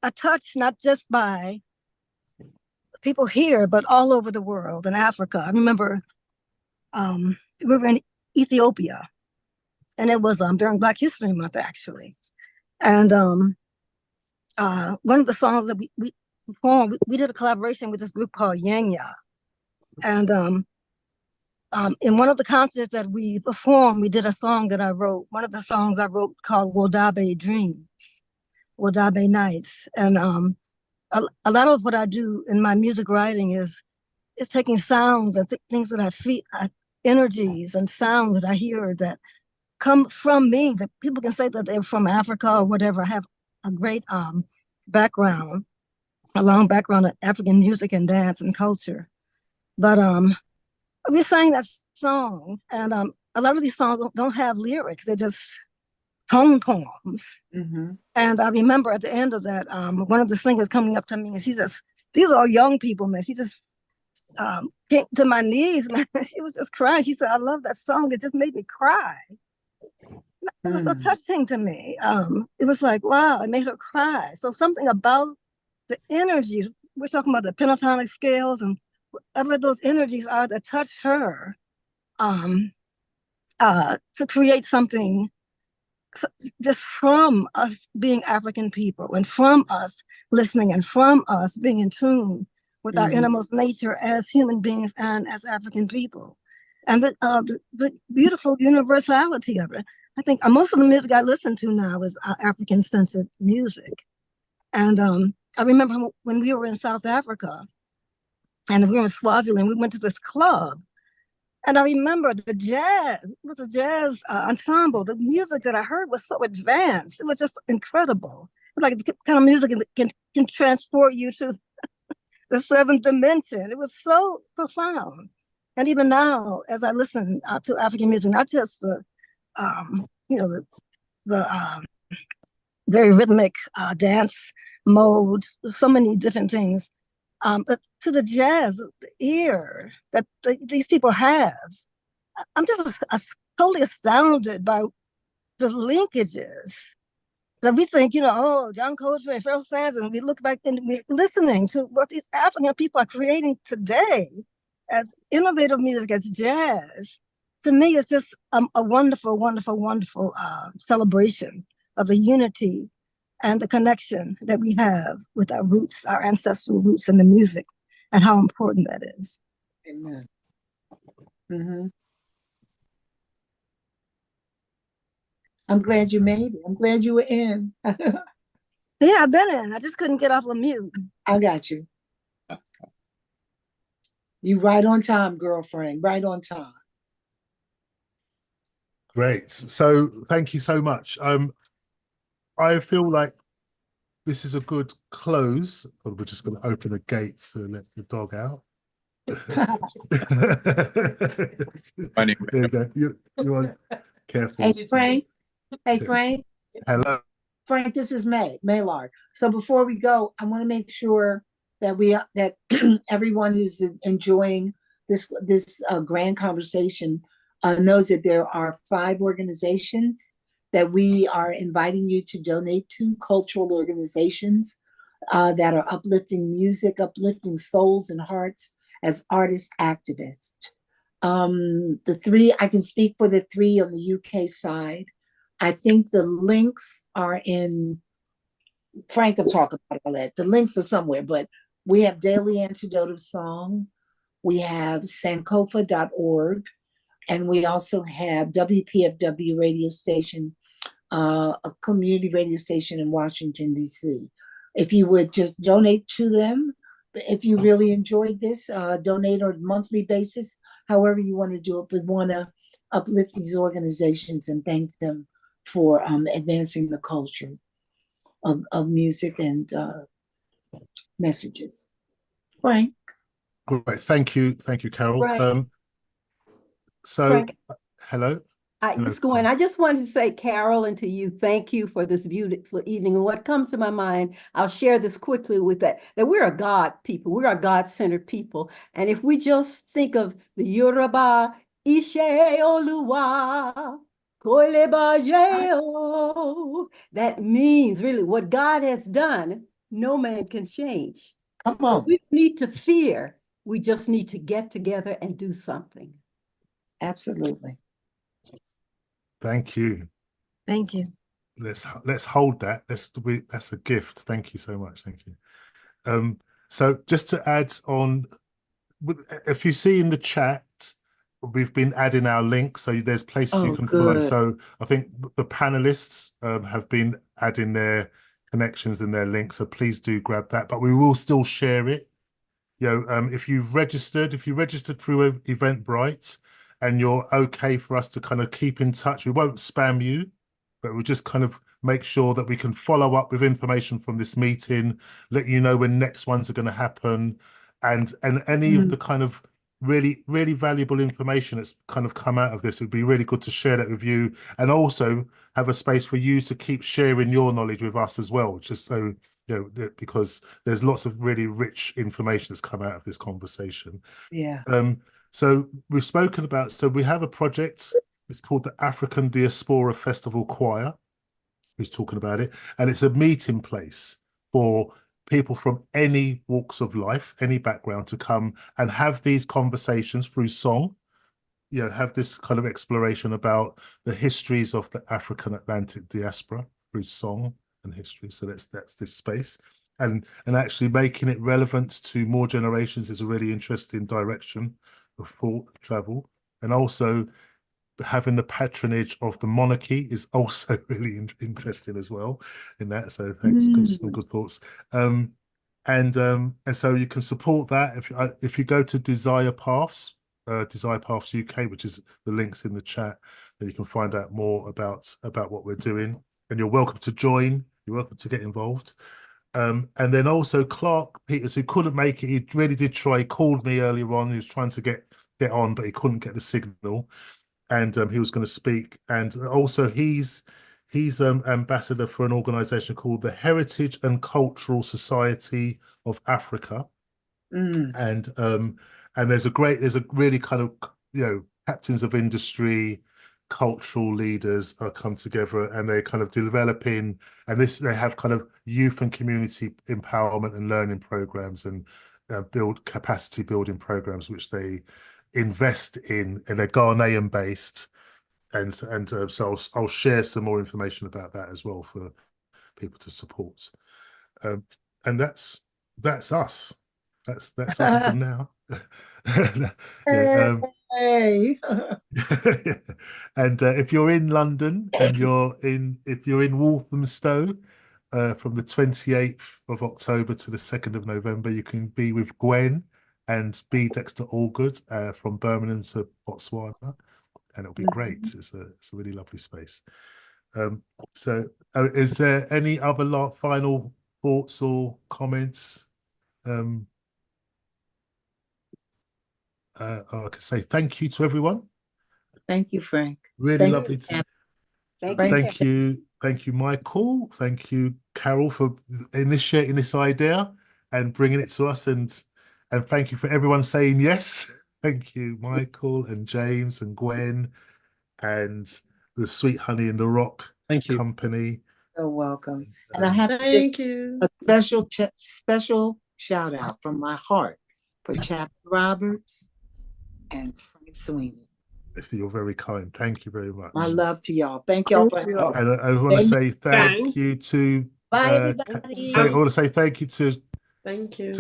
are touched not just by people here, but all over the world in Africa. I remember we were in Ethiopia, and it was during Black History Month, actually. And one of the songs that we performed, we did a collaboration with this group called Yenya. And in one of the concerts that we performed, we did a song that I wrote, one of the songs I wrote called Wodabe Dreams, Wodabe Nights. And a lot of what I do in my music writing is taking sounds and things that I feel, energies and sounds that I hear that come from me, that people can say that they're from Africa or whatever. I have a great background, a long background in African music and dance and culture. But we sang that song, and a lot of these songs don't have lyrics. They're just tone poems. Mm-hmm. And I remember at the end of that, one of the singers coming up to me, and she just, these are all young people, man. She just came to my knees, man. She was just crying. She said, I love that song. It just made me cry. It was so touching to me. It was like, wow, it made her cry. So something about the energies, we're talking about the pentatonic scales and whatever those energies are that touch her to create something just from us being African people and from us listening and from us being in tune with our innermost nature as human beings and as African people. And the beautiful universality of it. I think most of the music I listen to now is African-centered music. And I remember when we were in South Africa and we were in Swaziland, we went to this club. And I remember the jazz, it was a jazz ensemble. The music that I heard was so advanced. It was just incredible. It was like the kind of music that can transport you to the seventh dimension. It was so profound. And even now, as I listen to African music, not just the very rhythmic dance modes, so many different things, but to the jazz, the ear that these people have, I'm just totally astounded by the linkages that we think, oh, John Coltrane, Pharoah Sanders, and we look back and we're listening to what these African people are creating today as innovative music, as jazz. To me, it's just a wonderful, wonderful, wonderful celebration of the unity and the connection that we have with our roots, our ancestral roots in the music, and how important that is. Amen. Mm-hmm. I'm glad you made it. I'm glad you were in. Yeah, I've been in. I just couldn't get off of mute. I got you. You right on time, girlfriend. Right on time. Great. So thank you so much. I feel like this is a good close. We're just going to open the gate to let the dog out. There you go. You want careful. Hey, Frank. Hey, Frank. Hello. Frank, this is Maillard. So before we go, I want to make sure that that everyone who's enjoying this grand conversation knows that there are 5 organizations that we are inviting you to donate to, cultural organizations that are uplifting music, uplifting souls and hearts as artist activists. The 3, I can speak for the 3 on the UK side. I think the links are in, Frank will talk about all that. The links are somewhere, but we have Daily Antidote of Song. We have sankofa.org. And we also have WPFW radio station, a community radio station in Washington, D.C. If you would just donate to them, if you really enjoyed this, donate on a monthly basis, however you want to do it, but want to uplift these organizations and thank them for advancing the culture of music and messages. Frank. Great. Thank you, Carol. Frank. Frank. Hello. Hello. It's Gwen. I just wanted to say, Carol, and to you, thank you for this beautiful evening. And what comes to my mind, I'll share this quickly with that we're a God people. We're a God-centered people. And if we just think of the Yoruba, Ishe Oluwa, Kolebajeo, that means really what God has done, no man can change. Come on. So we need to fear. We just need to get together and do something. Absolutely. Thank you. Thank you. Let's hold that. That's a gift. Thank you so much. Thank you. So just to add on, if you see in the chat, we've been adding our links, so there's places you can follow. So I think the panelists have been adding their connections and their links, so please do grab that. But we will still share it. If you registered through Eventbrite and you're okay for us to kind of keep in touch, we won't spam you, but we'll just kind of make sure that we can follow up with information from this meeting, let you know when next ones are going to happen, and any of the kind of really, really valuable information that's kind of come out of this. It would be really good to share that with you, and also have a space for you to keep sharing your knowledge with us as well, just so, because there's lots of really rich information that's come out of this conversation. Yeah. So we've spoken about, so we have a project, it's called the African Diaspora Festival Choir, who's talking about it, and it's a meeting place for people from any walks of life, any background, to come and have these conversations through song, have this kind of exploration about the histories of the African Atlantic diaspora through song and history. So that's this space, and actually making it relevant to more generations is a really interesting direction of thought, travel, and also having the patronage of the monarchy is also really interesting as well in that. So thanks, some good thoughts. And so you can support that if you go to Desire Paths UK, which is the links in the chat, then you can find out more about what we're doing. And you're welcome to join. You're welcome to get involved. And then also Clark Peters, who couldn't make it, he really did try. He called me earlier on. He was trying to get on, but he couldn't get the signal. And he was going to speak. And also he's ambassador for an organization called the Heritage and Cultural Society of Africa. And there's a really kind of, captains of industry, cultural leaders are come together, and they're kind of developing, and they have kind of youth and community empowerment and learning programs, and build capacity building programs, which they invest in, and they're Ghanaian based, and so I'll share some more information about that as well for people to support. And that's us. That's us for now. Hey. And if you're in London and if you're in Walthamstow, from the 28th of October to the 2nd of November, you can be with Gwen and B. Dexter Allgood from Birmingham to Botswana, and it'll be great. It's a really lovely space. So is there any other final thoughts or comments? I can say thank you to everyone. Thank you, Frank. Really lovely to Thank you. Thank you, Mykaell. Thank you, Carol, for initiating this idea and bringing it to us, and thank you for everyone saying yes. Thank you, Mykaell and James and Gwen and the Sweet Honey in the Rock Company. You're welcome. And I have a special shout out from my heart for Chaplain Roberts and Frank Sweeney. You're very kind. Thank you very much. My love to y'all. Thank y'all for and I want to say thank you to bye everybody. I want to say thank you to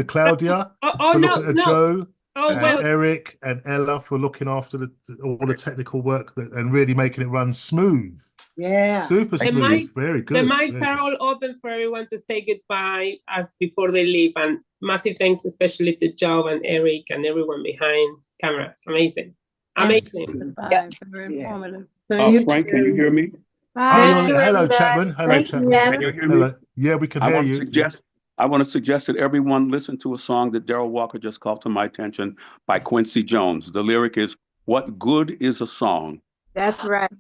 Claudia for looking at Joe, Eric and Ella for looking after all the technical work and really making it run smooth. Yeah, super smooth. Very good. The mics are all open for everyone to say goodbye as before they leave, and massive thanks especially to Joe and Eric and everyone behind cameras. Amazing. Yeah. Very informative. Frank, can you hear me? Hello, Chapman. Hello, Chapman. Can you hear me? Hello. Yeah, we can hear you. I want to suggest that everyone listen to a song that Daryl Walker just called to my attention by Quincy Jones. The lyric is, "What good is a song?" That's right.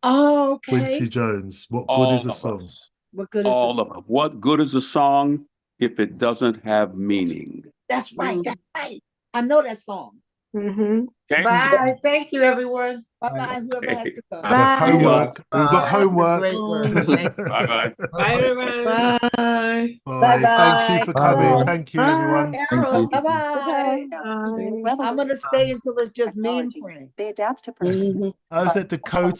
Oh, okay. Quincy Jones. What good is a song? What good is all of them. What good is a song if it doesn't have meaning? That's right. That's right. I know that song. Okay. Bye. Thank you, everyone. Bye-bye, whoever has to go. Homework. We've got homework. Great work. Bye-bye. Bye, everyone. Bye. Bye. Thank you for coming. Thank you, everyone. Bye-bye. I'm going to stay until it's just me and Frank. They adapt to person. I was at Dakota.